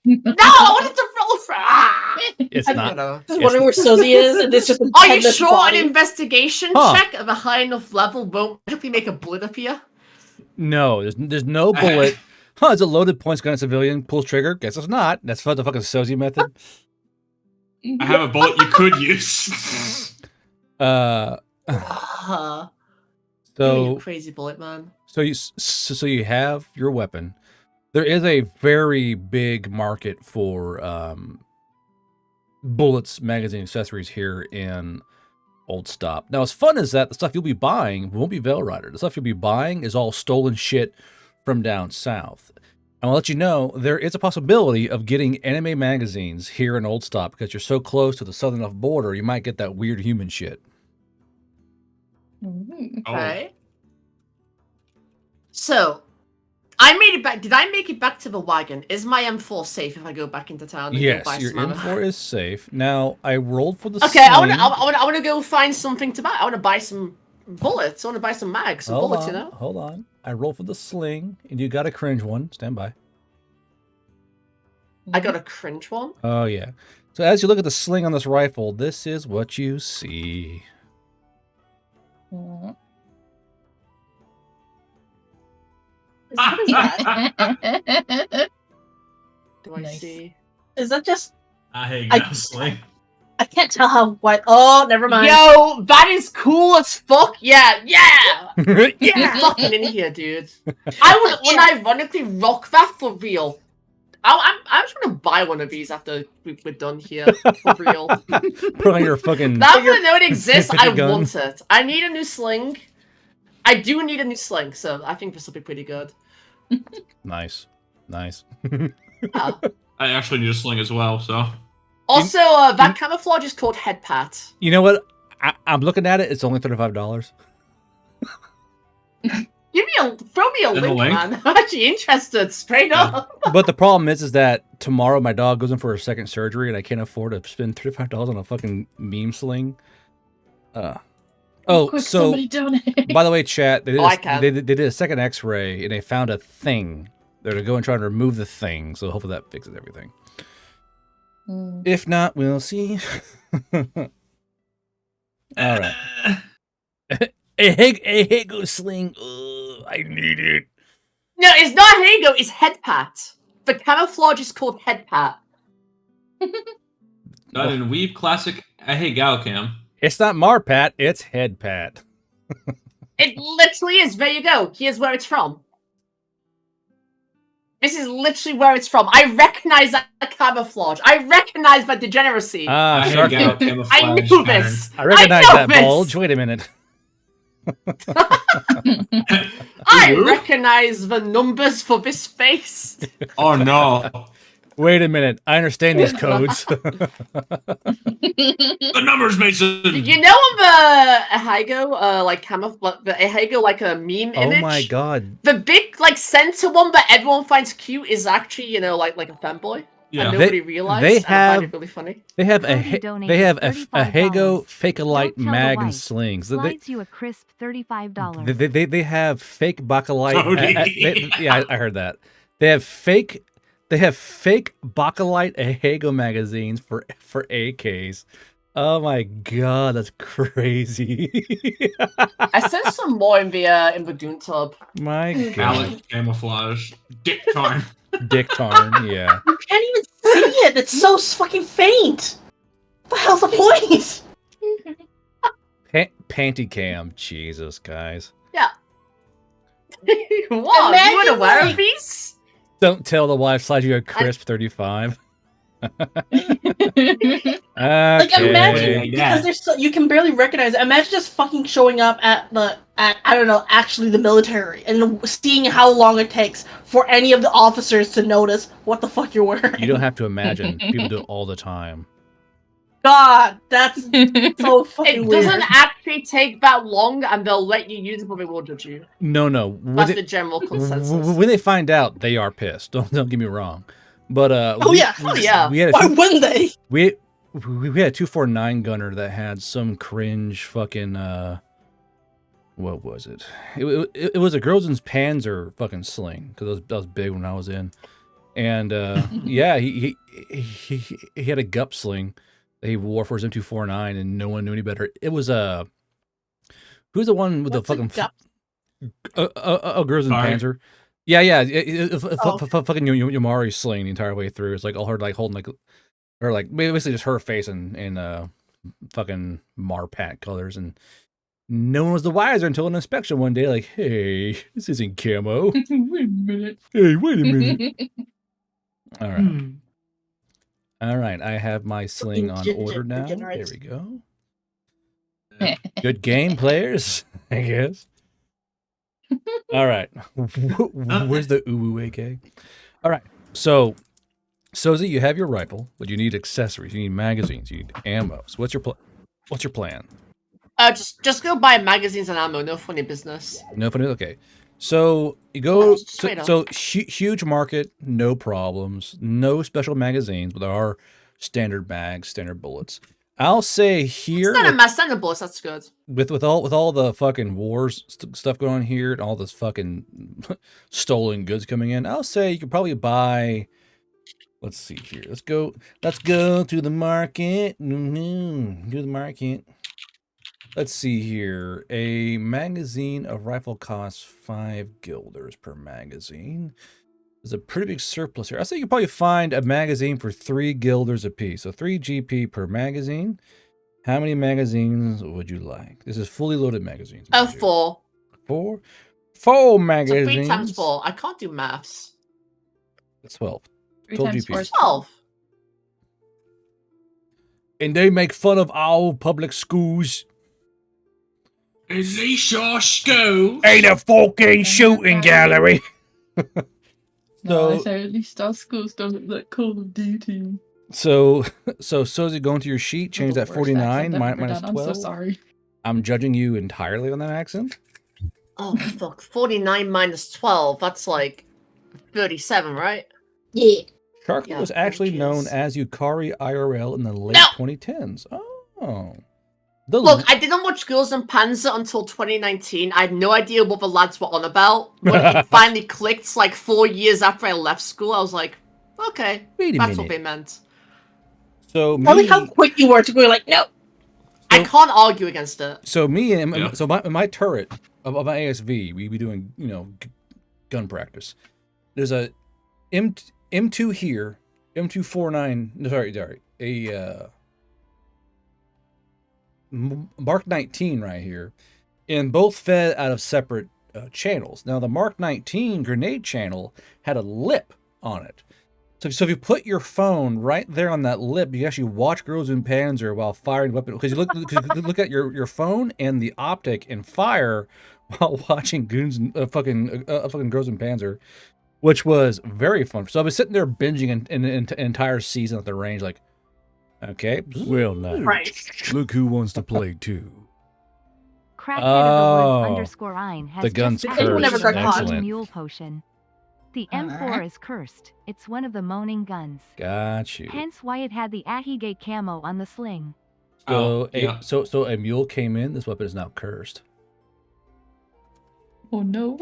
No, I wanted to roll for. Ah! It's I not. don't know. Just wondering where Sozy is, and it's just a Are you headless sure body. an investigation Huh. check of a high enough level won't magically make a bullet appear? No, there's no bullet. Huh? Is it loaded? Points gun a civilian. Pulls trigger. Guess it's not. That's the fucking Sozy method. I have a bullet you could use. Uh, So you crazy bullet man. So you have your weapon. There is a very big market for bullets, magazine accessories here in Old Stop. Now, as fun as that, the stuff you'll be buying won't be Veil Rider. The stuff you'll be buying is all stolen shit from down south. And I'll let you know, there is a possibility of getting anime magazines here in Old Stop because you're so close to the southern enough border, you might get that weird human shit. Okay. So, I made it back. Did I make it back to the wagon? Is my M4 safe if I go back into town? And go Yes, buy your some ammo? M4 is safe. Now, I rolled for the Okay, I sling. want to go find something to buy. I want to buy some bullets. I want to buy some mags, some bullets. You know. Hold on. I roll for the sling, and you got a cringe one. Stand by. I got a cringe one. Oh, yeah. So as you look at the sling on this rifle, this is what you see. What is that? Do I Nice. see? Is that just? I I- sling. I can't tell how white. Oh, never mind. Yo, that is cool as fuck. Yeah, yeah. Yeah. Get fucking in here, dude. I would unironically rock that for real. I'm just gonna buy one of these after we're done here. For real. Put on your fucking... Now that I know it exists, I gun. want it. I need a new sling. I do need a new sling, so I think this will be pretty good. Nice. Nice. Yeah. I actually need a sling as well, so. Also, that camouflage is called head pat. You know what? I'm looking at it. It's only $35. Throw me a Send a link, link? man. I'm actually interested, straight Yeah. up. But the problem is that tomorrow my dog goes in for a second surgery, and I can't afford to spend $35 on a fucking meme sling. Oh, Quick, so... somebody donate. By the way, chat, they did, Oh, I can. they did a second x-ray, and they found a thing. They're going to go and try and remove the thing, so hopefully that fixes everything. If not, we'll see. All right. A Hago sling. Ugh, I need it. No, it's not Hago, it's head pat. The camouflage is called head pat. Done in Weave Classic Ahegao Cam. It's not Marpat, it's Head Pat. It literally is. There you go. Here's where it's from. This is literally where it's from. I recognize that camouflage. I recognize that degeneracy. Ah, Sharky. Ahegao camouflage I knew pattern. this. I recognize know that this. bulge. Wait a minute. I recognize the numbers for this face. Oh no. Wait a minute. I understand these codes. The numbers, Mason. You know on the Ehaigo, like the Ehaigo like a meme Oh image. my god. The big like center one that everyone finds cute is actually like a fanboy. Yeah. And nobody realized. They and I find have it really funny. they have Cody a donated Hago $35. Fake-A-Lite Don't tell the mag and wife. slings. Slides you a crisp $35. They have fake Bakelite. Cody. Yeah, I heard that. They have fake Bakelite Ahego magazines for AKs. Oh my god, that's crazy. I sent some more in the Dune tub. My god. Valid camouflage. Dick tarn. Dick tarn, yeah. You can't even see it. It's so fucking faint. What the hell's the point? Panty cam, Jesus, guys. Yeah. What? You Imagine, weren't aware like- of these? Don't tell the wife slide you a crisp 35. Like Okay. imagine Yeah. because there's you can barely recognize it. Imagine just fucking showing up at I don't know, actually the military and seeing how long it takes for any of the officers to notice what the fuck you're wearing. You don't have to imagine. People do it all the time. God, that's so fucking It weird. doesn't actually take that long, and they'll let you use it, but they will judge you. No. That's the general consensus. When they find out, they are pissed. Don't get me wrong. But Oh yeah. we had a Why wouldn't they? we had a 249 gunner that had some cringe fucking what was it? It was a Grozen's Panzer fucking sling because that was big when I was in, and yeah, he had a gup sling that he wore for his M249, and no one knew any better. It was who's the one with What's the a fucking gup? a Grozen Sorry. Panzer? Yeah, Oh. fucking Yamari sling the entire way through. It's like all her like holding like, or like basically just her face in fucking Marpat colors, and no one was the wiser until an inspection one day. Like, hey, this isn't camo. Wait a minute. Hey, wait a minute. All right. I have my sling on order now. There degenerates. we go. Good game, players. I guess. All right. Where's the uwu AK? All right. So, Sozi, you have your rifle, but you need accessories. You need magazines. You need ammo. So what's your plan? Just go buy magazines and ammo. No funny business. No funny. Okay. So you go. Straight up. So huge market, no problems, no special magazines, but there are standard bags, standard bullets. I'll say here Standard bullets. That's good. with all the fucking wars stuff going on here and all this fucking stolen goods coming in, I'll say you could probably buy. Let's see here. Let's go to the market. To the market. Let's see here. A magazine of rifle costs 5 guilders per magazine. There's a pretty big surplus here. I say you can probably find a magazine for 3 guilders apiece. So 3 GP per magazine. How many magazines would you like? This is fully loaded magazines. mind you. 4. 4 So magazines. 3 times 4. I can't do maths. That's 12. 3 12 times GP. 4 is 12. And they make fun of all public schools. Is this your school? Ain't a fucking shooting gallery. No, I So- say at least our schools don't look like Call of Duty. So Sozi, go into your sheet, change that The worst accent 49 I've ever minus done. 12. I'm so sorry. I'm judging you entirely on that accent. Oh fuck. 49 minus 12. That's like 37, right? Yeah. Sharky Yeah, was actually thank known yous. as Yukari IRL in the late No! 2010s. Oh. The Look, I didn't watch Girls and Panzer until 2019. I had no idea what the lads were on about. When it finally clicked, like 4 years after I left school, I was like, okay, Wait a that's what minute. they meant. So I like how me, quick you were to go like, no. I can't argue against it. so me and Yeah. so my turret of my ASV, we be doing gun practice. There's a M2 here, M249. No, sorry, a Mark 19 right here, and both fed out of separate channels. Now the Mark 19 grenade channel had a lip on it, So if you put your phone right there on that lip, you actually watch Girls in Panzer while firing weapon. Because you look at your phone and the optic and fire while watching fucking Girls in Panzer, which was very fun. So I was sitting there binging an entire season at the range, like, okay. Well, now, Right. look who wants to play too. Crackhead of the Woods _ine has the gun's just cursed. Never got caught. Excellent. mule potion. The M4 is cursed. It's one of the moaning guns. Got you. Hence why it had the Ahige camo on the sling. So, yeah. so a mule came in. This weapon is now cursed. Oh no.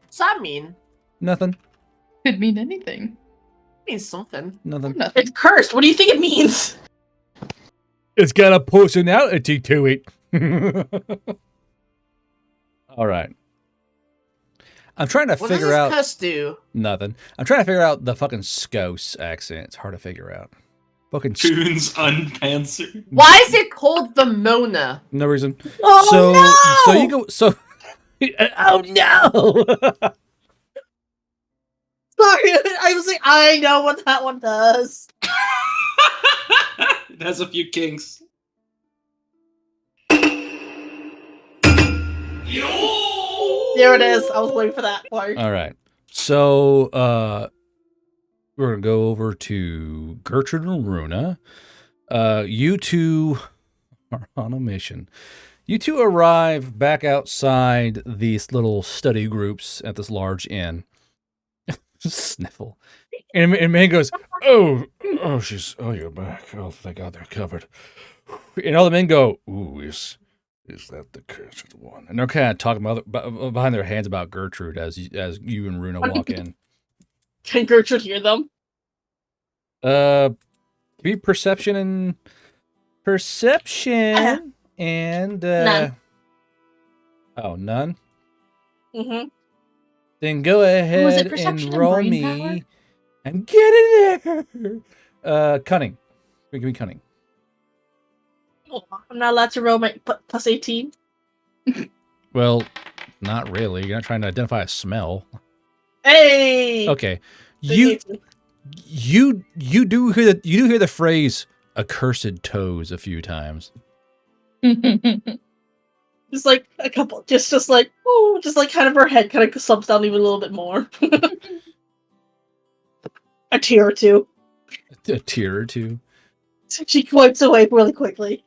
What's that mean? Nothing. Could mean anything. It means something. Nothing. Nothing. It's cursed. What do you think it means? It's got a personality to it. All right. I'm trying to What figure does out this curse do? nothing. I'm trying to figure out the fucking Scouse accent. It's hard to figure out. Fucking Goons unpanzered. Why is it called the Mona? no reason. Oh, So no! you go. So oh no. Sorry, I was like, I know what that one does. It has a few kinks. There it is. I was waiting for that part. All right. So we're gonna go over to Gertrude and Runa. You two are on a mission. You two arrive back outside these little study groups at this large inn. Sniffle. And man goes, oh, you're back. Oh, thank God they're covered. And all the men go, ooh, is that the cursed one? And they're kind of talking about behind their hands about Gertrude as you and Runa walk in. Can Gertrude hear them? Be perception and and None. Oh, none. Mm-hmm. Then go Was ahead it and perception and roll brain me and get in there. Cunning. Give me cunning. I'm not allowed to roll my plus 18. Well, not really. You're not trying to identify a smell. Hey. Okay. You do hear the phrase accursed toes a few times. Just like a couple, just like, oh, just like kind of her head kind of slumps down even a little bit more. A tear or two. A tear or two. She wipes away really quickly.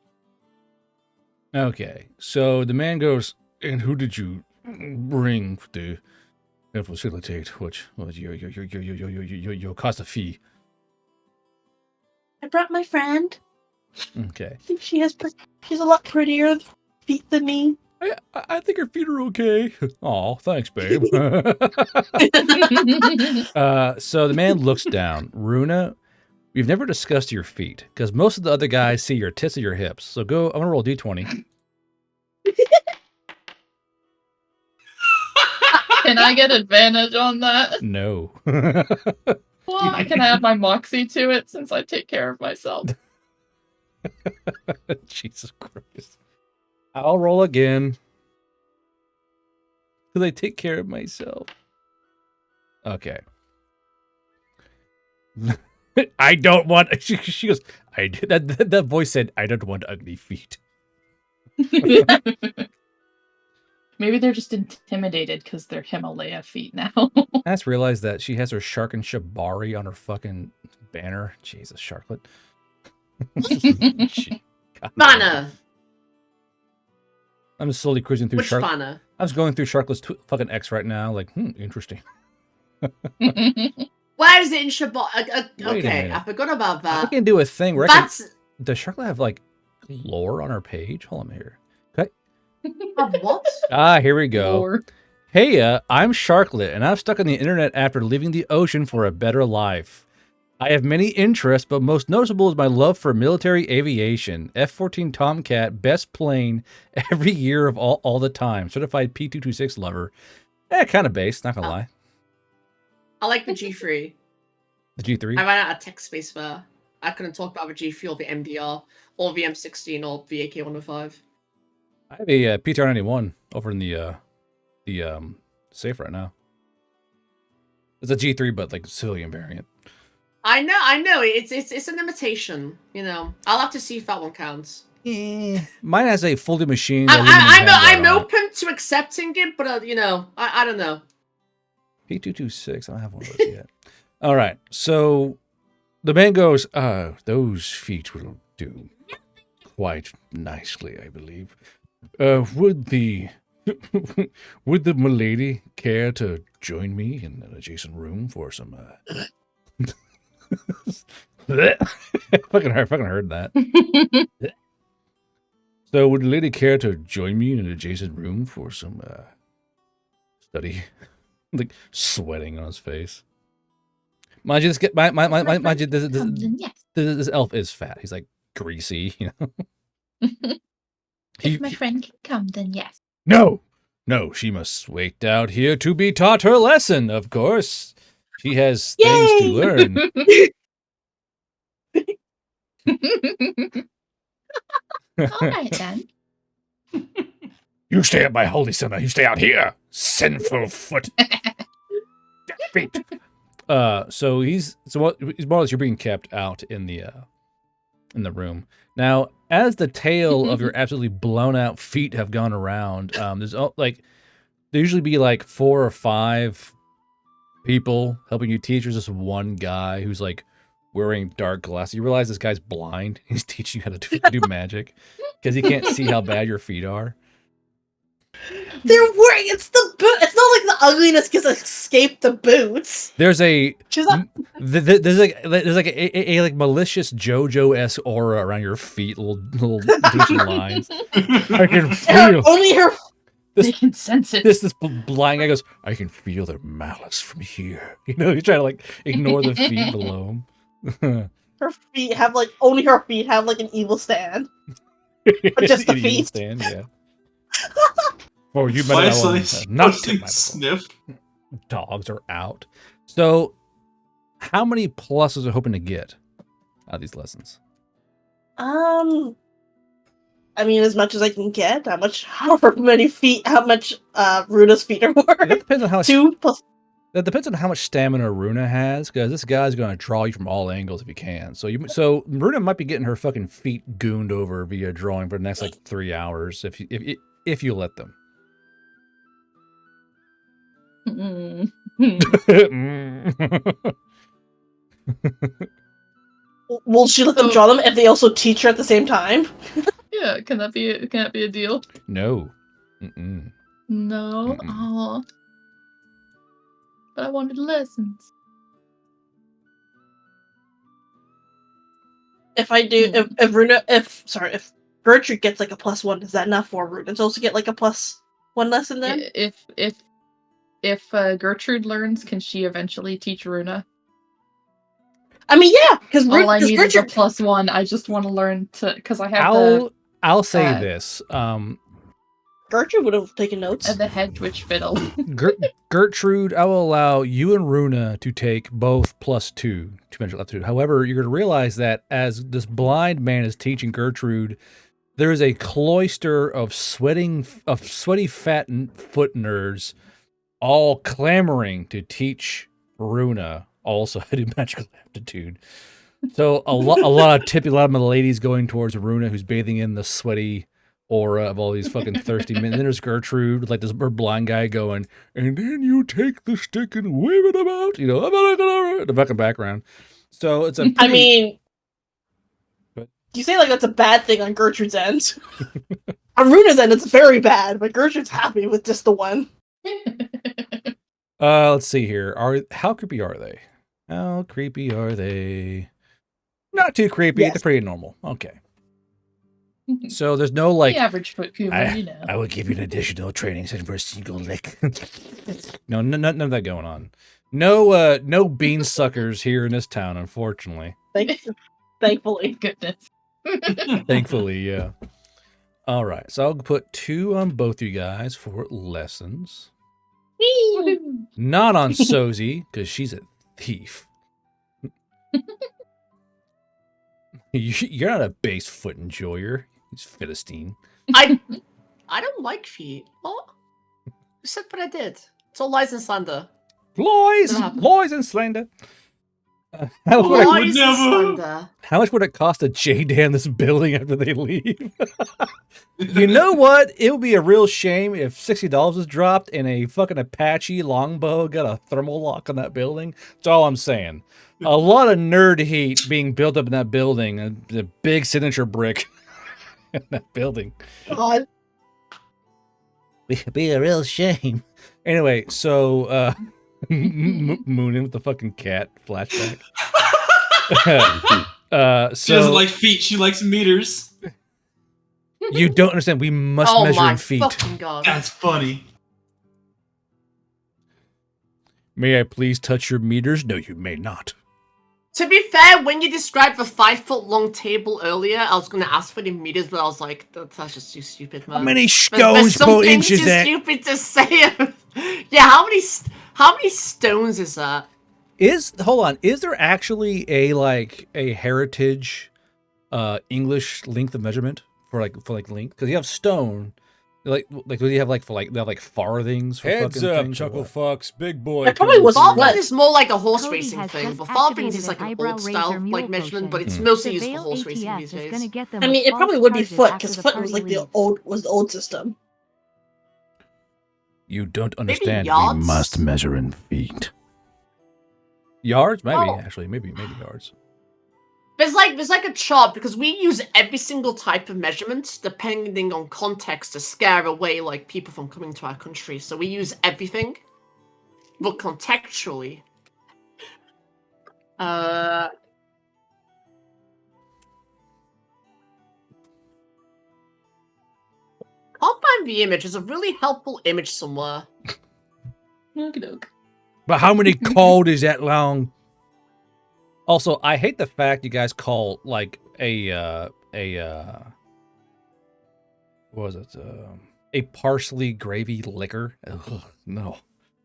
Okay. So the man goes, and who did you bring to facilitate which was your cost of fee? I brought my friend. Okay. I think she's a lot prettier feet than me. I think her feet are okay. Oh, thanks, babe. So the man looks down. Runa, we've never discussed your feet because most of the other guys see your tits or your hips. So go. I'm gonna roll d20. Can I get advantage on that? No. Well, I can add my moxie to it since I take care of myself. Jesus Christ. I'll roll again. Because I take care of myself. Okay. I don't want... She goes, that voice said, I don't want ugly feet. Maybe they're just intimidated because they're Himalaya feet now. I just realized that she has her Shark and Shibari on her fucking banner. Jesus, Sharklet. Banner. I'm just slowly cruising through Which banner? I was going through Sharklet's fucking X right now. Like, interesting. Where is it in Shabbat? Wait a Okay, minute. I forgot about that. I can do a thing where That's does Sharklet have like lore on her page? Hold on here. Okay. what? Here we go. Lore. Hey, I'm Sharklet, and I'm stuck on the internet after leaving the ocean for a better life. I have many interests, but most noticeable is my love for military aviation. F-14 Tomcat, best plane every year of all the time. Certified P226 lover. Kind of base, not gonna lie. I like the G3. The G3? I ran out of tech space there. I couldn't talk about the G3 or the MDR or the M16 or the AK-105. I have a PTR-91 over in the safe right now. It's a G3, but like civilian variant. I know. It's an imitation. You know, I'll have to see if that one counts. Mine has a fully machined. I'm open to accepting it, but you know, I don't know. P226. I don't have one of those yet. All right. So the man goes, those feet will do quite nicely, I believe. Would the milady care to join me in an adjacent room for some fucking heard that. So would the lady care to join me in an adjacent room for some study? Like sweating on his face. Mind you, this elf is fat. He's like greasy, you know. If my friend can come, then yes. No, she must wait out here to be taught her lesson. Of course, she has things to learn. All right then. You stay at my holy center. You stay out here, sinful foot. Feet. So he's more or less you're being kept out in the room. Now, as the tale of your absolutely blown out feet have gone around, there's there usually be like 4 or 5 people helping you teach. There's just one guy who's like wearing dark glasses. You realize this guy's blind. He's teaching you how to do magic because he can't see how bad your feet are. They're wearing it's the boot. It's not like the ugliness gets escaped the boots. There's a there's like a like malicious JoJo-esque aura around your feet, little lines. I can feel only her. They can sense it. This blind guy goes, I can feel their malice from here. You know, he's trying to like ignore the feet below him. Her feet have like only her feet have like an evil stand. But just the feet. Evil stand, yeah. Oh, you better not sniff. Dogs are out. So, how many pluses are hoping to get out of these lessons? I mean, as much as I can get. However many feet, how much Runa's feet are worth. That depends on how 2 plus. That depends on how much stamina Runa has, because this guy's going to draw you from all angles if he can. So Runa might be getting her fucking feet gooned over via drawing for the next like 3 hours if you let them. Will she let them draw them if they also teach her at the same time? Yeah, can that be a deal? No. No. Oh. But I wanted lessons. If I do, if Gertrude gets like a +1, is that enough for Runa to also get like a +1 lesson then? If Gertrude learns, can she eventually teach Runa? I mean, yeah, because all I need is a +1. I just want to learn because I have I'll say this. Gertrude would have taken notes. The hedge witch fiddle. Gertrude, I will allow you and Runa to take both +2 to mental aptitude. However, you're going to realize that as this blind man is teaching Gertrude, there is a cloister of sweaty fat foot nerds all clamoring to teach Runa also how to do magical aptitude. So a lot of the ladies going towards Runa, who's bathing in the sweaty aura of all these fucking thirsty men. And then there's Gertrude, like this blind guy going, and then you take the stick and wave it about, you know, the fucking background. So it's a. I mean, you say like that's a bad thing on Gertrude's end. On Runa's end, it's very bad, but Gertrude's happy with just the one. Let's see here. How creepy are they? How creepy are they? Not too creepy. Yes. They're pretty normal. Okay. So there's no like the average foot humor, you know. I will give you an additional training session for a single lick. No, none of that going on. No bean suckers here in this town, unfortunately. Thankfully. Goodness. Thankfully, yeah. All right, so I'll put 2 on both you guys for lessons. Not on Sozy, because she's a thief. You're not a base foot enjoyer. He's Philistine. I don't like feet. Oh, who said what I did? It's all lies and slander. Lies and slander. How much, would Why it, is this thunder? how much would it cost to J-Dan this building after they leave? You know what? It would be a real shame if $60 was dropped and a fucking Apache longbow got a thermal lock on that building. That's all I'm saying. A lot of nerd heat being built up in that building. A big signature brick in that building. God. Be a real shame. Anyway, so Moonin with the fucking cat flashback. She doesn't like feet. She likes meters. You don't understand. We must measure in feet. Fucking God. That's funny. May I please touch your meters? No, you may not. To be fair, when you described the 5-foot-long table earlier, I was gonna ask for the meters, but I was like, that's just too stupid, man. How many There's stones per inch is too that? stupid to say. Yeah, how many stones is that? Hold on, is there actually a heritage English length of measurement for length? Because you have stone. Like do you have they have farthings for Heads fucking up, things, Chuckle or what? Fox, big boy. It probably was Farthings what? is more like a horse Cody racing has thing, just but farthings activated is like an an eyebrow old style razor mule measurement, but it's potion. mostly used for Surveil horse racing ATS these is days. gonna get them I with mean, it false probably would be charges foot, after because the foot party was like leaves. the old system. You don't understand. We yards? must measure in feet. Yards, maybe Oh. actually, maybe yards. There's like a chart because we use every single type of measurement depending on context to scare away like people from coming to our country. So we use everything, but contextually. I'll find the image. There's a really helpful image somewhere. But how many cold is that long? Also, I hate the fact you guys call what was it? A parsley gravy liquor. Ugh, no.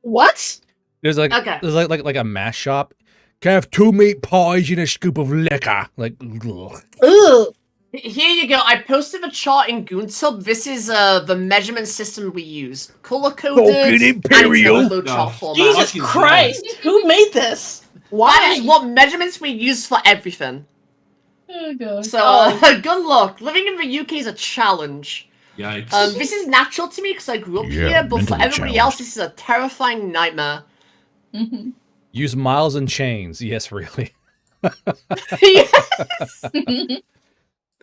What? There's Okay. there's like a mash shop. Can I have 2 meat pies and a scoop of liquor? Like, ugh. Ugh. Here you go. I posted a chart in GoonTub. This is the measurement system we use. Color-coded Fucking Imperial. and it's in a flowchart format. Jesus Fucking Christ! Who made this? Why? That is what measurements we use for everything. Oh god. So, good luck. Living in the UK is a challenge. Yikes. This is natural to me because I grew up Yeah, here, but for mentally everybody else, this is a terrifying nightmare. Use miles and chains. Yes, really. Yes.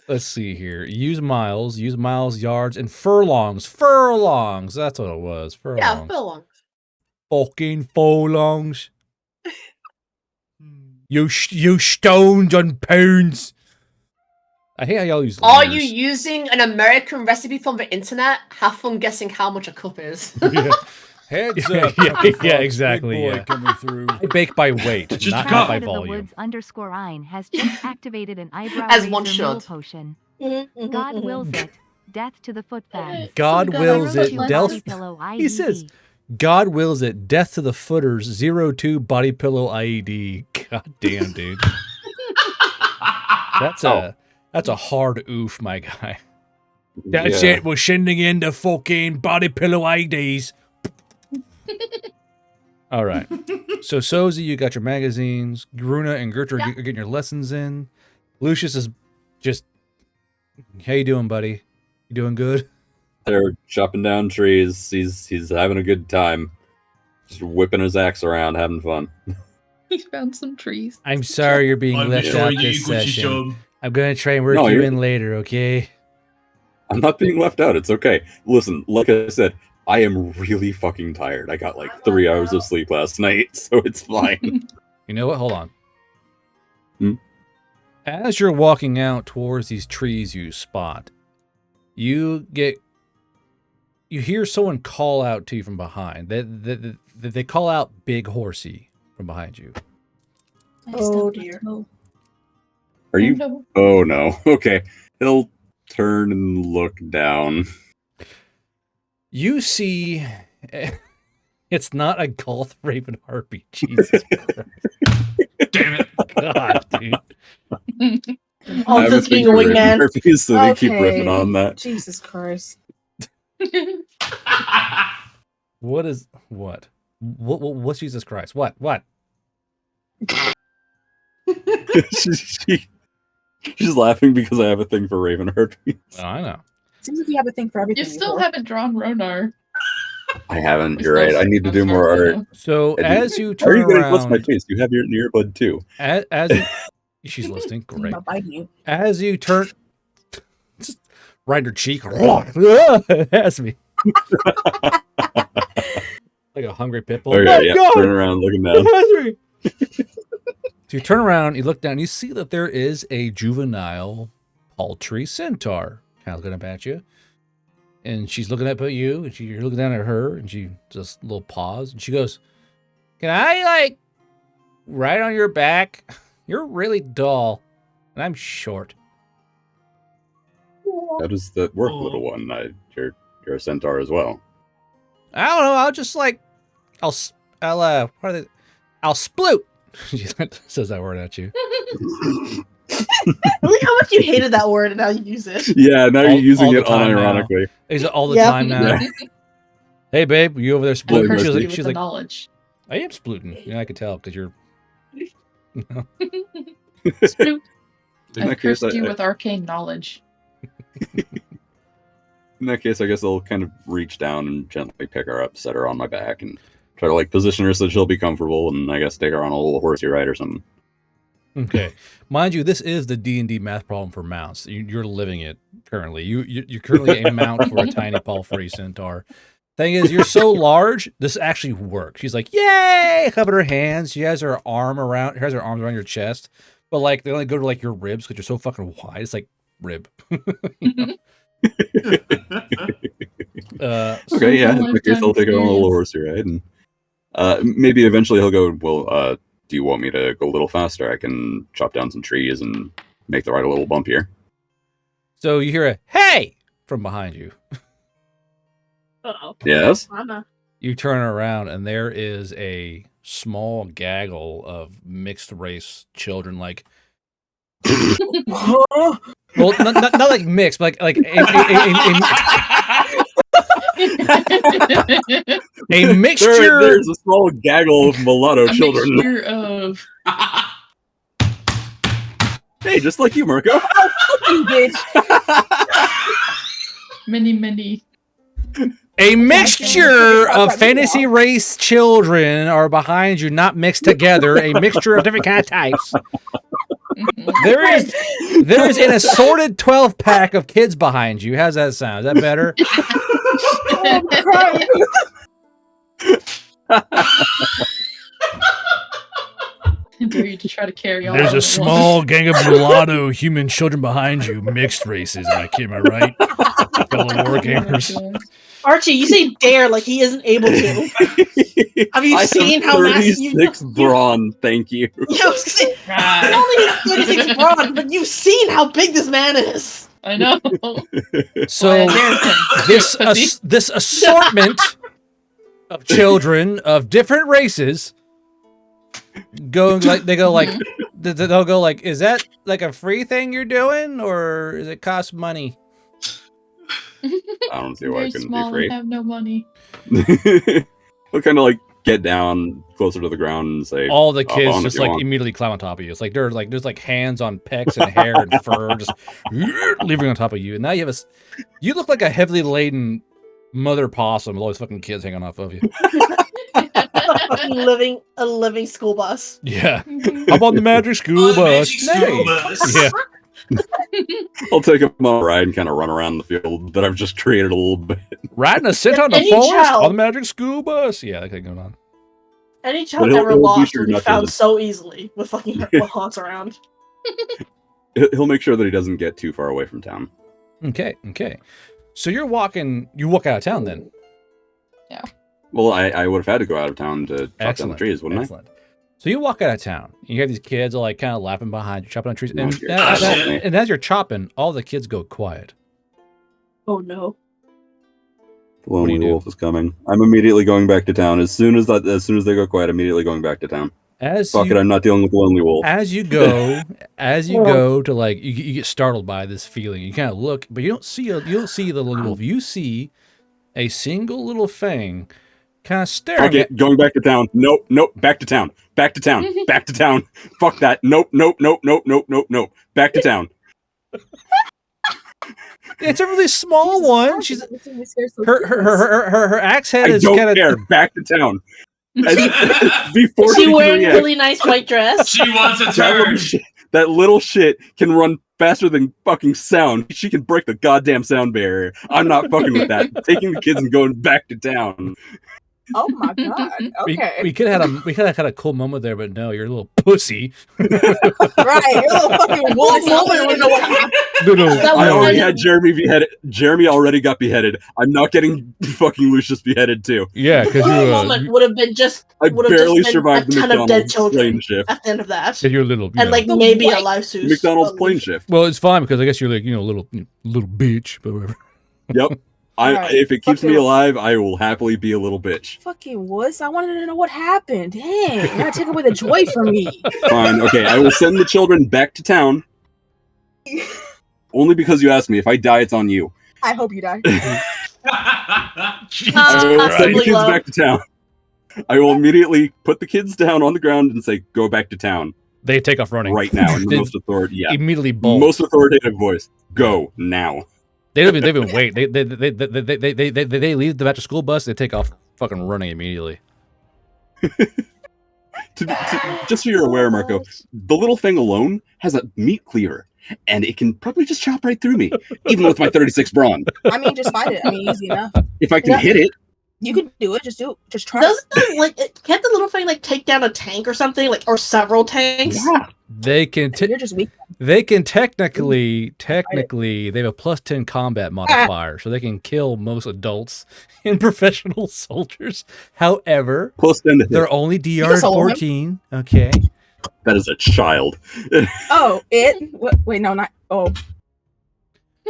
Let's see here. Use miles, yards, and furlongs. Furlongs. That's what it was. Furlongs. Yeah, furlong. Fucking furlongs. You stones and pounds. I hate how y'all use Are liters. you using an American recipe from the internet? Have fun guessing how much a cup is. Yeah. Heads Yeah, up, yeah, Chuckle Fox, yeah, exactly, Big boy yeah. coming through. I bake by weight, Just not a cup. by Out of the volume. woods _ine has just activated an eyebrow As razor one mule should. potion. Mm-hmm, God wills it. Death to the foot fags. God wills it. Two Delph. body pillow He IED. says, God wills it. Death to the footers. 02 body pillow IED. God damn, dude. That's a hard oof, my guy. That's Yeah. it. We're sending in the fucking body pillow IEDs. All right. So, Sozi, you got your magazines. Gruna and Gertrude are getting your lessons in. Lucius is just, how you doing, buddy? You doing good? They're chopping down trees. He's having a good time. Just whipping his axe around, having fun. He found some trees. I'm sorry you're being I'm left sure out you this Gucci session. job. I'm going to try and work No, you you're- in later, okay? I'm not being left out. It's okay. Listen, like I said, I am really fucking tired. I got like 3 hours of sleep last night, so it's fine. You know what? Hold on. Hmm? As you're walking out towards these trees you spot, you hear someone call out to you from behind. They call out Big Horsey from behind you. Oh dear. Are you? Oh no. Okay. He'll turn and look down. You see, it's not a Goth Raven Harpy. Jesus Christ. Damn it. God, dude. Oh, I have a just being thing a for wingman. herpes, so they keep Okay. ripping on that. Jesus Christ. What's Jesus Christ? What? She's laughing because I have a thing for Raven herpes. Oh, I know. Seems like you have a thing for everything. You still before. haven't drawn Ronar. I haven't. Which You're right. I knows- need to knows do more far as I art. know. So as you Are turn you getting close to my around, face? You have your earbud too. as she's listening, Thinking great. about biting you. As you turn, just right in her cheek, has me like a hungry pit bull. Okay, My yeah. God, Turn around, looking down. it has me. So you turn around, you look down, you see that there is a juvenile paltry centaur kind of looking up at you. And she's looking up at you, and you're looking down at her, and she just a little pause, and she goes, "Can I, like, ride on your back? You're really tall, and I'm short." How does that work, little one? You're a centaur as well. I don't know, I'll just, like, I'll sploot. She says that word at you. Look how much you hated that word and now you use it. Yeah, now you're using all the it time now. unironically. Is it all the Yep. time now? Yeah. Hey, babe, you over there I've splooting? cursed She's you like, with she's the like, knowledge. I am splooting. You know, I could tell because you're. Sploot. In I've that case, cursed you with arcane knowledge. in that case, I guess I'll kind of reach down and gently pick her up, set her on my back, and try to like position her so she'll be comfortable, and I guess take her on a little horsey ride or something. Okay, mind you, this is the D&D math problem for mounts. You're living it currently. You're currently a mount for a tiny palfrey centaur. Thing is, you're so large, this actually works. She's like, "Yay!" Cupping her hands. She has her arms around your chest, but like they only go to like your ribs because you're so fucking wide. It's like rib. Okay, yeah. Simple In that case, I'll take her on a little experience. horsey ride, and maybe eventually he'll go, well, do you want me to go a little faster? I can chop down some trees and make the ride a little bumpier. So you hear a "Hey!" from behind you. Uh-oh. Yes? Mama. You turn around and there is a small gaggle of mixed race children, like well, not like mixed, but like a mixture. There's a small gaggle of mulatto A children. mixture of Hey, just like you, Marco. You bitch. many. A mixture of fantasy race children are behind you, not mixed together. A mixture of different kind of types. There is an assorted 12-pack of kids behind you. How's that sound? Is that better? Dare you to try to carry on. There's all a at small once. gang of mulatto human children behind you, mixed races. Am I right, fellow wargamers? Oh my God. Archie, you say dare like he isn't able to. Have you seen how massive you 36 brawn, thank you. Yeah, I was gonna say, not only is 36 broad, but you've seen how big this man is. I know. So Why, I dared him. this assortment of children of different races they'll go like, is that like a free thing you're doing, or does it cost money? I don't see why Very it couldn't small be free. and have no money. We'll kind of like get down closer to the ground and say, All the "Hop kids on if just you like want." immediately climb on top of you. It's like there's like hands on pecs and hair and fur, just leaving on top of you. And now you have you look like a heavily laden mother possum with all these fucking kids hanging off of you. A living school bus. Yeah, I'm on the magic school bus. School Nay. bus. Yeah. I'll take him on a ride and kind of run around the field that I've just created a little bit. Riding a centaur in the Any forest child- on the magic school bus. Yeah, that thing going on. Any child But he'll ever be lost sure will be not to found listen. so easily with fucking haunts around. He'll make sure that he doesn't get too far away from town. Okay. So you walk out of town then. Well, I would have had to go out of town to chop down the Excellent. trees, wouldn't Excellent. So you walk out of town. You have these kids all like kind of laughing behind you, chopping on trees. And, Okay. and as you're chopping, all the kids go quiet. Oh no. The What do you lonely do? wolf is coming. I'm immediately going back to town. As soon as they go quiet, immediately going back to town. Fuck it, I'm not dealing with the lonely wolf. As you go to like you get startled by this feeling. You kind of look, but you don't see the lonely wolf. You see a single little thing kind of staring Okay, at going back to town. Nope, back to town. Back to town. Back to town. Fuck that. Nope. Back to town. It's a really small one. She's her axe head I is don't kind of care. Back to town. Before Is she can wearing a react, really nice white dress? She wants a that little shit can run faster than fucking sound. She can break the goddamn sound barrier. I'm not fucking with that. Taking the kids and going back to town. Oh my god. Okay. we could have had a cool moment there, but no, you're a little pussy. Right, you're a little fucking wolf. Moment we know what happened. No. I already had Jeremy beheaded. Jeremy already got beheaded. I'm not getting fucking Lucius beheaded too. Yeah, because One moment would have been I barely been survived a the ton of dead McDonald's children plane shift. at the end of that, you're a little, and like maybe a live Zeus. McDonald's plane shift. Well, it's fine because I guess you're like little bitch, but whatever. Yep. Right. If it keeps me alive, I will happily be a little bitch. Fucking wuss. I wanted to know what happened. Dang, you're not taking away the joy from me. Fine. Okay, I will send the children back to town. Only because you asked me. If I die, it's on you. I hope you die. I will send the kids back to town. I will immediately put the kids down on the ground and say, "Go back to town." They take off running right now in the most authoritative. Yeah, immediately bolt. Most authoritative voice. Go now. They don't even wait. They leave the back to school bus. They take off fucking running immediately. Just so you're aware, Marco, the little thing alone has a meat cleaver, and it can probably just chop right through me, even with my 36 brawn. I mean, just fight it. I mean, easy enough. If I can hit it, you can do it. Just do it. Just try. Can't the little thing like take down a tank or something, like, or several tanks? Yeah. They can. You're just weak. They can technically, they have a +10 combat modifier, so they can kill most adults and professional soldiers. However, +10 they're only DR 14. Okay. That is a child. Oh, it. Wait, no, not. Oh.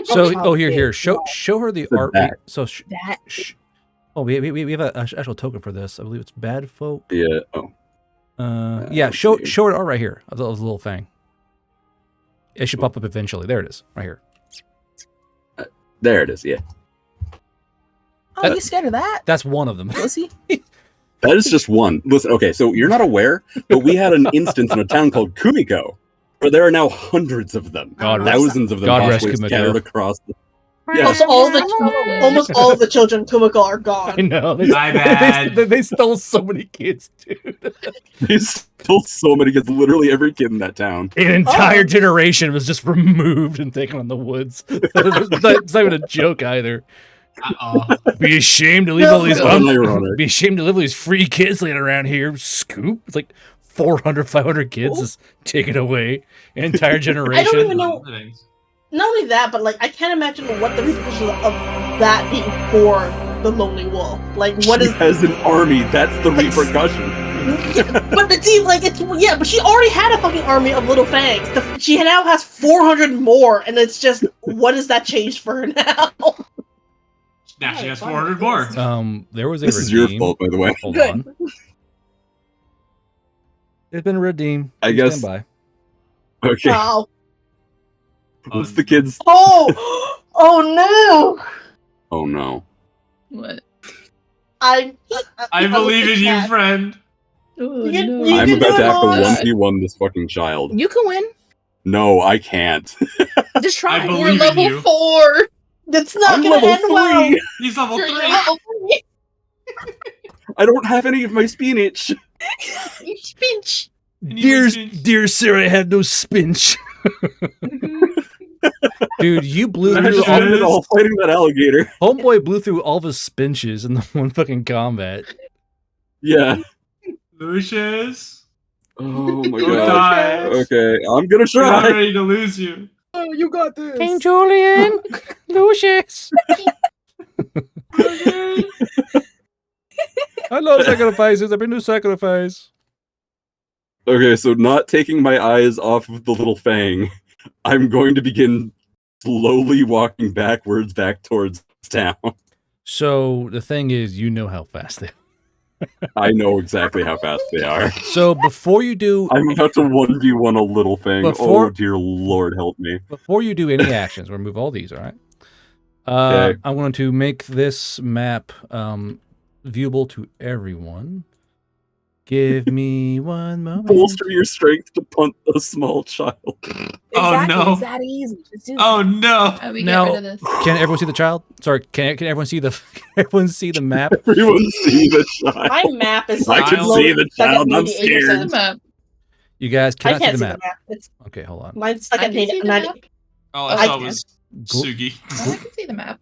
So, here. Show her the art. So that. Oh, we have an actual token for this. I believe it's Bad Folk. Yeah. Oh. Yeah. Show her art right here of the little thing. It should pop up eventually. There it is, right here. There it is. Yeah. Oh, you scared of that? That's one of them. Pussy. That is just one. Listen, okay, so you're not aware, but we had an instance in a town called Kumiko, where there are now hundreds of them, thousands of them, possibly scattered across the. Yeah. Almost all the children in Kumiko are gone. I know. My bad. They stole so many kids, dude. They stole so many kids. Literally every kid in that town. An entire generation was just removed and taken on the woods. It's not even a joke either. Be ashamed to leave all these. Be ashamed to leave all these free kids laying around here. Scoop. It's like 400, 500 kids is taken away. An entire generation. I don't even know. Not only that, but like I can't imagine what the repercussions of that being for the Lonely Wolf. Like, what is? As an army, that's the repercussion. But see, like it's but she already had a fucking army of little fangs. She now has 400 more, and it's just what does that change for her now? Now she has 400 more. There was a. This is your fault, by the way. Hold on. It's been redeemed. I guess. Stand by. Okay. Wow. What's the kids? Oh! Oh no! Oh no. What? I believe in you, friend. Oh, I'm about to have to 1v1 this fucking child. You can win. No, I can't. Just try. We're level 4. That's not gonna end well. He's level 3. Level 3. I don't have any of my spinach. You spinach. Dear sir, I have no spinach. Dude, you blew through all fighting that alligator. Homeboy blew through all of his spinches in the one fucking combat. Yeah. Lucius. Oh my god. Okay, I'm gonna try. I'm not ready to lose you. Oh, you got this. King Julian, Lucius. I love sacrifices. I've been to sacrifice. Okay, so not taking my eyes off of the little fang, I'm going to begin slowly walking backwards back towards town. So the thing is, you know how fast they are. I know exactly how fast they are. So before you do... I'm about to 1v1 a little thing. Oh dear Lord, help me. Before you do any actions, we'll remove all these, all right? Okay. I want to make this map viewable to everyone. Give me one moment. Bolster your strength to punt a small child. Oh, no. It's that easy. Just do Oh that. no! Oh, we Now, get rid of this. can everyone see the child? Sorry, can everyone see the everyone see the map? Everyone see the child. My map is I like can Child. see the stuck at child. I'm 98%. scared. Map. You guys I cannot can't see the map. It's Okay, hold on. mine's stuck I at can see the 90. map. All I I saw can. was Gl- Sugi. Oh, I can see the map.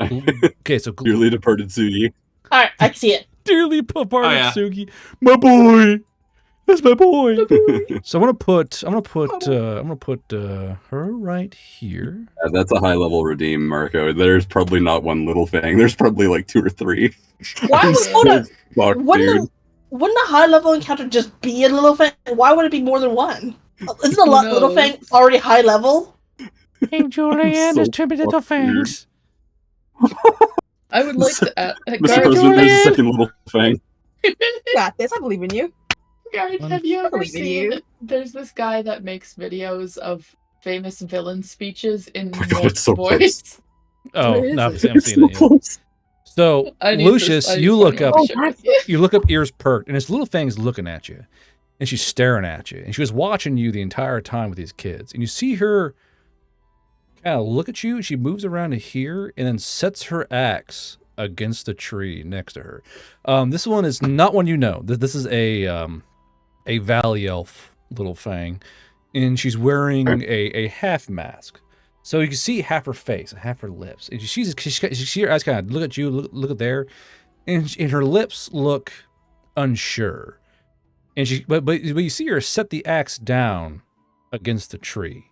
Okay, so Dearly departed Sugi. All right, I can see it. dearly departed Oh, yeah. Sugi, my boy. That's my boy. So I'm gonna put her right here. That's a high level redeem, Marco. There's probably not one little thing. There's probably like 2 or 3. Why I'm would so fucked, dude. wouldn't a high level encounter just be a little fang? Why would it be more than one? Isn't a Who little knows? fang already high level? Hey Julian, so there's 2 little fucked, dude. fangs. I would like to Mr. guard, President, there's a second little thing. Got this. I believe in you. guard, have you ever believe in seen? you. There's this guy that makes videos of famous villain speeches in my God, Morse it's so voice. Oh, Where is no, it? I haven't It's seen so it yet. close. So I need Lucius, this- I you just look wanna up. share with you. You look up, ears perked, and this little thing's looking at you, and she's staring at you, and she was watching you the entire time with these kids, and you see her kind of look at you. She moves around to here, and then sets her axe against the tree next to her. This one is not one you know. This is a valley elf little fang, and she's wearing a half mask. So you can see half her face and half her lips. And you see her eyes kind of look at you, look at there, and her lips look unsure. And but you see her set the axe down against the tree,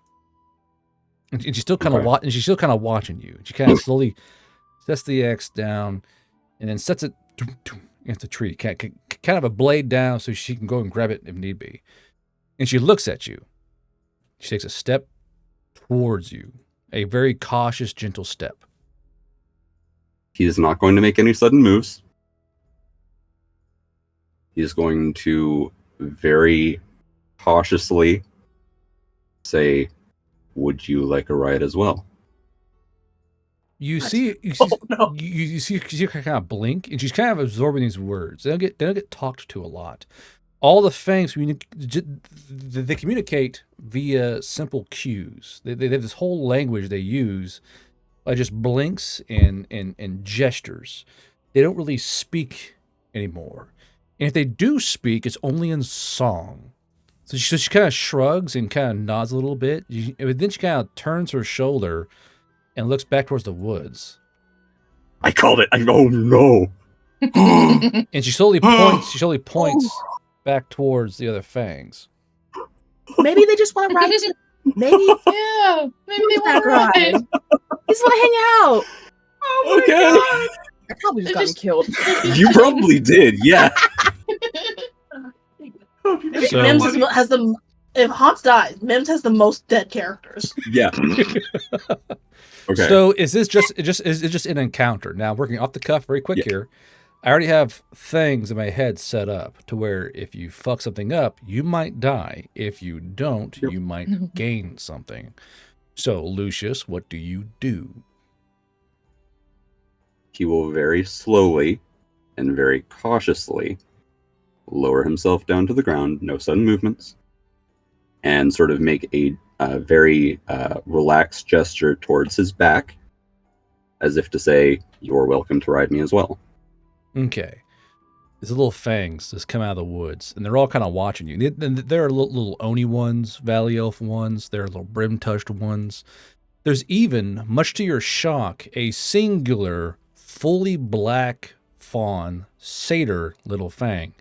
and she's still kind of and she's still kind of watching you. She kind of slowly sets the axe down, and then sets it against the tree, kind of a blade down, so she can go and grab it if need be. And she looks at you. She takes a step towards you. A very cautious, gentle step. He is not going to make any sudden moves. He is going to very cautiously say, "Would you like a ride as well?" You What? see Oh, no. you see her kind of blink, and she's kind of absorbing these words. They don't get talked to a lot. All the fangs, they communicate via simple cues. They have this whole language they use by just blinks and gestures. They don't really speak anymore. And if they do speak, it's only in song. So she kind of shrugs and kind of nods a little bit. Then she kind of turns her shoulder and looks back towards the woods. I called it. Oh no! And she slowly points back towards the other fangs. Maybe they just want to ride. Maybe Yeah, maybe they that want to ride. ride. They just want to hang out. Oh my Okay. god! I probably just They got just- killed. You probably did, yeah. So- Mims has the if Hans dies, Mims has the most dead characters. Yeah. Okay. So is this just an encounter? Now working off the cuff, very quick here. I already have things in my head set up to where if you fuck something up, you might die. If you don't, you might gain something. So Lucius, what do you do? He will very slowly and very cautiously lower himself down to the ground, no sudden movements, and sort of make a very relaxed gesture towards his back, as if to say, "You're welcome to ride me as well." Okay. These little fangs just come out of the woods, and they're all kind of watching you. There are little Oni ones, Valley Elf ones. There are little Brim-touched ones. There's even, much to your shock, a singular, fully black fawn, satyr little fang.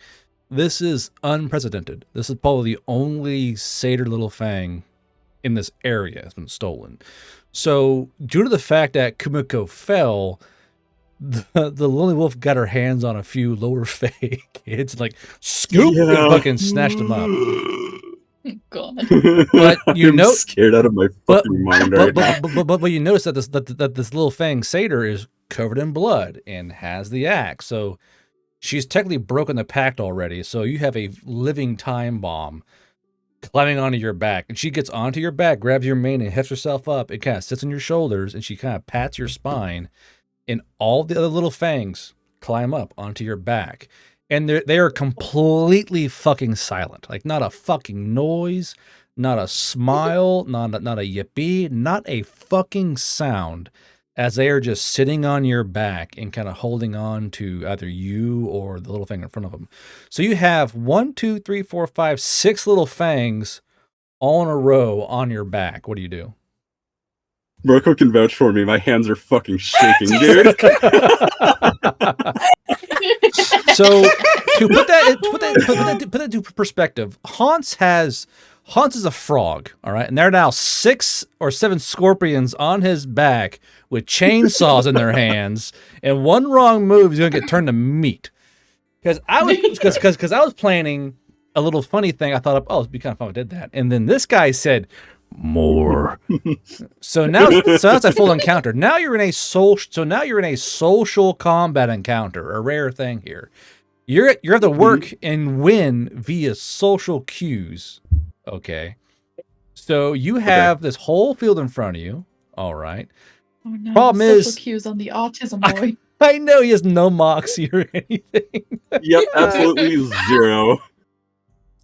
This is unprecedented. This is probably the only satyr little fang in this area has been stolen. So, due to the fact that Kumiko fell, the Lonely Wolf got her hands on a few lower fey kids, like scoop and fucking snatched them up. God. But you I'm know, scared out of my fucking mind right now. but you notice that this little fang satyr is covered in blood and has the axe. So she's technically broken the pact already. So you have a living time bomb climbing onto your back, and she gets onto your back, grabs your mane, and hefts herself up. It kind of sits on your shoulders, and she kind of pats your spine. And all the other little fangs climb up onto your back. and they are completely fucking silent. Like not a fucking noise, not a smile, not a yippee, not a fucking sound, as they are just sitting on your back and kind of holding on to either you or the little thing in front of them. So you have 1, 2, 3, 4, 5, 6 little fangs all in a row on your back. What do you do? Rocco can vouch for me. My hands are fucking shaking, dude. So to put that into perspective, Hans is a frog, all right, and there are now 6 or 7 scorpions on his back with chainsaws in their hands, and one wrong move is gonna get turned to meat. Because I was planning a little funny thing. I thought, oh, it'd be kind of fun if I did that, and then this guy said more. So now it's a full encounter. Now you're in a social combat encounter, a rare thing here. You have to work and win via social cues. Okay. So you have this whole field in front of you. All right. Oh no, Problem is, social cues on the autism boy. I know he has no moxie or anything. Yep, absolutely 0.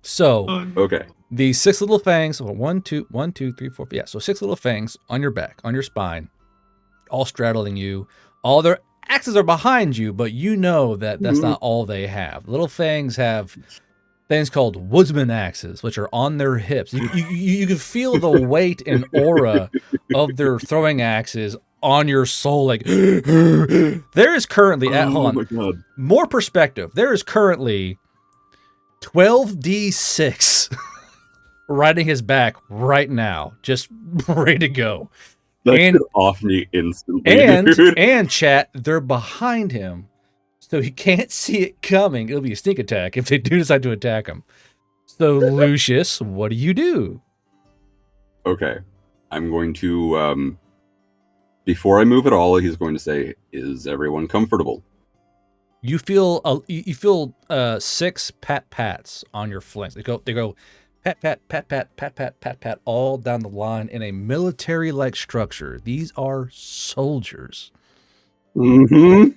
So okay. The 6 little fangs, 1, 2, 3, 4, yeah, so 6 little fangs on your back, on your spine, all straddling you. All their axes are behind you, but you know that that's not all they have. Little fangs have things called woodsman axes, which are on their hips. You can feel the weight and aura of their throwing axes on your soul. Like, there is currently, hold on, more perspective, there is currently 12d6 riding his back right now, just ready to go. That could off me instantly, dude. And chat, they're behind him, so he can't see it coming. It'll be a sneak attack if they do decide to attack him. So, Lucius, what do you do? Okay. I'm going to, before I move at all, he's going to say, is everyone comfortable? You feel 6 pats on your flanks. They go pat, pat, pat, pat, pat, pat, pat, pat, all down the line in a military-like structure. These are soldiers. Mm-hmm.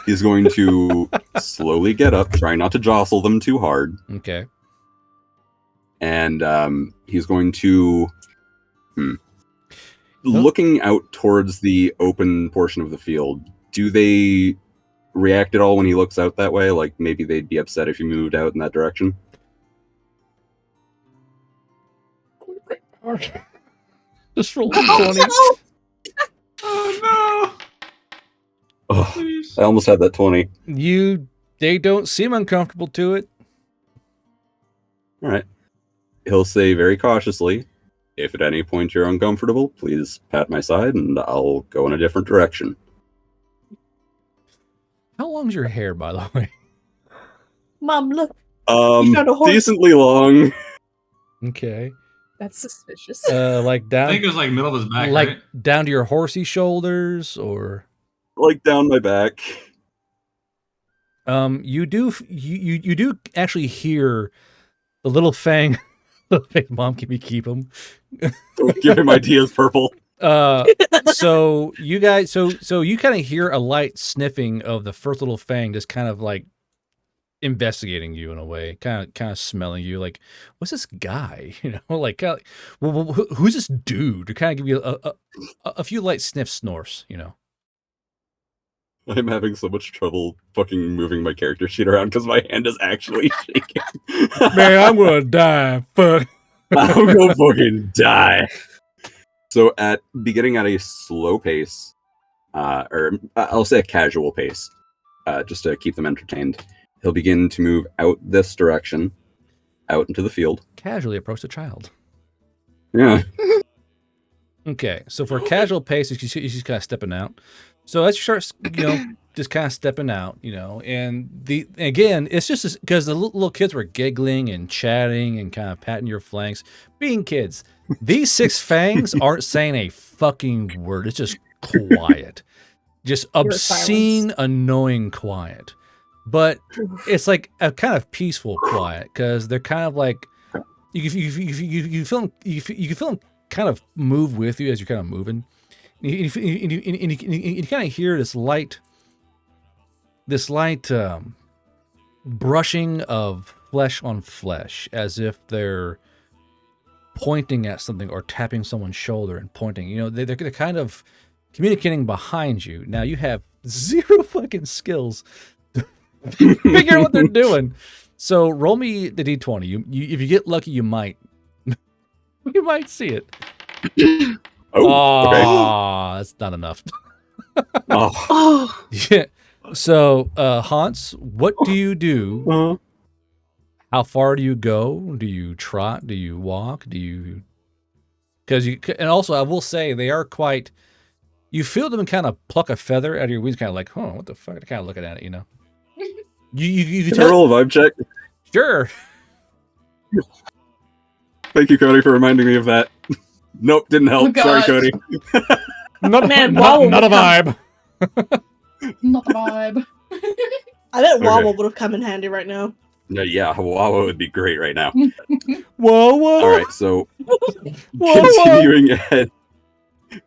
He's going to slowly get up, try not to jostle them too hard. Okay. And he's going to... Looking out towards the open portion of the field, do they react at all when he looks out that way? Like, maybe they'd be upset if he moved out in that direction? Just roll 20. Oh no! Oh, I almost had that 20. They don't seem uncomfortable to it. All right. He'll say very cautiously, if at any point you're uncomfortable, please pat my side and I'll go in a different direction. How long's your hair, by the way? Mom, look. Decently long. Okay. That's suspicious. Like down. I think it was like middle of his back, like right? down to your horsey shoulders, or like down my back. You do actually hear the little fang. Mom, can we keep him? Don't give him ideas, Purple. So you guys, so you kind of hear a light sniffing of the first little fang, just kind of like investigating you in a way, kind of smelling you, like, what's this guy? You know, like, well, who's this dude? To kind of give you a few light sniff snores, you know. I'm having so much trouble fucking moving my character sheet around because my hand is actually shaking. Man, I'm gonna die. Fuck. I'm gonna fucking die. So beginning at a slow pace, or I'll say a casual pace, just to keep them entertained, he'll begin to move out this direction, out into the field. Casually approach the child. Yeah. Okay, so for a casual pace, he's just kind of stepping out. So as you start, just kind of stepping out, and again, it's just because the little kids were giggling and chatting and kind of patting your flanks, being kids. These 6 fangs aren't saying a fucking word. It's just quiet, just obscene, annoying quiet. But it's like a kind of peaceful quiet because they're kind of like you can feel them kind of move with you as you're kind of moving. And you kind of hear this light this light brushing of flesh on flesh, as if they're pointing at something or tapping someone's shoulder and pointing. You know, they're kind of communicating behind you. Now you have zero fucking skills to figure out what they're doing. So roll me the d20. You if you get lucky, you might see it. Okay. That's not enough. Oh. Yeah. So, Hans, what do you do? How far do you go? Do you trot? Do you walk? Do you? Because and also I will say they are quite. You feel them kind of pluck a feather out of your wings, kind of like, oh, what the fuck? They're kind of looking at it, you know. You Can I roll a vibe check? Sure. Thank you, Cody, for reminding me of that. Nope, didn't help. Oh, Sorry, God. Cody. Not a vibe. Not the vibe. I bet Okay. Wobble would have come in handy right now. Yeah, Wawa would be great right now. Whoa. All right, so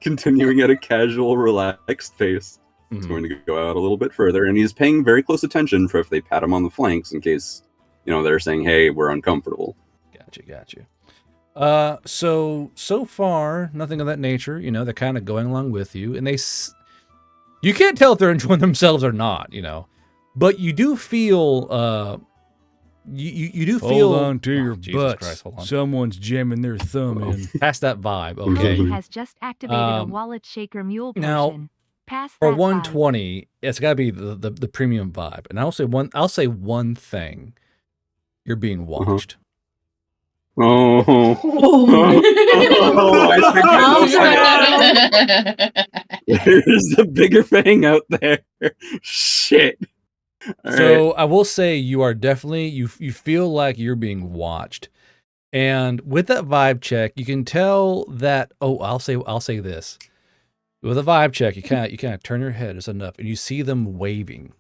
continuing at a casual, relaxed pace. He's going to go out a little bit further, and he's paying very close attention for if they pat him on the flanks in case, you know, they're saying, "Hey, we're uncomfortable." Gotcha. So far, nothing of that nature. You know, they're kind of going along with you, and you can't tell if they're enjoying themselves or not. You know, but you do feel you do feel. Hold on to your Jesus butts. Christ, hold on. Someone's jamming their thumb in. Pass that vibe, okay? Monkey has just activated a wallet shaker mule potion. Now, Pass for that 120, it's got to be the premium vibe. And I'll say one thing: you're being watched. Oh. There's a bigger thing out there. Shit. All So I will say you are definitely you feel like you're being watched, and with that vibe check, you can tell that. Oh, I'll say this. With a vibe check, you kind of turn your head just enough, and you see them waving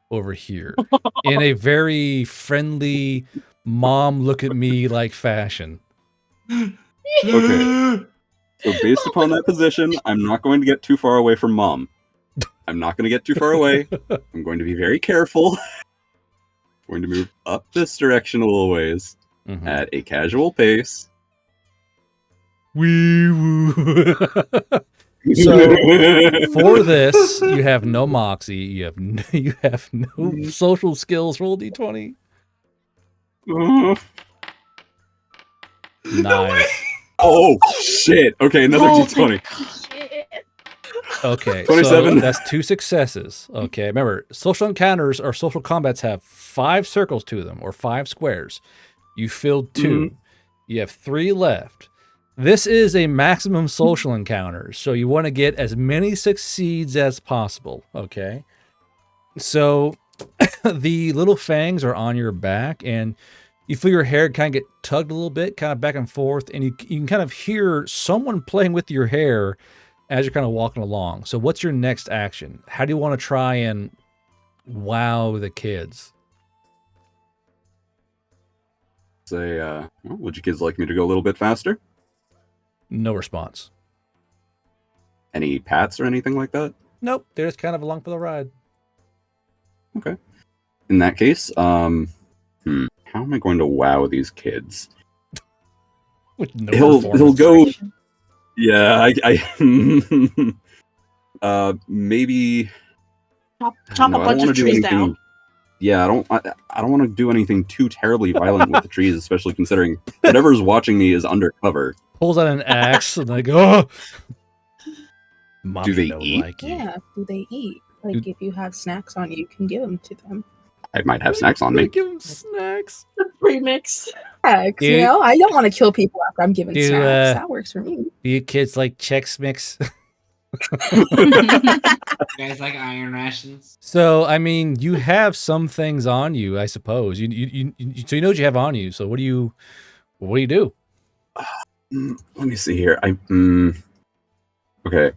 over here in a very friendly, mom look at me like fashion. Okay. So based upon that position, I'm not going to get too far away from mom. I'm not going to get too far away. I'm going to be very careful. I'm going to move up this direction a little ways at a casual pace. Wee woo. So for this, you have no moxie. You have no social skills. Roll d20. Nice. Oh shit! Okay, another d20. Okay, 27. so that's 2 successes. Okay, remember, social encounters or social combats have 5 circles to them, or 5 squares. You filled 2. You have 3 left. This is a maximum social encounter, so you want to get as many succeeds as possible, okay? So the little fangs are on your back, and you feel your hair kind of get tugged a little bit, kind of back and forth, and you can kind of hear someone playing with your hair as you're kind of walking along. So what's your next action? How do you want to try and wow the kids? Say, well, would you kids like me to go a little bit faster? No response. Any pats or anything like that? Nope, they're just kind of along for the ride. Okay. In that case, how am I going to wow these kids? With no he'll go. Yeah, maybe Chop a bunch of trees down. Yeah, I don't want to do anything too terribly violent with the trees, especially considering whatever's watching me is undercover. Pulls out an axe and they go, oh, do they eat? Like you. Yeah, do they eat? Like, if you have snacks on you, you can give them to them. I might have snacks on me. Give them snacks. Remix. Snacks, you know? I don't want to kill people after I'm given snacks. That works for me. Do you kids like Chex Mix? You guys like iron rations? So, I mean, you have some things on you, I suppose. So you know what you have on you. So what do you do? Let me see here. Okay.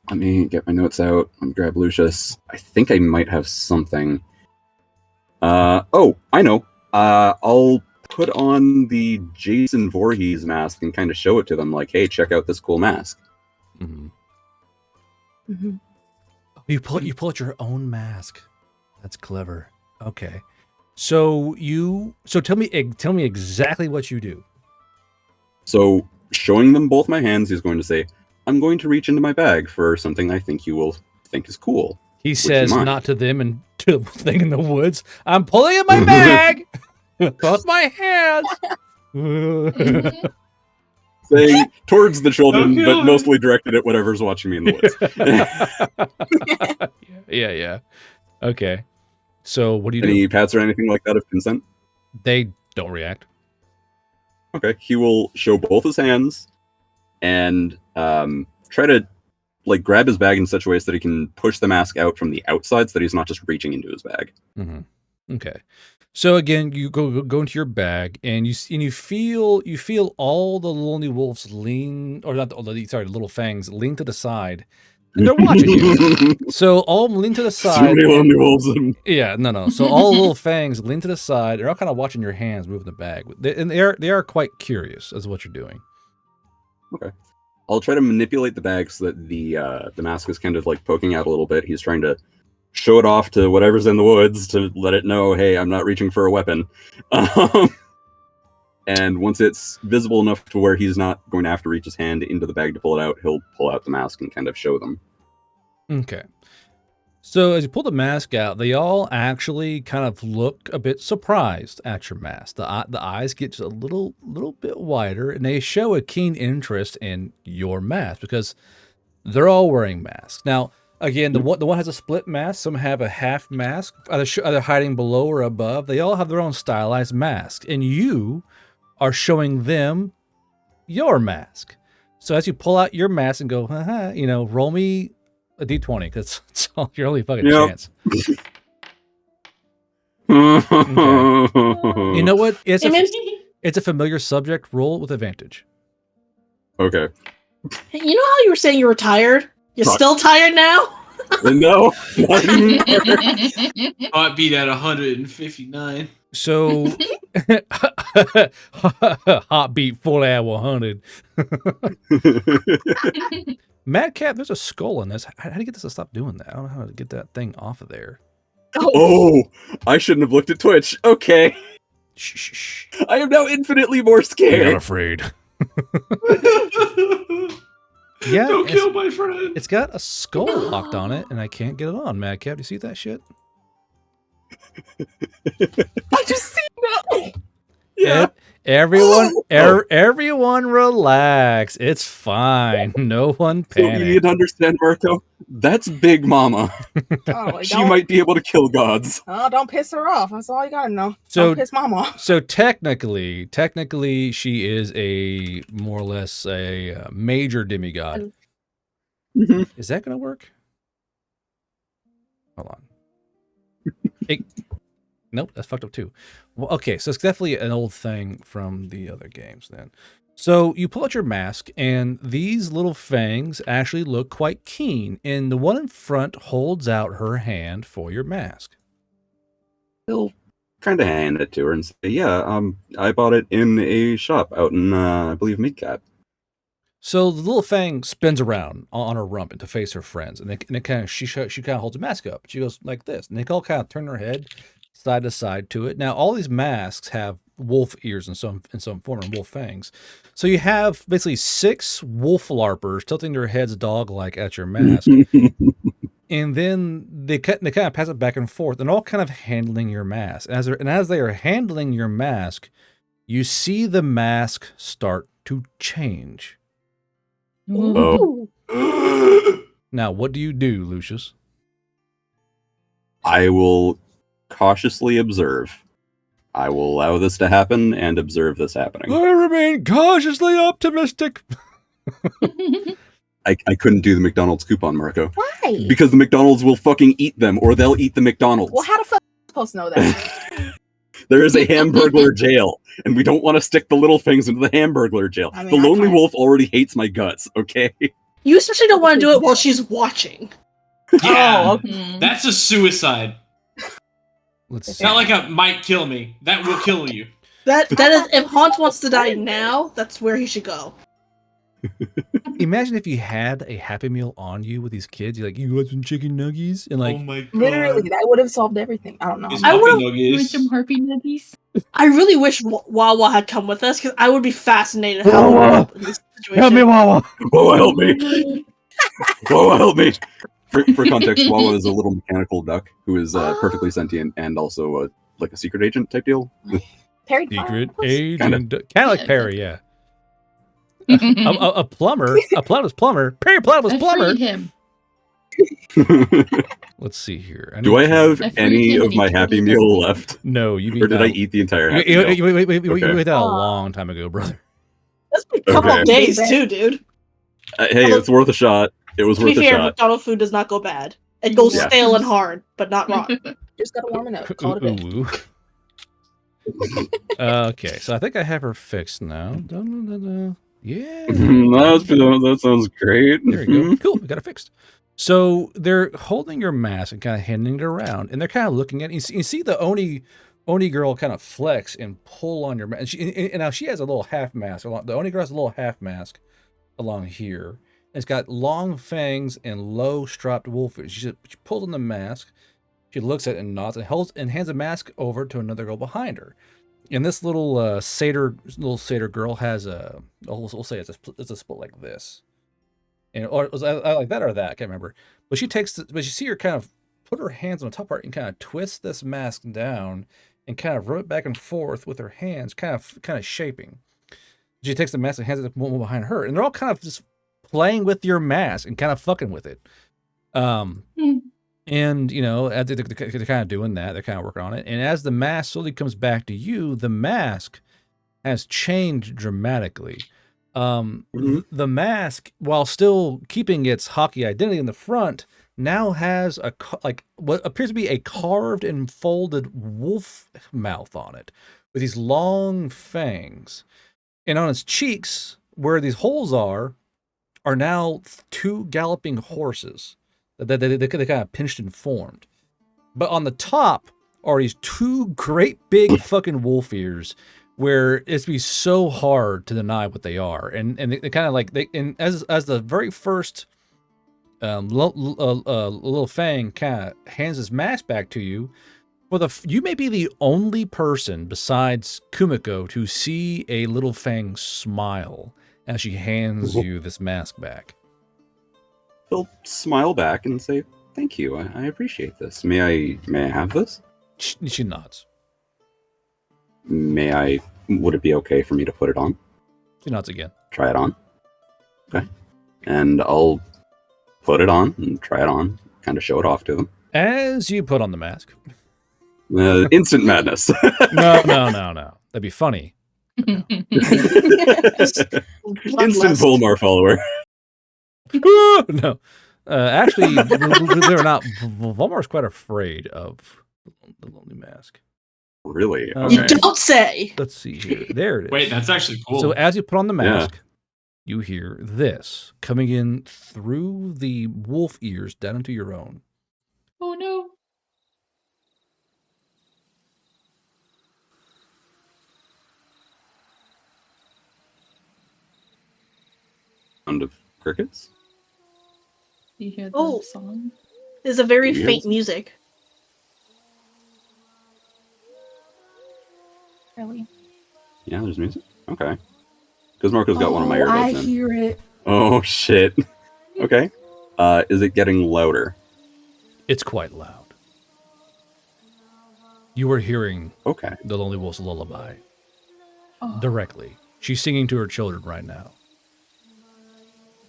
Let me get my notes out. Let me grab Lucius. I think I might have something. Oh, I know. I'll put on the Jason Voorhees mask and kind of show it to them like, hey, check out this cool mask. You pull out your own mask. That's clever. Okay. So tell me exactly what you do. So, showing them both my hands, he's going to say, I'm going to reach into my bag for something I think you will think is cool. He says not to them and to the thing in the woods. I'm pulling in my bag. Both my hands. Saying towards the children, but mostly directed at whatever's watching me in the woods. Yeah. Okay. So what do you do? Any pats or anything like that of consent? They don't react. Okay. He will show both his hands and try to grab his bag in such a way so that he can push the mask out from the outside so that he's not just reaching into his bag. Mm-hmm. Okay. So again, you go into your bag and you feel all the lonely wolves lean, or not the little fangs lean to the side, and they're watching you. So all of them lean to the side. So many lonely wolves. Yeah, no. So all the little fangs lean to the side. They're all kind of watching your hands move in the bag, and they are quite curious as to what you're doing. Okay. I'll try to manipulate the bag so that the mask is kind of poking out a little bit. He's trying to show it off to whatever's in the woods to let it know, hey, I'm not reaching for a weapon. And once it's visible enough to where he's not going to have to reach his hand into the bag to pull it out, he'll pull out the mask and kind of show them. Okay. So as you pull the mask out, they all actually kind of look a bit surprised at your mask. The eyes get just a little bit wider, and they show a keen interest in your mask because they're all wearing masks. Now, again, the one has a split mask. Some have a half mask, either hiding below or above. They all have their own stylized mask, and you are showing them your mask. So as you pull out your mask and go, roll me a d20 because it's all your only fucking chance. Okay. You know what? It's a familiar subject. Roll with advantage. Okay. You know how you were saying you were tired? You're still tired now? No. Might beat at 159. So, heartbeat full hour 100. Madcap, there's a skull in this. How do you get this to stop doing that? I don't know how to get that thing off of there. Oh, I shouldn't have looked at Twitch. Okay. Shh. I am now infinitely more scared. I'm not afraid. Yeah, don't kill my friend. It's got a skull locked on it, and I can't get it on. Madcap, do you see that shit? I just seen that. Yeah. Everyone relax. It's fine. No one panic. So you need to understand, Marco. That's Big Mama. Oh, she might be able to kill gods. Oh, don't piss her off. That's all you gotta know. So, don't piss Mom off. So technically, she is a more or less a major demigod. Mm-hmm. Is that gonna work? Hold on. Nope, that's fucked up too. Well, okay, so it's definitely an old thing from the other games then. So you pull out your mask, and these little fangs actually look quite keen, and the one in front holds out her hand for your mask. He'll kind of hand it to her and say, yeah, I bought it in a shop out in, I believe, Midcap. So the little fang spins around on her rump to face her friends, and it kind of she kind of holds a mask up. She goes like this, and they all kind of turn their head side to side to it. Now, all these masks have wolf ears in some form and wolf fangs. So you have basically 6 wolf larpers tilting their heads dog-like at your mask. And then they kind of pass it back and forth, and all kind of handling your mask. As they are handling your mask, you see the mask start to change. Oh. Now, what do you do, Lucius? I will cautiously observe. I will allow this to happen and observe this happening. I remain cautiously optimistic. I couldn't do the McDonald's coupon, Marco. Why? Because the McDonald's will fucking eat them, or they'll eat the McDonald's. Well, how the fuck are you supposed to know that? There is a Hamburglar jail, and we don't want to stick the little things into the Hamburglar jail. I mean, the Lonely Wolf already hates my guts, okay? You especially don't want to do it while she's watching. Yeah, that's a suicide. It's not like a might kill me. That will kill you. That is, if Haunt wants to die now, that's where he should go. imagine if you had a Happy Meal on you with these kids. You're like, you want some chicken nuggets? And like, Oh my god. Literally, that would have solved everything. I don't know. I would Want some harpy nuggies? I really wish Wawa had come with us because I would be fascinated how he would Wawa! help in this situation. Help me, Wawa! Wawa, help me! Wawa, help me! For context, Wawa is a little mechanical duck who is perfectly sentient and also like a secret agent type deal. Perry secret agent, Kinda. kind of like Perry, yeah. A plumber, a platypus plumber, Perry Platypus I plumber. freed him. Let's see here. Do I have I freed any him of and he my totally Happy doesn't Meal like left? No, you. Or did I eat the entire Happy You Meal? ate that a long time ago, brother. That's been a couple Okay. of days too, dude. Hey, it's worth a shot. It was To be worth a fair, shot. McDonald's food does not go bad. It goes Yeah. stale and hard, but not rotten. Just gotta warm it up. Call it a day. Ooh. Okay, so I think I have her fixed now. Yeah. That sounds great. There we go. Cool, we got it fixed. So they're holding your mask and kind of handing it around, and they're kind of looking at it. You see the Oni girl kind of flex and pull on your mask. And now she has a little half mask. The Oni girl has a little half mask along here. And it's got long fangs and low stropped wolf ears. She pulls on the mask. She looks at it and nods and hands a mask over to another girl behind her. And this little satyr girl has we'll say it's a split like this. And or was I like that or that? I can't remember. But but you see her kind of put her hands on the top part and kind of twist this mask down and kind of rub it back and forth with her hands, kind of shaping. She takes the mask and hands it to the woman behind her, and they're all kind of just playing with your mask and kind of fucking with it. And you know, as they're kind of doing that, they're kind of working on it. And as the mask slowly comes back to you, the mask has changed dramatically. The mask, while still keeping its hockey identity in the front, now has what appears to be a carved and folded wolf mouth on it, with these long fangs. And on its cheeks, where these holes are now two galloping horses that they kind of pinched and formed. But on the top are these two great big fucking wolf ears, where it's be so hard to deny what they are. And they kind of like as the very first little fang kind of hands his mask back to you. You may be the only person besides Kumiko to see a little fang smile as she hands you this mask back. He'll smile back and say, "Thank you. I appreciate this. May I have this?" She nods. Would it be okay for me to put it on? She nods again. Try it on. Okay. And I'll put it on and try it on, kind of show it off to them. As you put on the mask. Instant madness. No. That'd be funny. Instant Volmar follower. No. Actually, they're not. Volmar's quite afraid of the Lonely Mask. Really? You don't say. Let's see here. There it is. Wait, that's actually cool. So as you put on the mask, you hear this coming in through the wolf ears down into your own. Oh no. Sound of crickets? You hear the song? There's a very Yes. faint music. Really? Yeah, there's music. Okay. Because Marco's got one of my earbuds I in. hear it. Oh shit. Okay. Is it getting louder? It's quite loud. You are hearing the Lonely Wolf's lullaby directly. She's singing to her children right now.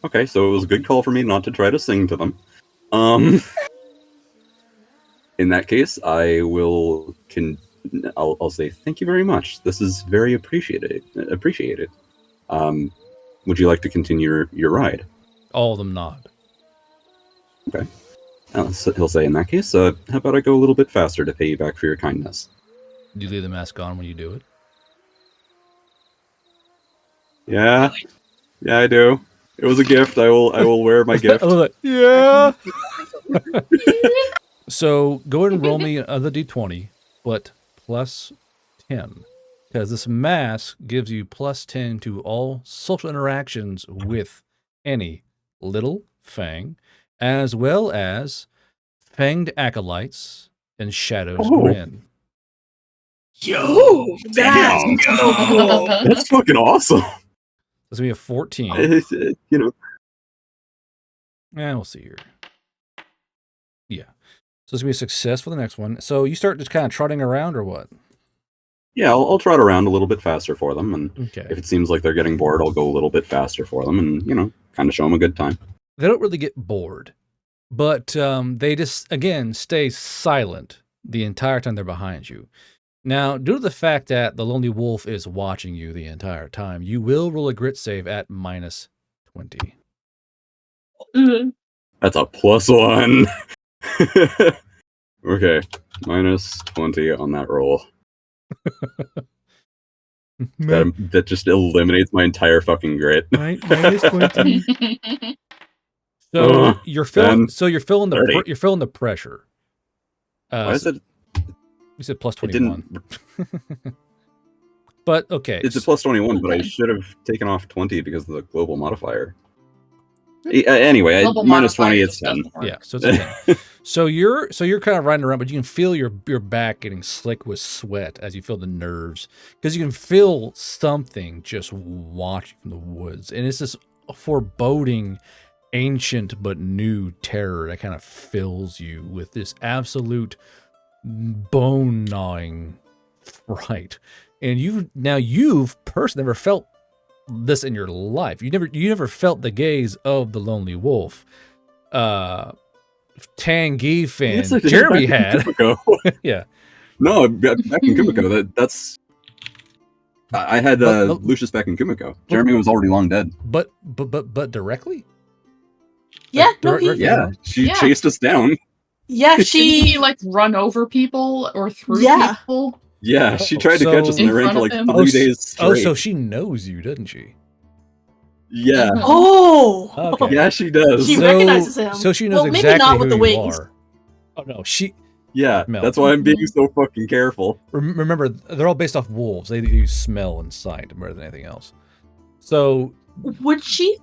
Okay, so it was a good call for me not to try to sing to them. In that case, I'll say thank you very much. This is very appreciated. Would you like to continue your ride? All of them nod. Okay. So he'll say, in that case, how about I go a little bit faster to pay you back for your kindness? Do you leave the mask on when you do it? Yeah. Yeah, I do. It was a gift. I will wear my gift. Yeah. So go ahead and roll me another d20, but plus 10. Because this mask gives you plus 10 to all social interactions with any little fang, as well as fanged acolytes and Shadow's grin. Yo, that's so cool. That's fucking awesome. That's gonna be a 14. You know, We'll see here. Yeah. So it's gonna be a success for the next one. So you start just kind of trotting around, or what? yeah, I'll trot around a little bit faster for them, and Okay. if it seems like they're getting bored, I'll go a little bit faster for them, and kind of show them a good time. They don't really get bored, but they just again stay silent the entire time they're behind you. Now, due to the fact that the Lonely Wolf is watching you the entire time, you will roll a grit save at -20. That's a +1. Okay, -20 on that roll. That just eliminates my entire fucking grit. -20. So you're feeling. So you're feeling the. You're feeling the pressure. Why is it? You said +21. But okay, It's a +21, but I should have taken off 20 because of the global modifier. Anyway, -20, it's 10. Yeah, so it's 10. so you're kind of riding around, but you can feel your back getting slick with sweat as you feel the nerves, because you can feel something just watching from the woods, and it's this foreboding, ancient but new terror that kind of fills you with this absolute bone-gnawing fright. And you've personally never felt this in your life. You never felt the gaze of the Lonely Wolf. Tangeef and Jeremy had. Yeah. No, back in Kumiko, that's. I had Lucius back in Kumiko. Jeremy was already long dead. But directly? Yeah, she chased us down. Yeah, Didn't he like run over people or through people? Yeah, she tried to catch us and I ran for like 3 days straight. Oh, so she knows you, doesn't she? Yeah. Oh. Okay. Yeah, she does. She recognizes him. So she knows maybe exactly not with who the you wings. are. Oh no, she. Yeah, Smell. that's why I'm being so fucking careful. Remember, they're all based off wolves. They use smell and sight more than anything else. So would she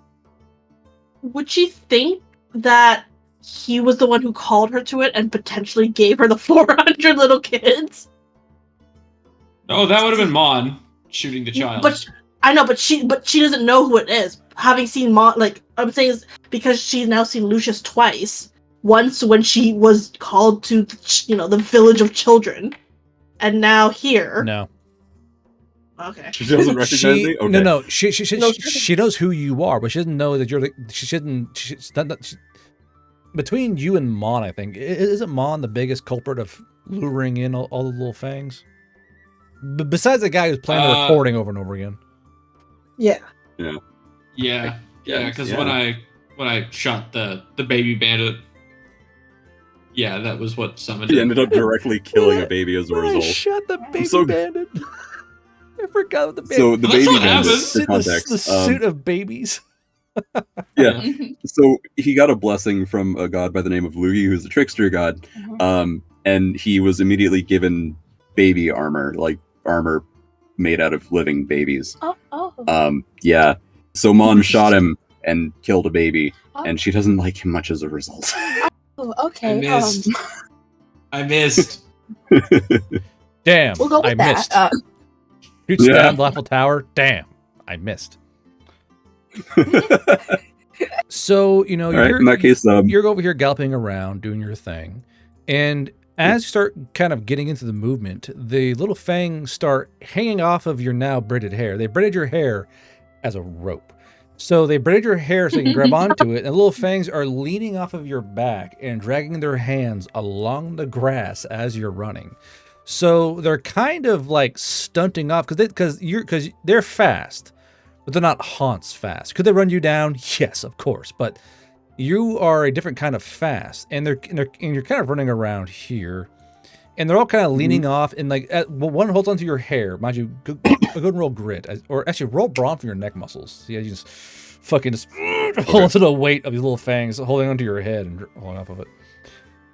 think that he was the one who called her to it and potentially gave her the 400 little kids? Oh, that would have been Mon shooting the child. But I know, but she doesn't know who it is. Having seen Mon, like I'm saying, is because she's now seen Lucius twice. Once when she was called to, the village of children, and now here. No. Okay. She doesn't recognize me. Okay. No. She knows who you are, but she doesn't know that you're. She's not. Between you and Mon, I think isn't Mon the biggest culprit of luring in all the little fangs? Besides the guy who's playing the recording over and over again. Yeah. Yeah. Because when I shot the baby bandit, yeah, that was what summoned He it. ended up directly killing a baby as a result. I shot the baby bandit. I forgot what the baby. So the That's baby what bandit, happens. for context, The suit of babies. Yeah. So he got a blessing from a god by the name of Lugi, who's a trickster god. And he was immediately given baby armor, like armor made out of living babies. Yeah. So Mon shot him and killed a baby, and she doesn't like him much as a result. Oh, okay. I missed. Damn. We'll go with I that. missed. Shoots down the Eiffel Tower. Damn. I missed. So, you're in that case, you're over here galloping around doing your thing, and as you start kind of getting into the movement, the little fangs start hanging off of your now braided hair. They braided your hair as a rope. So they braided your hair so you can grab onto it, and the little fangs are leaning off of your back and dragging their hands along the grass as you're running. So they're kind of like stunting off because they're fast, but they're not Haunts fast. Could they run you down? Yes, of course, but you are a different kind of fast, and you're kind of running around here, and they're all kind of leaning off, and like one holds onto your hair. Mind you, go and roll grit, or actually roll brawn from your neck muscles. Yeah, you just fucking hold onto the weight of these little fangs holding onto your head and holding off of it.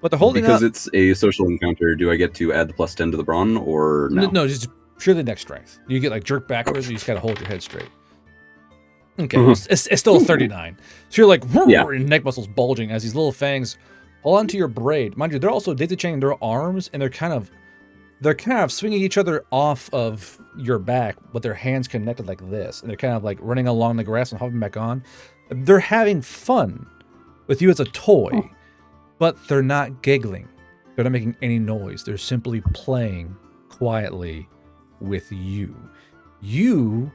But they're holding because up. it's a social encounter. Do I get to add the +10 to the brawn or no? No, just purely neck strength. You get like jerk backwards, and you just gotta hold your head straight. Okay, it's still a 39. So you're like, Yeah. your neck muscles bulging as these little fangs hold onto your braid. Mind you, they're also daisy-chaining their arms, and they're kind of swinging each other off of your back, but their hands connected like this, and they're kind of like running along the grass and hopping back on. They're having fun with you as a toy, but they're not giggling. They're not making any noise. They're simply playing quietly with you. You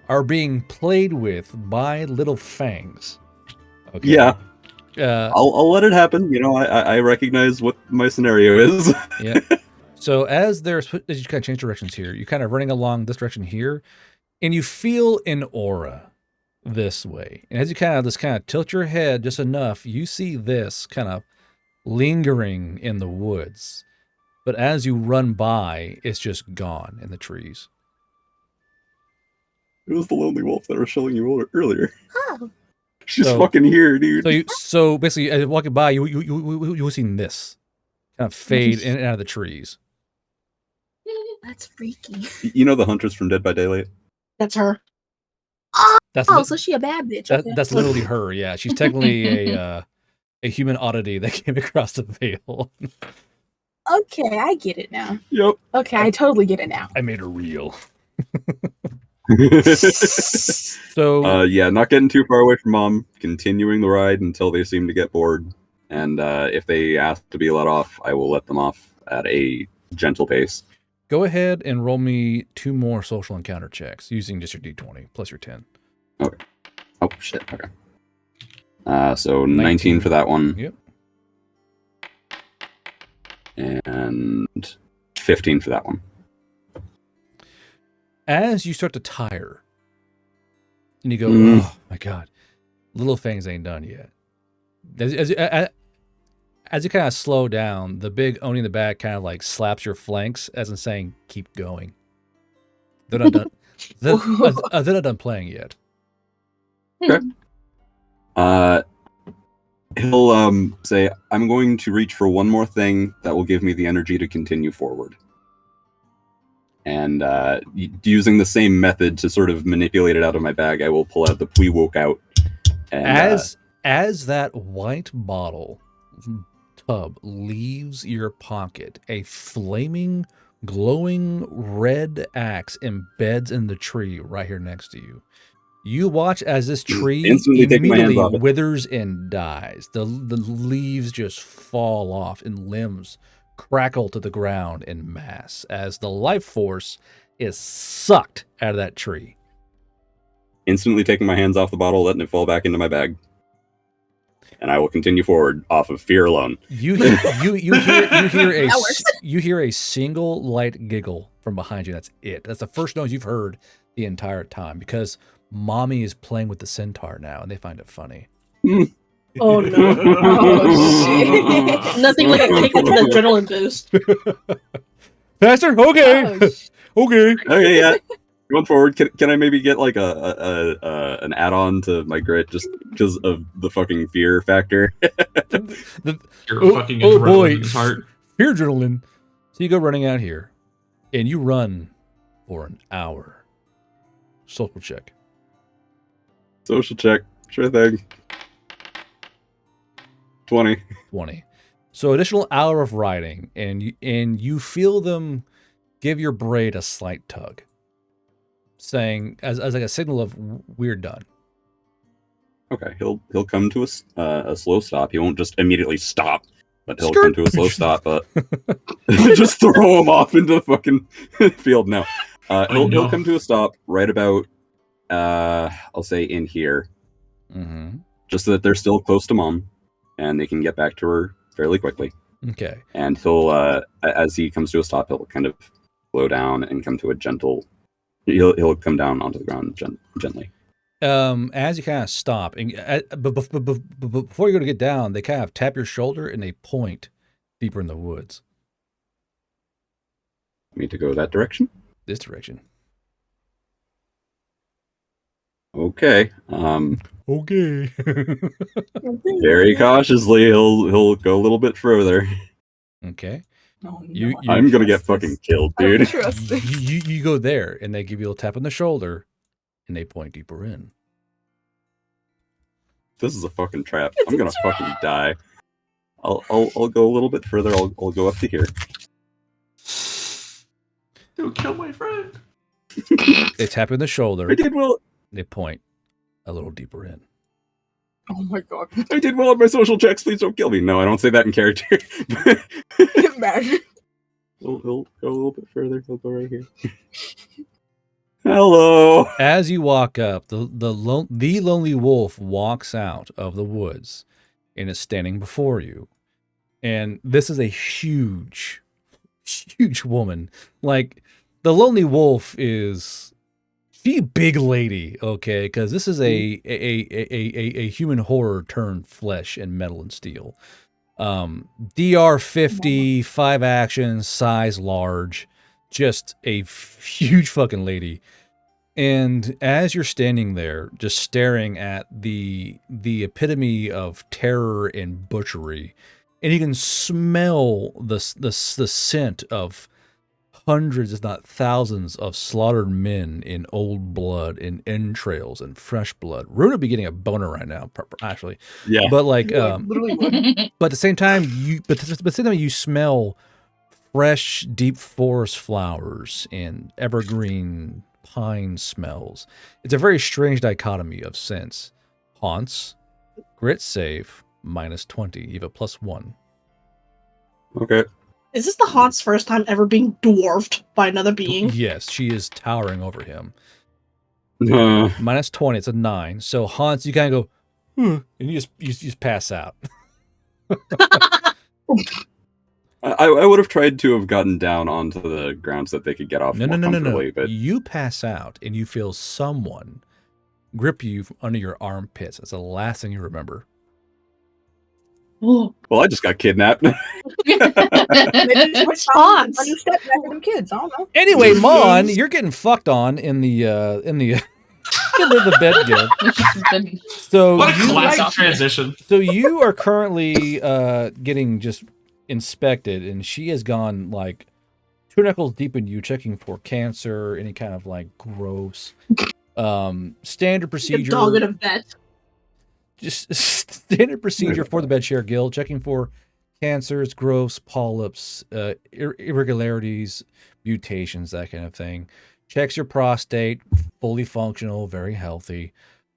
are being played with by little fangs. Okay. Yeah. Uh, I'll let it happen. You know, I recognize what my scenario is. Yeah. So as you kind of change directions here, you're kind of running along this direction here, and you feel an aura this way. And as you kind of tilt your head just enough, you see this kind of lingering in the woods. But as you run by, it's just gone in the trees. It was the lonely wolf that I was showing you earlier. Oh. She's fucking here, dude. So basically, as you're walking by, you see this kind of fade in and out of the trees. That's freaky. You know the Huntress from Dead by Daylight? That's her. Oh, so she a bad bitch. Okay. That's literally her. Yeah, she's technically a human oddity that came across the veil. Okay, I get it now. Yep. Okay, I totally get it now. I made her real. So yeah, not getting too far away from mom, continuing the ride until they seem to get bored, and if they ask to be let off, I will let them off at a gentle pace. Go ahead and roll me 2 more social encounter checks using just your d20 plus your 10. Okay. Oh shit. Okay. So 19 for that one. Yep. And 15 for that one. As you start to tire, and you go, oh my god, little fangs ain't done yet. As you kind of slow down, the big Oni in the back kind of like slaps your flanks, as in saying, "Keep going." They're not done. They're not done playing yet. Okay. He'll say, "I'm going to reach for one more thing that will give me the energy to continue forward." And using the same method to sort of manipulate it out of my bag, I will pull out the Pui Woke out. And, as that white bottle tub leaves your pocket, a flaming, glowing red axe embeds in the tree right here next to you. You watch as this tree immediately withers and dies. The leaves just fall off and limbs crackle to the ground in mass as the life force is sucked out of that tree. Instantly taking my hands off the bottle, letting it fall back into my bag. And I will continue forward off of fear alone. You hear a single light giggle from behind you. That's it. That's the first noise you've heard the entire time, because mommy is playing with the centaur now and they find it funny. Oh no. Oh, shit. Nothing like a kick with an adrenaline boost. Faster? Okay. Okay, yeah. Going forward, can I maybe get like an add-on to my grit just because of the fucking fear factor? You're fucking adrenaline heart. Fear adrenaline. So you go running out here, and you run for an hour. Social check. Social check. Sure thing. 20. So additional hour of riding, and you feel them give your braid a slight tug, saying as like a signal of we're done. Okay, he'll come to a slow stop. He won't just immediately stop, but he'll come to a slow stop. But just throw him off into the fucking field now. He'll come to a stop right about I'll say in here, just so that they're still close to mom, and they can get back to her fairly quickly. Okay. And he'll as he comes to a stop, he'll kind of slow down and come to a gentle. He'll come down onto the ground gently. As you kind of stop, and before you go to get down, they kind of tap your shoulder and they point deeper in the woods. Me to go that direction? This direction. Okay. Okay. Very cautiously, he'll go a little bit further. Okay. Oh, no, I'm gonna get fucking killed, dude. You go there, and they give you a tap on the shoulder, and they point deeper in. This is a fucking trap. I'm gonna fucking die. I'll go a little bit further. I'll go up to here. Don't kill my friend. They tap you on the shoulder. I did well. They point a little deeper in. Oh my god. I did well on my social checks. Please don't kill me. No, I don't say that in character. Imagine. He'll go a little bit further. He'll go right here. Hello. As you walk up, the lonely wolf walks out of the woods and is standing before you. And this is a huge woman. Like, the lonely wolf is she big lady, okay? Because this is a human horror turned flesh and metal and steel. DR 50, 5 actions, size large, just a huge fucking lady. And as you're standing there, just staring at the epitome of terror and butchery, and you can smell the scent of hundreds, if not thousands, of slaughtered men in old blood, in entrails, and fresh blood. Rune would be getting a boner right now, actually. Yeah. But like, Literally would. but at the same time, you smell fresh, deep forest flowers and evergreen pine smells. It's a very strange dichotomy of scents. Haunts, grit save, -20. You have a +1. Okay. Is this the Haunt's first time ever being dwarfed by another being? Yes, she is towering over him. Uh, -20, it's a 9. So Haunts, you kind of go, and you just pass out. I would have tried to have gotten down onto the ground so that they could get off more comfortably, but You pass out and you feel someone grip you under your armpits. That's the last thing you remember. well, I just got kidnapped. Maybe Which Haunt's? you step back at them kids. I don't know. Anyway, Mon, you're getting fucked on in the bed guild. So What a you, classic transition. So you are currently getting just inspected, and she has gone like 2 knuckles deep in you, checking for cancer, any kind of like gross standard procedure. Dog in a vet. Just standard procedure for the Bedshare Guild, checking for cancers, growths, polyps, irregularities, mutations, that kind of thing. Checks your prostate, fully functional, very healthy.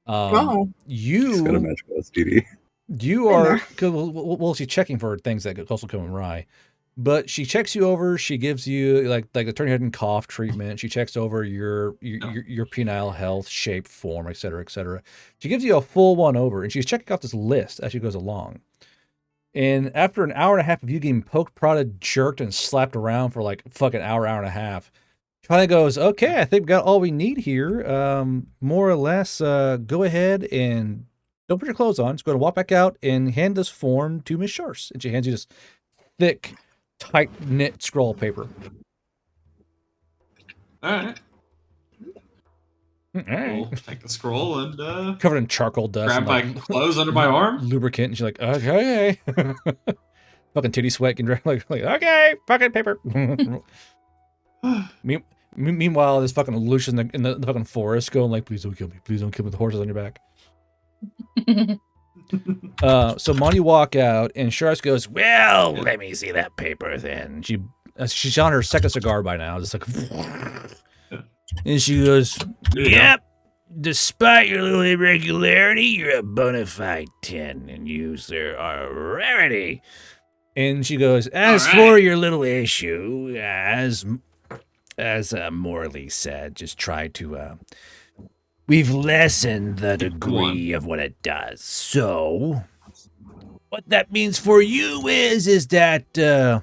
Just got a magical STD. You are, well, she's checking for things that could also come awry. But she checks you over. She gives you like the turn your head and cough treatment. She checks over your penile health, shape, form, etc., etc. She gives you a full one over, and she's checking off this list as she goes along. And after an hour and a half of you getting poked, prodded, jerked, and slapped around for like fucking hour and a half, she finally goes, "Okay, I think we got all we need here. More or less, go ahead and don't put your clothes on. Just go to walk back out and hand this form to Miss Shorse." And she hands you this thick, tight-knit scroll paper. All right. All right. We'll take the scroll and Covered in charcoal dust. grab my and, like, clothes under my arm. lubricant, and she's like, "Okay." Fucking titty sweat and like, "Okay, fucking paper." Meanwhile, this fucking Lucian in the fucking forest going like, "Please don't kill me. Please don't kill me with the horses on your back." So Monty walk out, and Shars goes, "Well, let me see that paper then." She's on her second cigar by now, just like, and she goes, "Yep. Despite your little irregularity, you're a bona fide 10 and user are rarity." And she goes, "As for your little issue, as Morley said, just try to we've lessened the degree of what it does. So what that means for you is that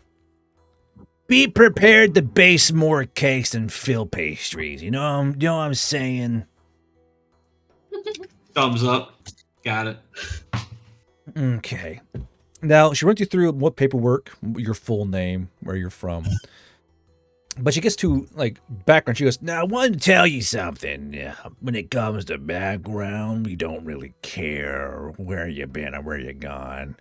be prepared to base more cakes and fill pastries. You know what I'm saying?" Thumbs up. Got it. Okay. Now, she runs you through what paperwork, your full name, where you're from. But she gets to, like, background. She goes, "Now, I want to tell you something. When it comes to background, we don't really care where you been or where you gone.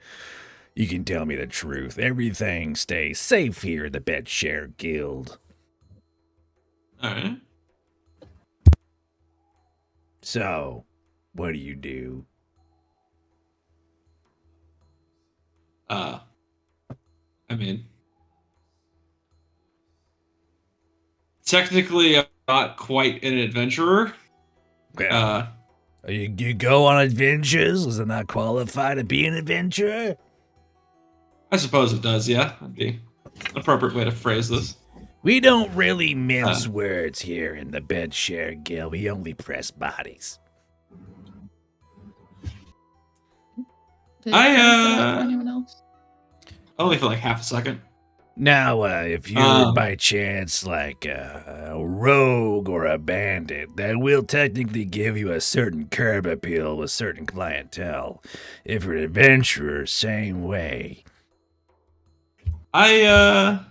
You can tell me the truth. Everything stays safe here at the Bedshare Guild." All right. "So, what do you do?" I mean, technically, I'm not quite an adventurer. Well, you go on adventures? Does it not qualify to be an adventurer? I suppose it does, yeah. That'd be an appropriate way to phrase this. We don't really mince words here in the Bedshare Guild. We only press bodies. Anyone else? Only for like half a second. Now, if you're by chance like a rogue or a bandit, that will technically give you a certain curb appeal with certain clientele. If you're an adventurer, same way. I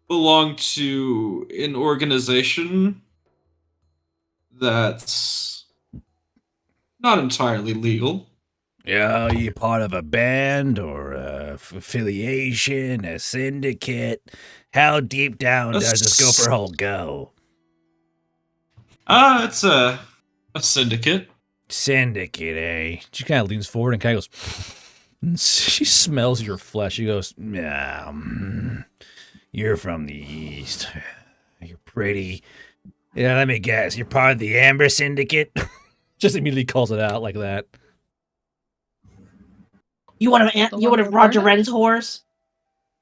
belong to an organization that's not entirely legal. Yeah, are you part of a band or a affiliation, a syndicate? How deep down does this gopher hole go? It's a syndicate. Syndicate, eh? She kind of leans forward and kind of goes. She smells your flesh. She goes, "Yeah, you're from the east. You're pretty. Yeah, let me guess. You're part of the Amber Syndicate." Just immediately calls it out like that. You want a Roger Wren's horse?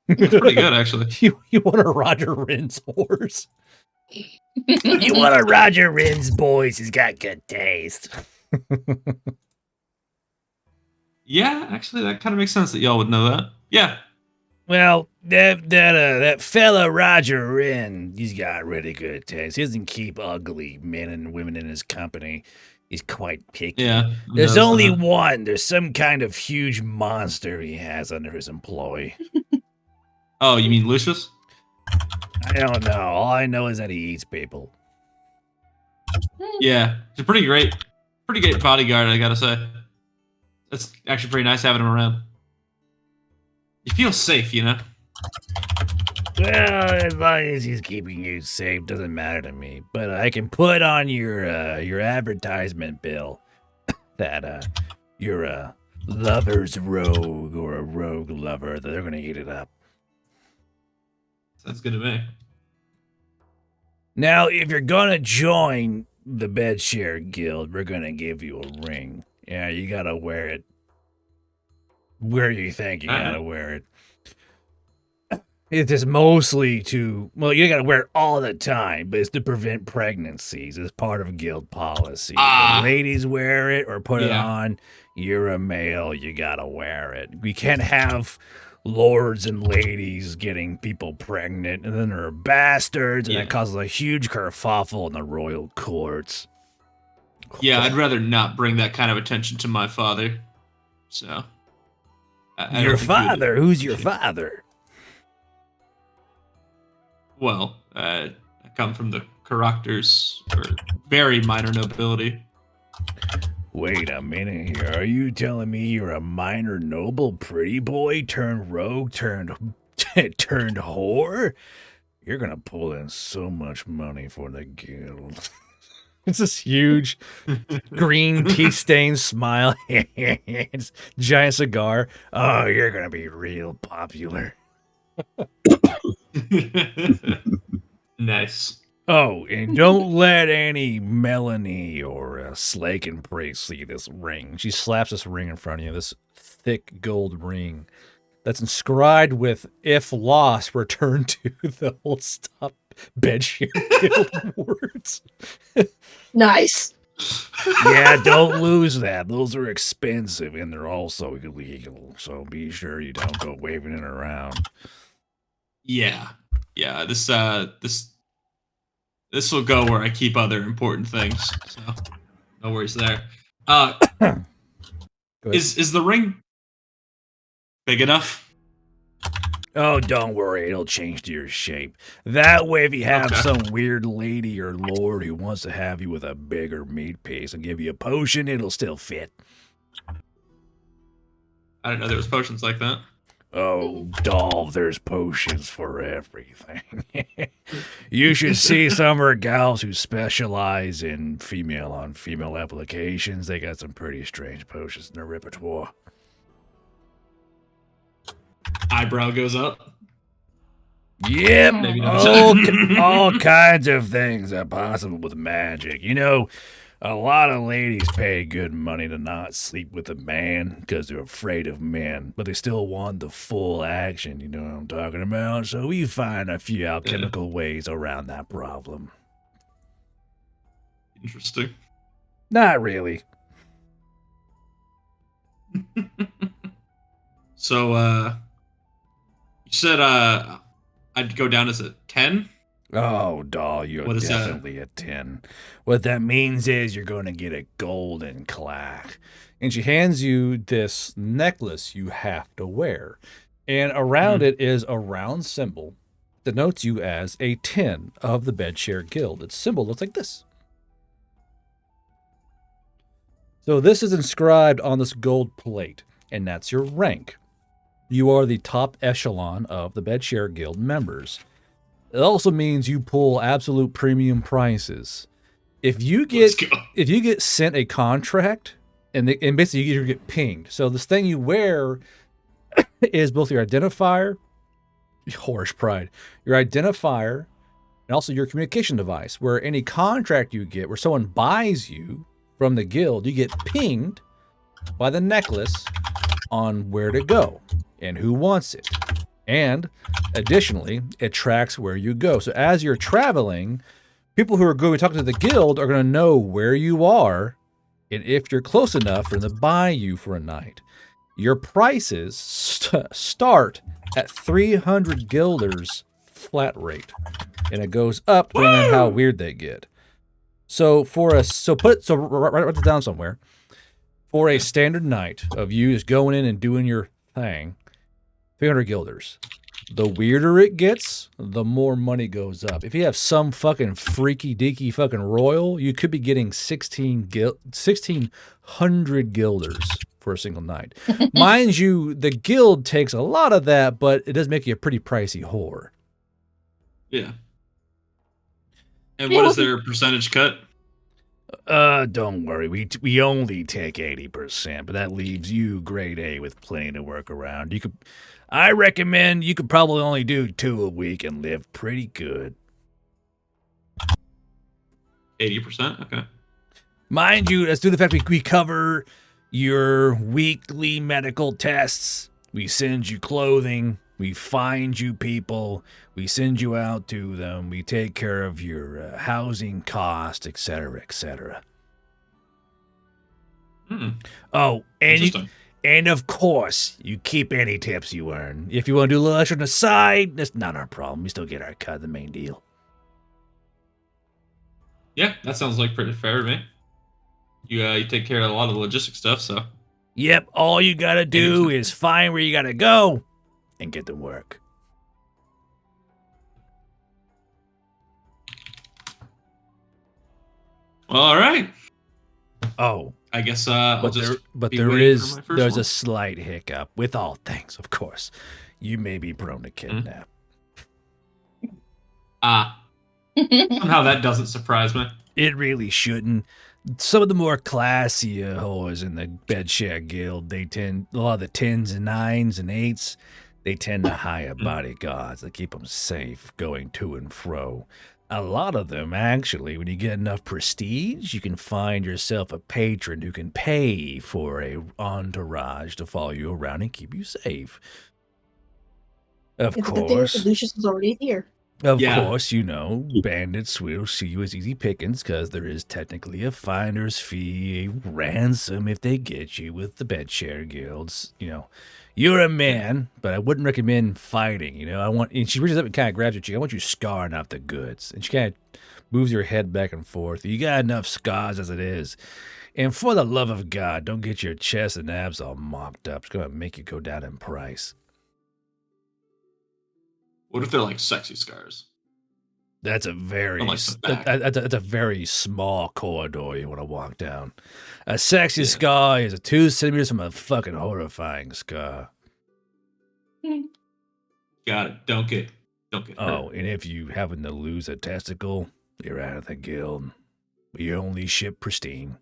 That's pretty good, actually. You want a Roger Wren's horse? You want a Roger Wren's boys who's got good taste. Yeah, actually, that kind of makes sense that y'all would know that. Yeah. Well, that fella Roger Wren, he's got really good taste. He doesn't keep ugly men and women in his company. He's quite picky. Yeah. There's only one. There's some kind of huge monster he has under his employ. Oh, you mean Lucius? I don't know. All I know is that he eats people. Yeah, he's a pretty great bodyguard, I gotta say. It's actually pretty nice having him around. You feel safe, you know? Well, as long as he's keeping you safe, doesn't matter to me. But I can put on your advertisement bill that you're a lover's rogue or a rogue lover. That they're gonna eat it up. Sounds good to me. Now, if you're gonna join the Bedshare Guild, we're gonna give you a ring. Yeah, you gotta wear it where you think you gotta wear it. It is mostly you gotta wear it all the time, but it's to prevent pregnancies. It's part of guild policy. The ladies wear it or put it on. You're a male, you gotta wear it. We can't have lords and ladies getting people pregnant, and then there are bastards, and that causes a huge kerfuffle in the royal courts. Yeah, I'd rather not bring that kind of attention to my father. So. Your father? Who's your father? Well, I come from the Correctors, or very minor nobility. Wait a minute here. Are you telling me you're a minor noble pretty boy turned rogue turned whore? You're gonna pull in so much money for the guild. It's this huge green tea-stained smile. It's giant cigar. Oh, you're gonna be real popular. Nice. Oh, and don't let any Melanie or Slaken Priest see this ring. She slaps this ring in front of you, this thick gold ring that's inscribed with, if lost, return to the whole stop Bedshare Guild words. Nice. Yeah, don't lose that. Those are expensive and they're also illegal. So be sure you don't go waving it around. Yeah. Yeah, this will go where I keep other important things. So no worries there. Is the ring big enough? Oh, don't worry. It'll change to your shape. That way, if you have some weird lady or lord who wants to have you with a bigger meat piece and give you a potion, it'll still fit. I didn't know there was potions like that. Oh, doll, there's potions for everything. You should see some of our gals who specialize in female applications. They got some pretty strange potions in their repertoire. eyebrow goes up. Yep, Maybe not. all kinds of things are possible with magic. You know, a lot of ladies pay good money to not sleep with a man because they're afraid of men, but they still want the full action. You know what I'm talking about? So we find a few alchemical ways around that problem. Interesting. Not really. So, you said I'd go down as a 10? Oh, doll, you're What is that? definitely a 10. What that means is you're going to get a golden clack. And she hands you this necklace you have to wear. And around it is a round symbol that denotes you as a 10 of the Bedshare Guild. Its symbol looks like this. So this is inscribed on this gold plate, and that's your rank. You are the top echelon of the Bedshare Guild members. It also means you pull absolute premium prices. If you get sent a contract, and basically you get pinged. So this thing you wear is both your identifier, whorish pride, your identifier, and also your communication device. Where any contract you get, where someone buys you from the guild, you get pinged by the necklace on where to go and who wants it. And additionally, it tracks where you go. So as you're traveling, people who are going to be talking to the guild are going to know where you are and if you're close enough for them to buy you for a night. Your prices start at 300 guilders flat rate, and it goes up depending on how weird they get. So write this down somewhere. For a standard night of you just going in and doing your thing, 300 guilders. The weirder it gets, the more money goes up. If you have some fucking freaky deaky fucking royal, you could be getting 1,600 guilders for a single night. Mind you, the guild takes a lot of that, but it does make you a pretty pricey whore. Yeah. And what is their percentage cut? Don't worry. We only take 80%, but that leaves you grade A with plenty to work around. I recommend you could probably only do 2 a week and live pretty good. 80%? Okay. Mind you, let's do the fact we cover your weekly medical tests. We send you clothing. We find you people. We send you out to them. We take care of your housing cost, etc., etc. Oh, and of course, you keep any tips you earn. If you want to do a little extra on the side, that's not our problem. We still get our cut, the main deal. Yeah, that sounds like pretty fair to me. You take care of a lot of the logistic stuff, so. Yep, all you gotta do is find where you gotta go and get to work. All right. Oh, I guess there's a slight hiccup with all things, of course. You may be prone to kidnap. Somehow that doesn't surprise me. It really shouldn't. Some of the more classy whores in the Bedshare Guild, a lot of the 10s and 9s and 8s, they tend to hire bodyguards that keep them safe going to and fro. A lot of them, actually, when you get enough prestige, you can find yourself a patron who can pay for a entourage to follow you around and keep you safe. Of course. Lucius is already here. Of course, you know, bandits will see you as easy pickings because there is technically a finder's fee, a ransom if they get you with the Bedshare Guilds. You know, you're a man, but I wouldn't recommend fighting. You know, and she reaches up and kind of grabs your cheek. I want you scarring out the goods. And she kind of moves your head back and forth. You got enough scars as it is. And for the love of God, don't get your chest and abs all mopped up. It's going to make you go down in price. What if they're like sexy scars? That's a very that's a very small corridor you want to walk down. A sexy scar is 2 centimeters from a fucking horrifying scar. Got it. Don't get hurt. Oh, and if you happen to lose a testicle, you're out of the guild. We only ship pristine.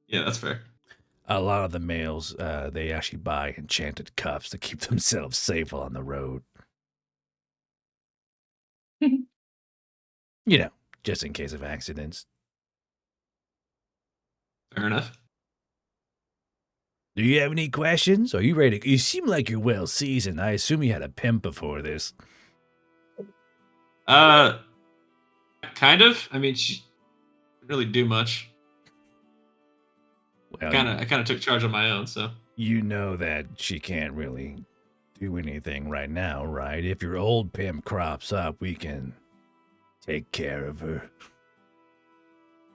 Yeah, that's fair. a lot of the males, they actually buy enchanted cups to keep themselves safe on the road. You know, just in case of accidents. Fair enough. Do you have any questions? Are you ready? You seem like you're well seasoned. I assume you had a pimp before this. Kind of. I mean, she didn't really do much. Well, I kind of took charge on my own, so. You know that she can't really do anything right now, right? If your old pimp crops up, we can take care of her.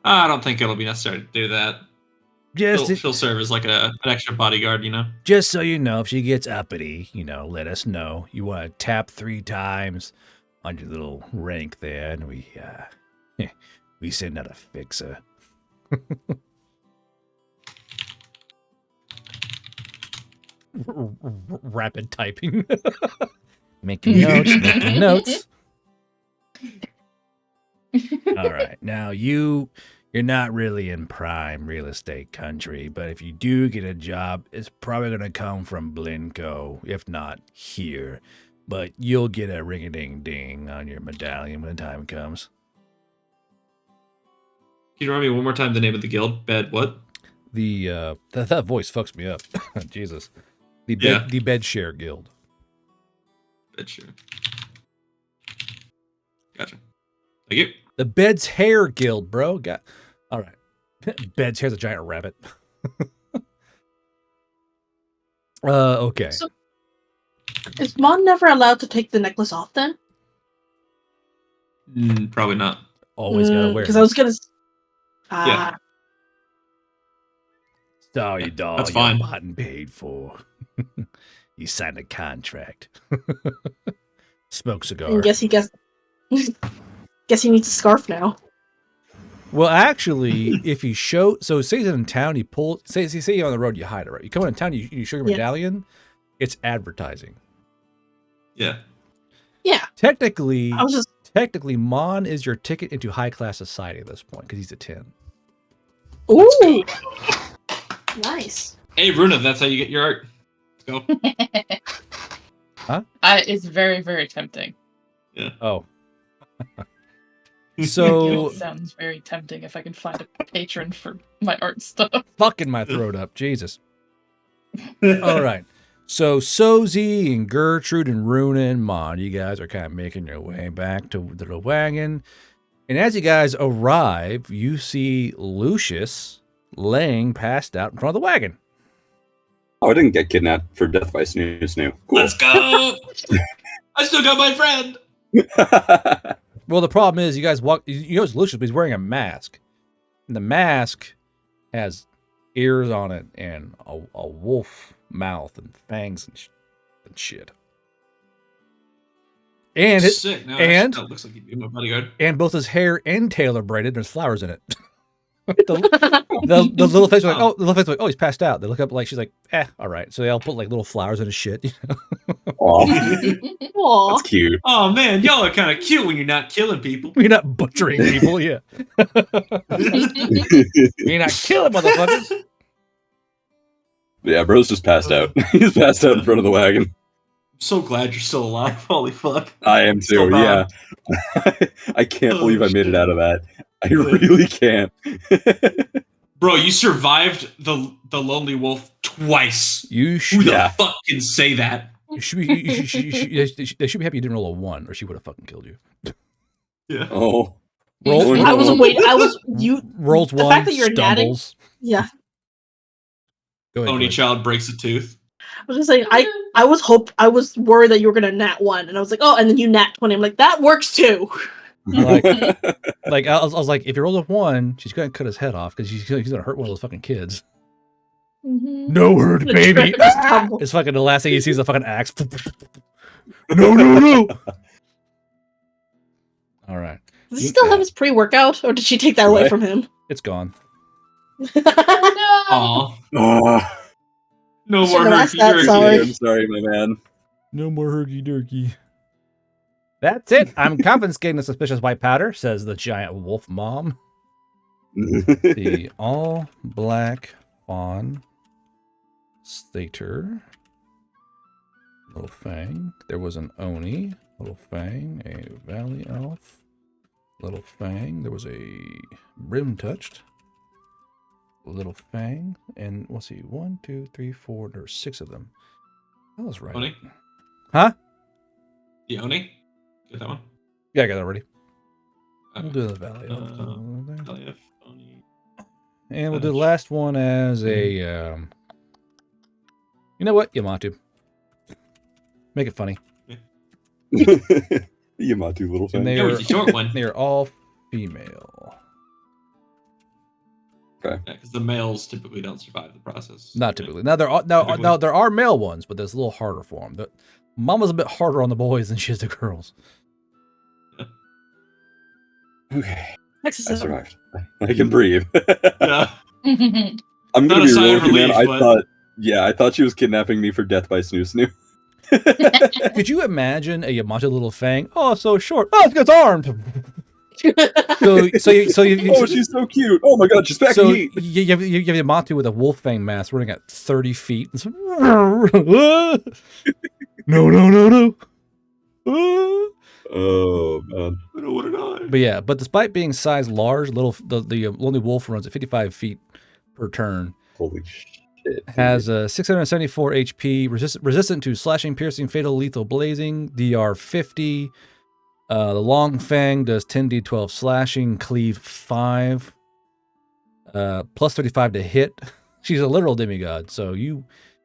I don't think it'll be necessary to do that. She'll serve as like an extra bodyguard, you know? Just so you know, if she gets uppity, let us know. You want to tap 3 times on your little rank there, and we send out a fixer. Rapid typing. Making notes. All right. Now, you're not really in prime real estate country, but if you do get a job, it's probably going to come from Blinko, if not here. But you'll get a ring-a-ding-ding on your medallion when the time comes. Can you remind me one more time the name of the guild? Bed what? That voice fucks me up. Jesus. The bed share guild. Bed share. Gotcha. Thank you. The Bed's Hair Guild, bro. All right. Bed's Hair's a giant rabbit. Okay. So, is Mon never allowed to take the necklace off then? Probably not. Always gotta wear it. Because I was gonna. Yeah. Sorry, dog. That's fine. You're bought and paid for. You signed a contract. Smoke cigar. Guess he needs a scarf now. Well, actually, if you show, so say he's in town, say you're on the road, you hide it, right? You come in town, you show your medallion, it's advertising. Yeah. Yeah. Technically, Mon is your ticket into high class society at this point because he's a 10. Ooh. Nice. Hey, Runa, that's how you get your art. Let's go. Huh? It's very, very tempting. Yeah. Oh. So It sounds very tempting if I can find a patron for my art stuff. Fucking my throat up, Jesus. All right. So Sozi and Gertrude and Runa and Mon, you guys are kind of making your way back to the wagon. And as you guys arrive, you see Lucius laying passed out in front of the wagon. Oh, I didn't get kidnapped for death by Snoo Snoo. Cool. Let's go! I still got my friend! Well, the problem is you guys it's Lucius, but he's wearing a mask. And the mask has ears on it and a wolf mouth and fangs and shit. And sick. Now that looks like he'd be my bodyguard. And both his hair and tail are braided. There's flowers in it. the little face are like, oh, he's passed out. They look up like she's like, all right. So they all put like little flowers in his shit. You know? Aww. That's cute. Oh man, y'all are kind of cute when you're not killing people. You're not butchering people, yeah. You're not killing motherfuckers. Yeah, bro's just passed out. He's passed out in front of the wagon. I'm so glad you're still alive. Holy fuck. I am too, yeah. I can't believe I made it out of that. I really can't. Bro, you survived the lonely wolf twice. You should. Who the fuck can say that? They should be happy you didn't roll a 1, or she would have fucking killed you. Yeah. Oh. Rolls 1. The fact that you're stumbles. Yeah. Go ahead, Only child breaks a tooth. I was just saying, I was worried that you were gonna nat 1, and I was like, oh, and then you nat 20. I'm like, that works too. I was like, if you roll a 1, she's gonna cut his head off because he's gonna hurt one of those fucking kids. Mm-hmm. No hurt, baby. It's fucking the last thing he sees the fucking axe. No. All right. Does he still have his pre-workout, or did she take that away from him? It's gone. Aw. No more herky jerky. I'm sorry, my man. No more herky jerky. That's it. I'm confiscating the suspicious white powder, says the giant wolf mom. The all black fawn Satyr. Little Fang. There was an Oni. Little Fang. A Valley Elf. Little Fang. There was a Brim Touched. Little Fang. And let's see. 1, 2, 3, 4. There's 6 of them. That was right. Oni? Huh? The Oni? Get that one? Yeah, I got that already. Okay. We'll do the Valley Elf. Valley Elf, Oni. And we'll do the last one as a... you know what? Yamatu. Make it funny. Yamatu little Fang. And they Yeah, are, with the short one. they are all female. Okay. Yeah, because the males typically don't survive the process. Not typically. Now there are now there are male ones, but that's a little harder for them. The mama's a bit harder on the boys than she is the girls. Okay. I Sexism. survived. I can breathe. Yeah. I'm Not gonna a be sign real of with you, man. relief, I thought she was kidnapping me for death by Snoo Snoo. Could you imagine a Yamatu little Fang? Oh, so short. Oh, it's armed. so you Oh, she's so cute. Oh my god, she's back so to heat. you have Yamatu with a wolf fang mask running at 30 feet. No. Oh man. I don't want to die. But yeah, but despite being size large, the lonely wolf runs at 55 feet per turn. Holy shit. Has 674 HP, resistant to slashing, piercing, fatal, lethal, blazing, DR 50. The long fang does 10d12 slashing, cleave 5, plus 35 to hit. She's a literal demigod, so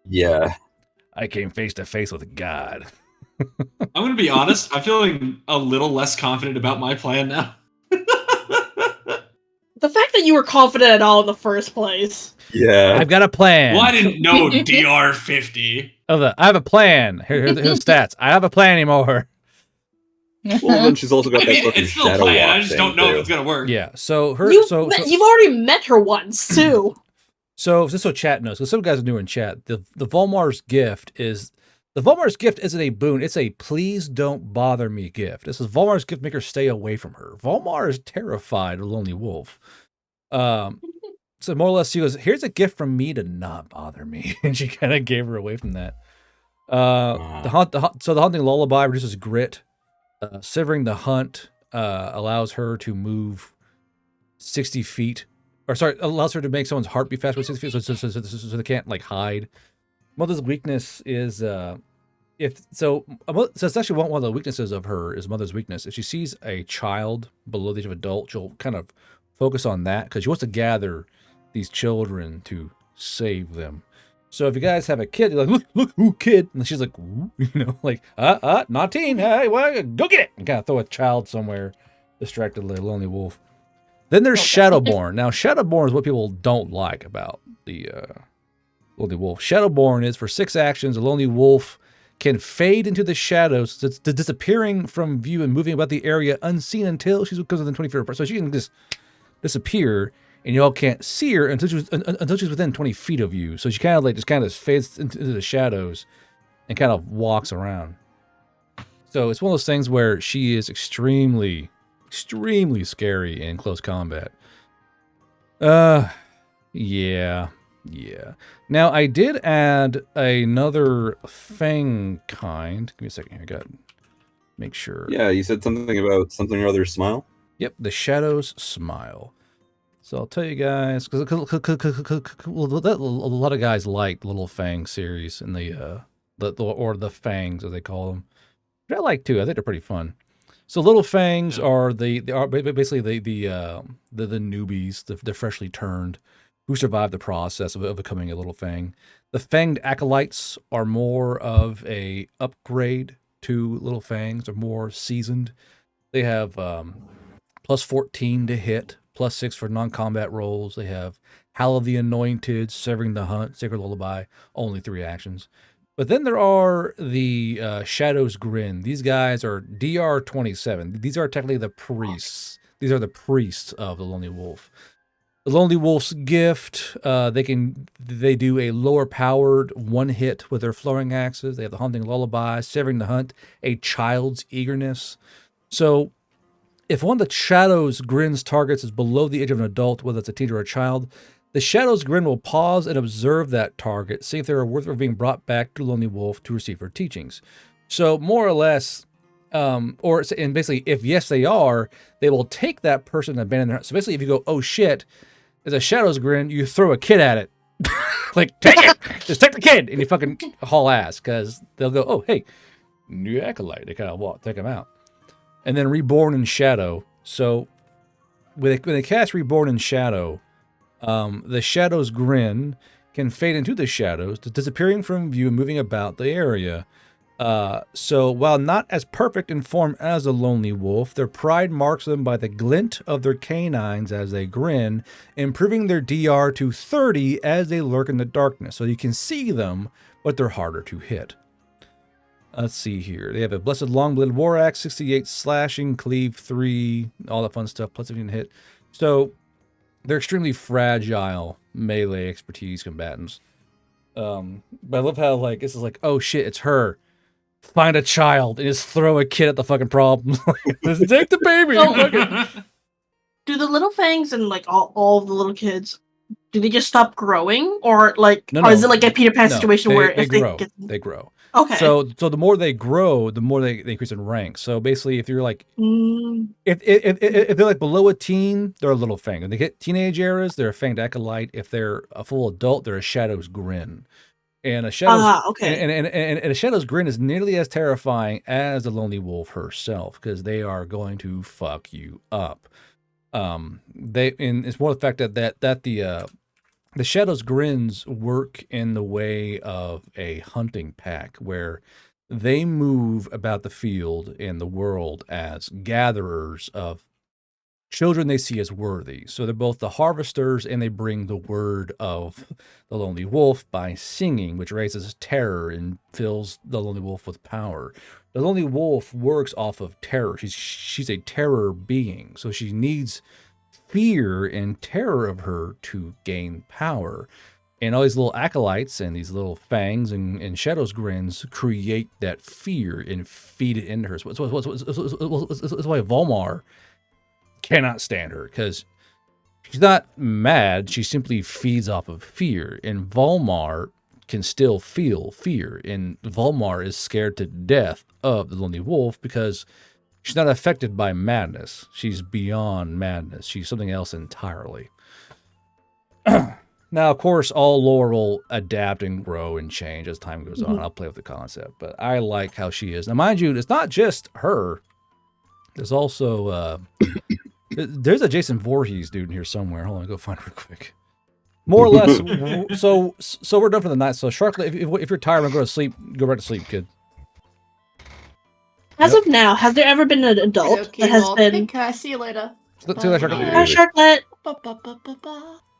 Yeah. I came face to face with God. I'm going to be honest. I'm feeling a little less confident about my plan now. The fact that you were confident at all in the first place. Yeah. I've got a plan. Well, I didn't know DR 50. I have a plan. Here's the stats. I have a plan anymore. Well, then she's also got that fucking it's still a shadow plan. I walk just don't know thing, if it's going to work. Yeah. So You've already met her once too. So just so chat knows, because some guys are new in chat, the Volmar's gift isn't a boon. It's a please don't bother me gift. This is Volmar's gift. Make her stay away from her. Volmar is terrified of Lonely Wolf. So more or less, she goes, "Here's a gift from me to not bother me," and she kind of gave her away from that. So the Haunting Lullaby reduces grit. Severing the Hunt allows her to move 60 feet. Allows her to make someone's heart beat faster with 60 feet, so they can't like hide. Mother's weakness is so it's actually one of the weaknesses of her is Mother's weakness. If she sees a child below the age of adult, she'll kind of focus on that because she wants to gather these children to save them. So if you guys have a kid, you're like, look, ooh, kid, and she's like, ooh, like, not teen, hey, well, go get it, and kind of throw a child somewhere, distractedly, Lonely Wolf. Then there's Shadowborn. Now, Shadowborn is what people don't like about the Lonely Wolf. Shadowborn is for 6 actions, a Lonely Wolf can fade into the shadows, disappearing from view and moving about the area unseen until she goes within 20 feet of her. So she can just disappear, and y'all can't see her until she's within 20 feet of you. So she kind of fades into the shadows and kind of walks around. So it's one of those things where she is extremely scary in close combat. Yeah. Now I did add another Fang kind. Give me a second here, got make sure. Yeah, you said something about something or other smile. Yep, the Shadows Smile. So I'll tell you guys, because a lot of guys like Little Fang series and the Fangs as they call them. But I like too. I think they're pretty fun. So Little Fangs are basically the newbies, the freshly turned, who survived the process of becoming a Little Fang. The Fanged Acolytes are more of a upgrade to Little Fangs. They're more seasoned. They have plus 14 to hit, plus 6 for non-combat rolls. They have Howl of the Anointed, Severing the Hunt, Sacred Lullaby, only 3 actions. But then there are the Shadow's Grin. These guys are DR 27. These are technically the priests. These are the priests of the Lonely Wolf. The Lonely Wolf's gift, they do a lower powered 1 hit with their flowing axes. They have the Haunting Lullaby, Severing the Hunt, a Child's Eagerness. So if one of the Shadow's Grin's targets is below the age of an adult, whether it's a teen or a child, The Shadow's Grin will pause and observe that target, see if they are worth of being brought back to Lonely Wolf to receive her teachings. So more or less, and basically, if yes they are, they will take that person and abandon their. So basically, if you go, oh shit, there's a Shadow's Grin, you throw a kid at it, like take it, just take the kid, and you fucking haul ass because they'll go, oh hey, new acolyte. They kind of take him out, and then Reborn in Shadow. So when they cast Reborn in Shadow. The Shadow's Grin can fade into the shadows, disappearing from view and moving about the area. So while not as perfect in form as a Lonely Wolf, their pride marks them by the glint of their canines as they grin, improving their DR to 30 as they lurk in the darkness. So you can see them, but they're harder to hit. Let's see here. They have a Blessed Long-Bladed War Axe, 68 slashing, cleave 3, all that fun stuff, plus 15 hit. So they're extremely fragile melee expertise combatants. But I love how, like, this is like, oh shit, it's her. Find a child and just throw a kid at the fucking problem. Just take the baby. Do the little fangs and, like, all of the little kids, do they just stop growing? Or, like, or is it like a Peter Pan situation where if they grow. Okay. So the more they grow, the more they increase in rank. So basically, if you're like, if they're like below a teen, they're a little fang. When they get teenage eras, they're a fanged acolyte. If they're a full adult, they're a Shadow's Grin. And a Shadow's and a Shadow's Grin is nearly as terrifying as the Lonely Wolf herself because they are going to fuck you up. It's more the fact that the Shadow's Grins work in the way of a hunting pack where they move about the field and the world as gatherers of children they see as worthy. So they're both the harvesters and they bring the word of the Lonely Wolf by singing, which raises terror and fills the Lonely Wolf with power. The Lonely Wolf works off of terror. She's a terror being, so she needs fear and terror of her to gain power. And all these little acolytes and these little fangs and Shadow's Grins create that fear and feed it into her. So that's why Volmar cannot stand her, because she's not mad. She simply feeds off of fear. And Volmar can still feel fear. And Volmar is scared to death of the Lonely Wolf because she's not affected by madness. She's beyond madness. She's something else entirely. Now, of course, all lore will adapt and grow and change as time goes on. I'll play with the concept, but I like how she is. Now, mind you, it's not just her. There's also there's a Jason Voorhees dude in here somewhere. Hold on, go find it real quick. More or less. So we're done for the night. So, Sharklet, if you're tired and go to sleep, go right to sleep, kid. As of now, has there ever been an adult that has been? Okay, see you later. Hi, Sharklet.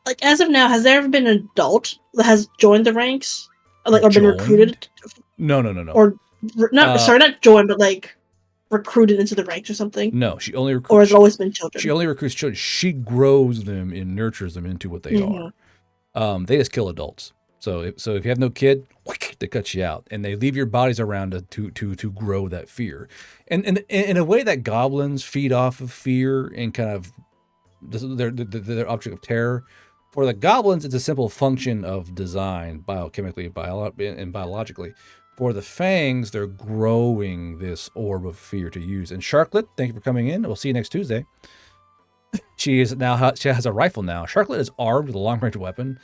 Like, as of now, has there ever been an adult that has joined the ranks, like, or been recruited? No. Or not joined, but like recruited into the ranks or something. No, she only recruits. Or has it always been children? She only recruits children. She grows them and nurtures them into what they are. They just kill adults. So if you have no kid, they cut you out, and they leave your bodies around to grow that fear. And in a way that goblins feed off of fear and kind of their object of terror. For the goblins, it's a simple function of design, biochemically and biologically. For the fangs, they're growing this orb of fear to use. And Sharklet, thank you for coming in. We'll see you next Tuesday. She has a rifle now. Sharklet is armed with a long-range weapon.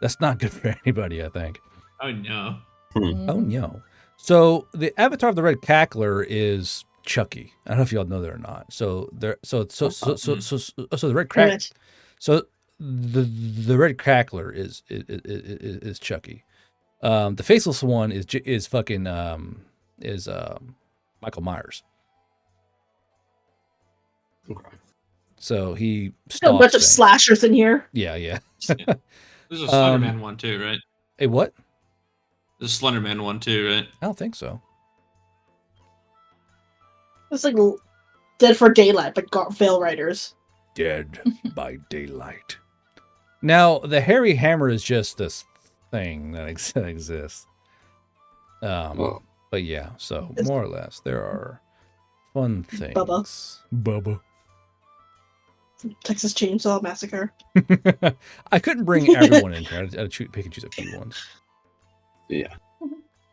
That's not good for anybody, I think. Oh no. Oh no. So the avatar of the Red Cackler is Chucky. I don't know if y'all know that or not. So the Red Crack. So the Red Cackler is Chucky. The faceless one is fucking Michael Myers. Okay. So he a bunch of slashers in here. Yeah. There's a Slenderman one too, right? A what? There's a Slenderman one too, right? I don't think so. It's like Dead for Daylight, but Veil Riders. Dead by Daylight. Now, the Hairy Hammer is just this thing that exists. But yeah, so more or less, there are fun things. Bubba. Texas Chainsaw Massacre. I couldn't bring everyone in here. I had to pick and choose a few ones. Yeah.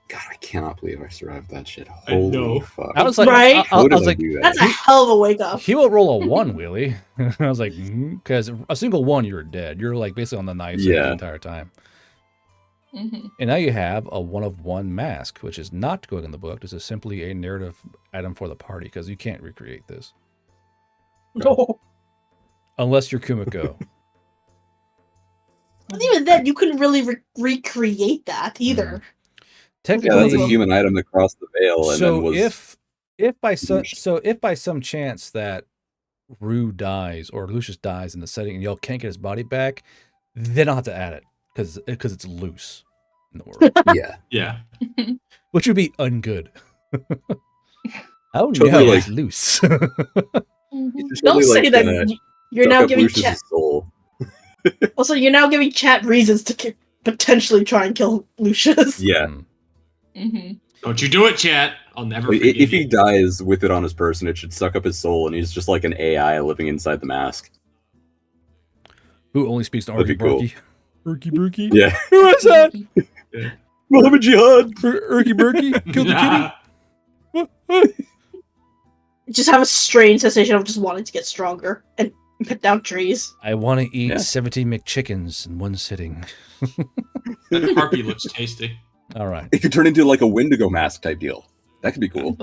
God, I cannot believe I survived that shit. I know. Holy fuck. I was like, Right? I was like, do that? That's a hell of a wake up. he will roll a 1, Willie. I was like, because a single 1, you're dead. You're like basically on the knife the entire time. And now you have a 1 of 1 mask, which is not going in the book. This is simply a narrative item for the party because you can't recreate this. No. Unless you're Kumiko. But even then, you couldn't really recreate that either. Technically, yeah, that's a human item that crossed the veil and then was. If by some chance that Rue dies or Lucius dies in the setting and y'all can't get his body back, then I'll have to add it because it's loose in the world. Yeah. Which would be ungood. Oh Totally no, like- it's loose. Don't say that. You're now giving chat. Soul. Also, you're now giving chat reasons to potentially try and kill Lucius. Yeah. Don't you do it, chat. I'll never Like, forgive if he you. dies with it on his person, it should suck up his soul, and he's just like an AI living inside the mask. Who only speaks to That'd Urky be cool. Burky? Urky Burky? Yeah. Who is that? Mohammed Jihad! Urky Burky? Killed the kitty? Just have a strange sensation of just wanting to get stronger and cut down trees. I want to eat 70 McChickens in one sitting. That harpy looks tasty. All right. It could turn into like a Wendigo mask type deal. That could be cool.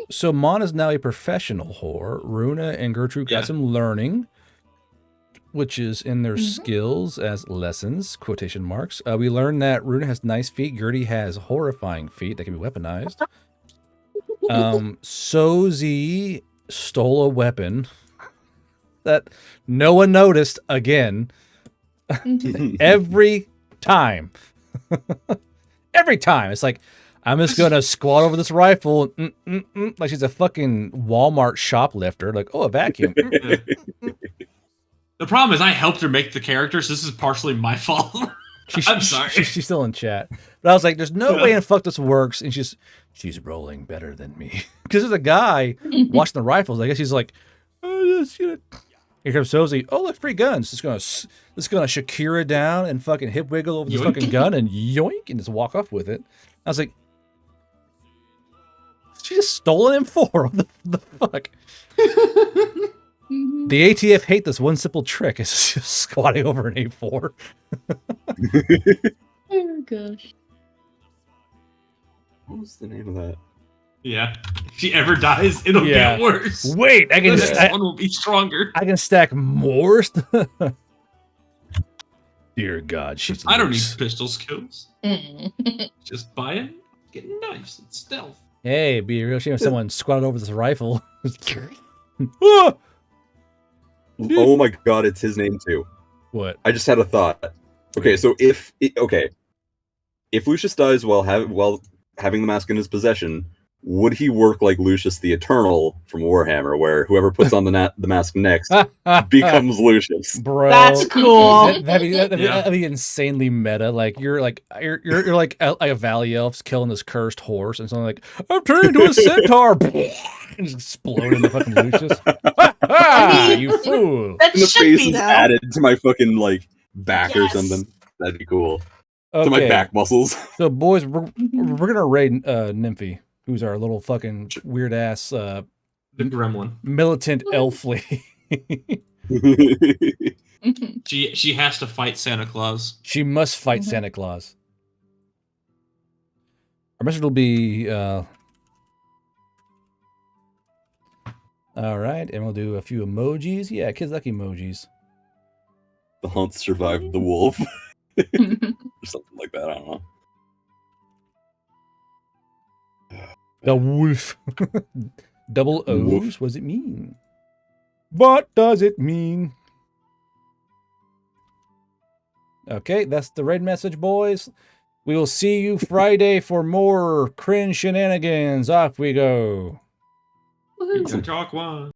So Mon is now a professional whore. Runa and Gertrude got some learning, which is in their skills as lessons, quotation marks. We learned that Runa has nice feet. Gertie has horrifying feet that can be weaponized. Sozi stole a weapon that no one noticed again. Every time. Every time. It's like, I'm just going to squat over this rifle. Like she's a fucking Walmart shoplifter. Like, oh, a vacuum. The problem is I helped her make the characters. This is partially my fault. I'm sorry. She's still in chat. But I was like, there's no way in fuck this works. And she's rolling better than me. Because there's a guy watching the rifles. I guess he's like, oh, yes, here comes Sozi. Oh, look, free guns. It's gonna Shakira down and fucking hip wiggle over this fucking gun and yoink and just walk off with it. I was like, she just stole an M4. What the fuck? The ATF hate this one simple trick. It's just squatting over an A4. Oh gosh. What was the name of that? Yeah. If she ever dies, it'll get worse. Wait, The next one will be stronger. I can stack more stuff. Dear God, she's I don't need loose. pistol skills. Just buy it, getting knives and stealth. Hey, be a real shame if someone squatted over this rifle. Oh my god, it's his name too. What? I just had a thought. Okay, so if Lucius dies while having the mask in his possession, would he work like Lucius the Eternal from Warhammer, where whoever puts on the mask next becomes Lucius? Bro, that's cool. That'd be insanely meta. Like you're like a valley elf's killing this cursed horse, and something like, I'm turning into a centaur, and just explode into fucking Lucius. You fool! That And the should face be is that. added to my fucking like back or something. That'd be cool. To my Okay. back muscles. So, boys, we're gonna raid Nymphy, who's our little fucking weird ass The gremlin. militant elf lady. She has to fight Santa Claus. She must fight Santa Claus. Our message will be all right, and we'll do a few emojis. Yeah, kids like emojis. The hunt survived the wolf. Or something like that, I don't know. The wolf. Double O's? Wolf. What does it mean? What does it mean? Okay, that's the raid message, boys. We will see you Friday for more cringe shenanigans. Off we go. It's a chalk one.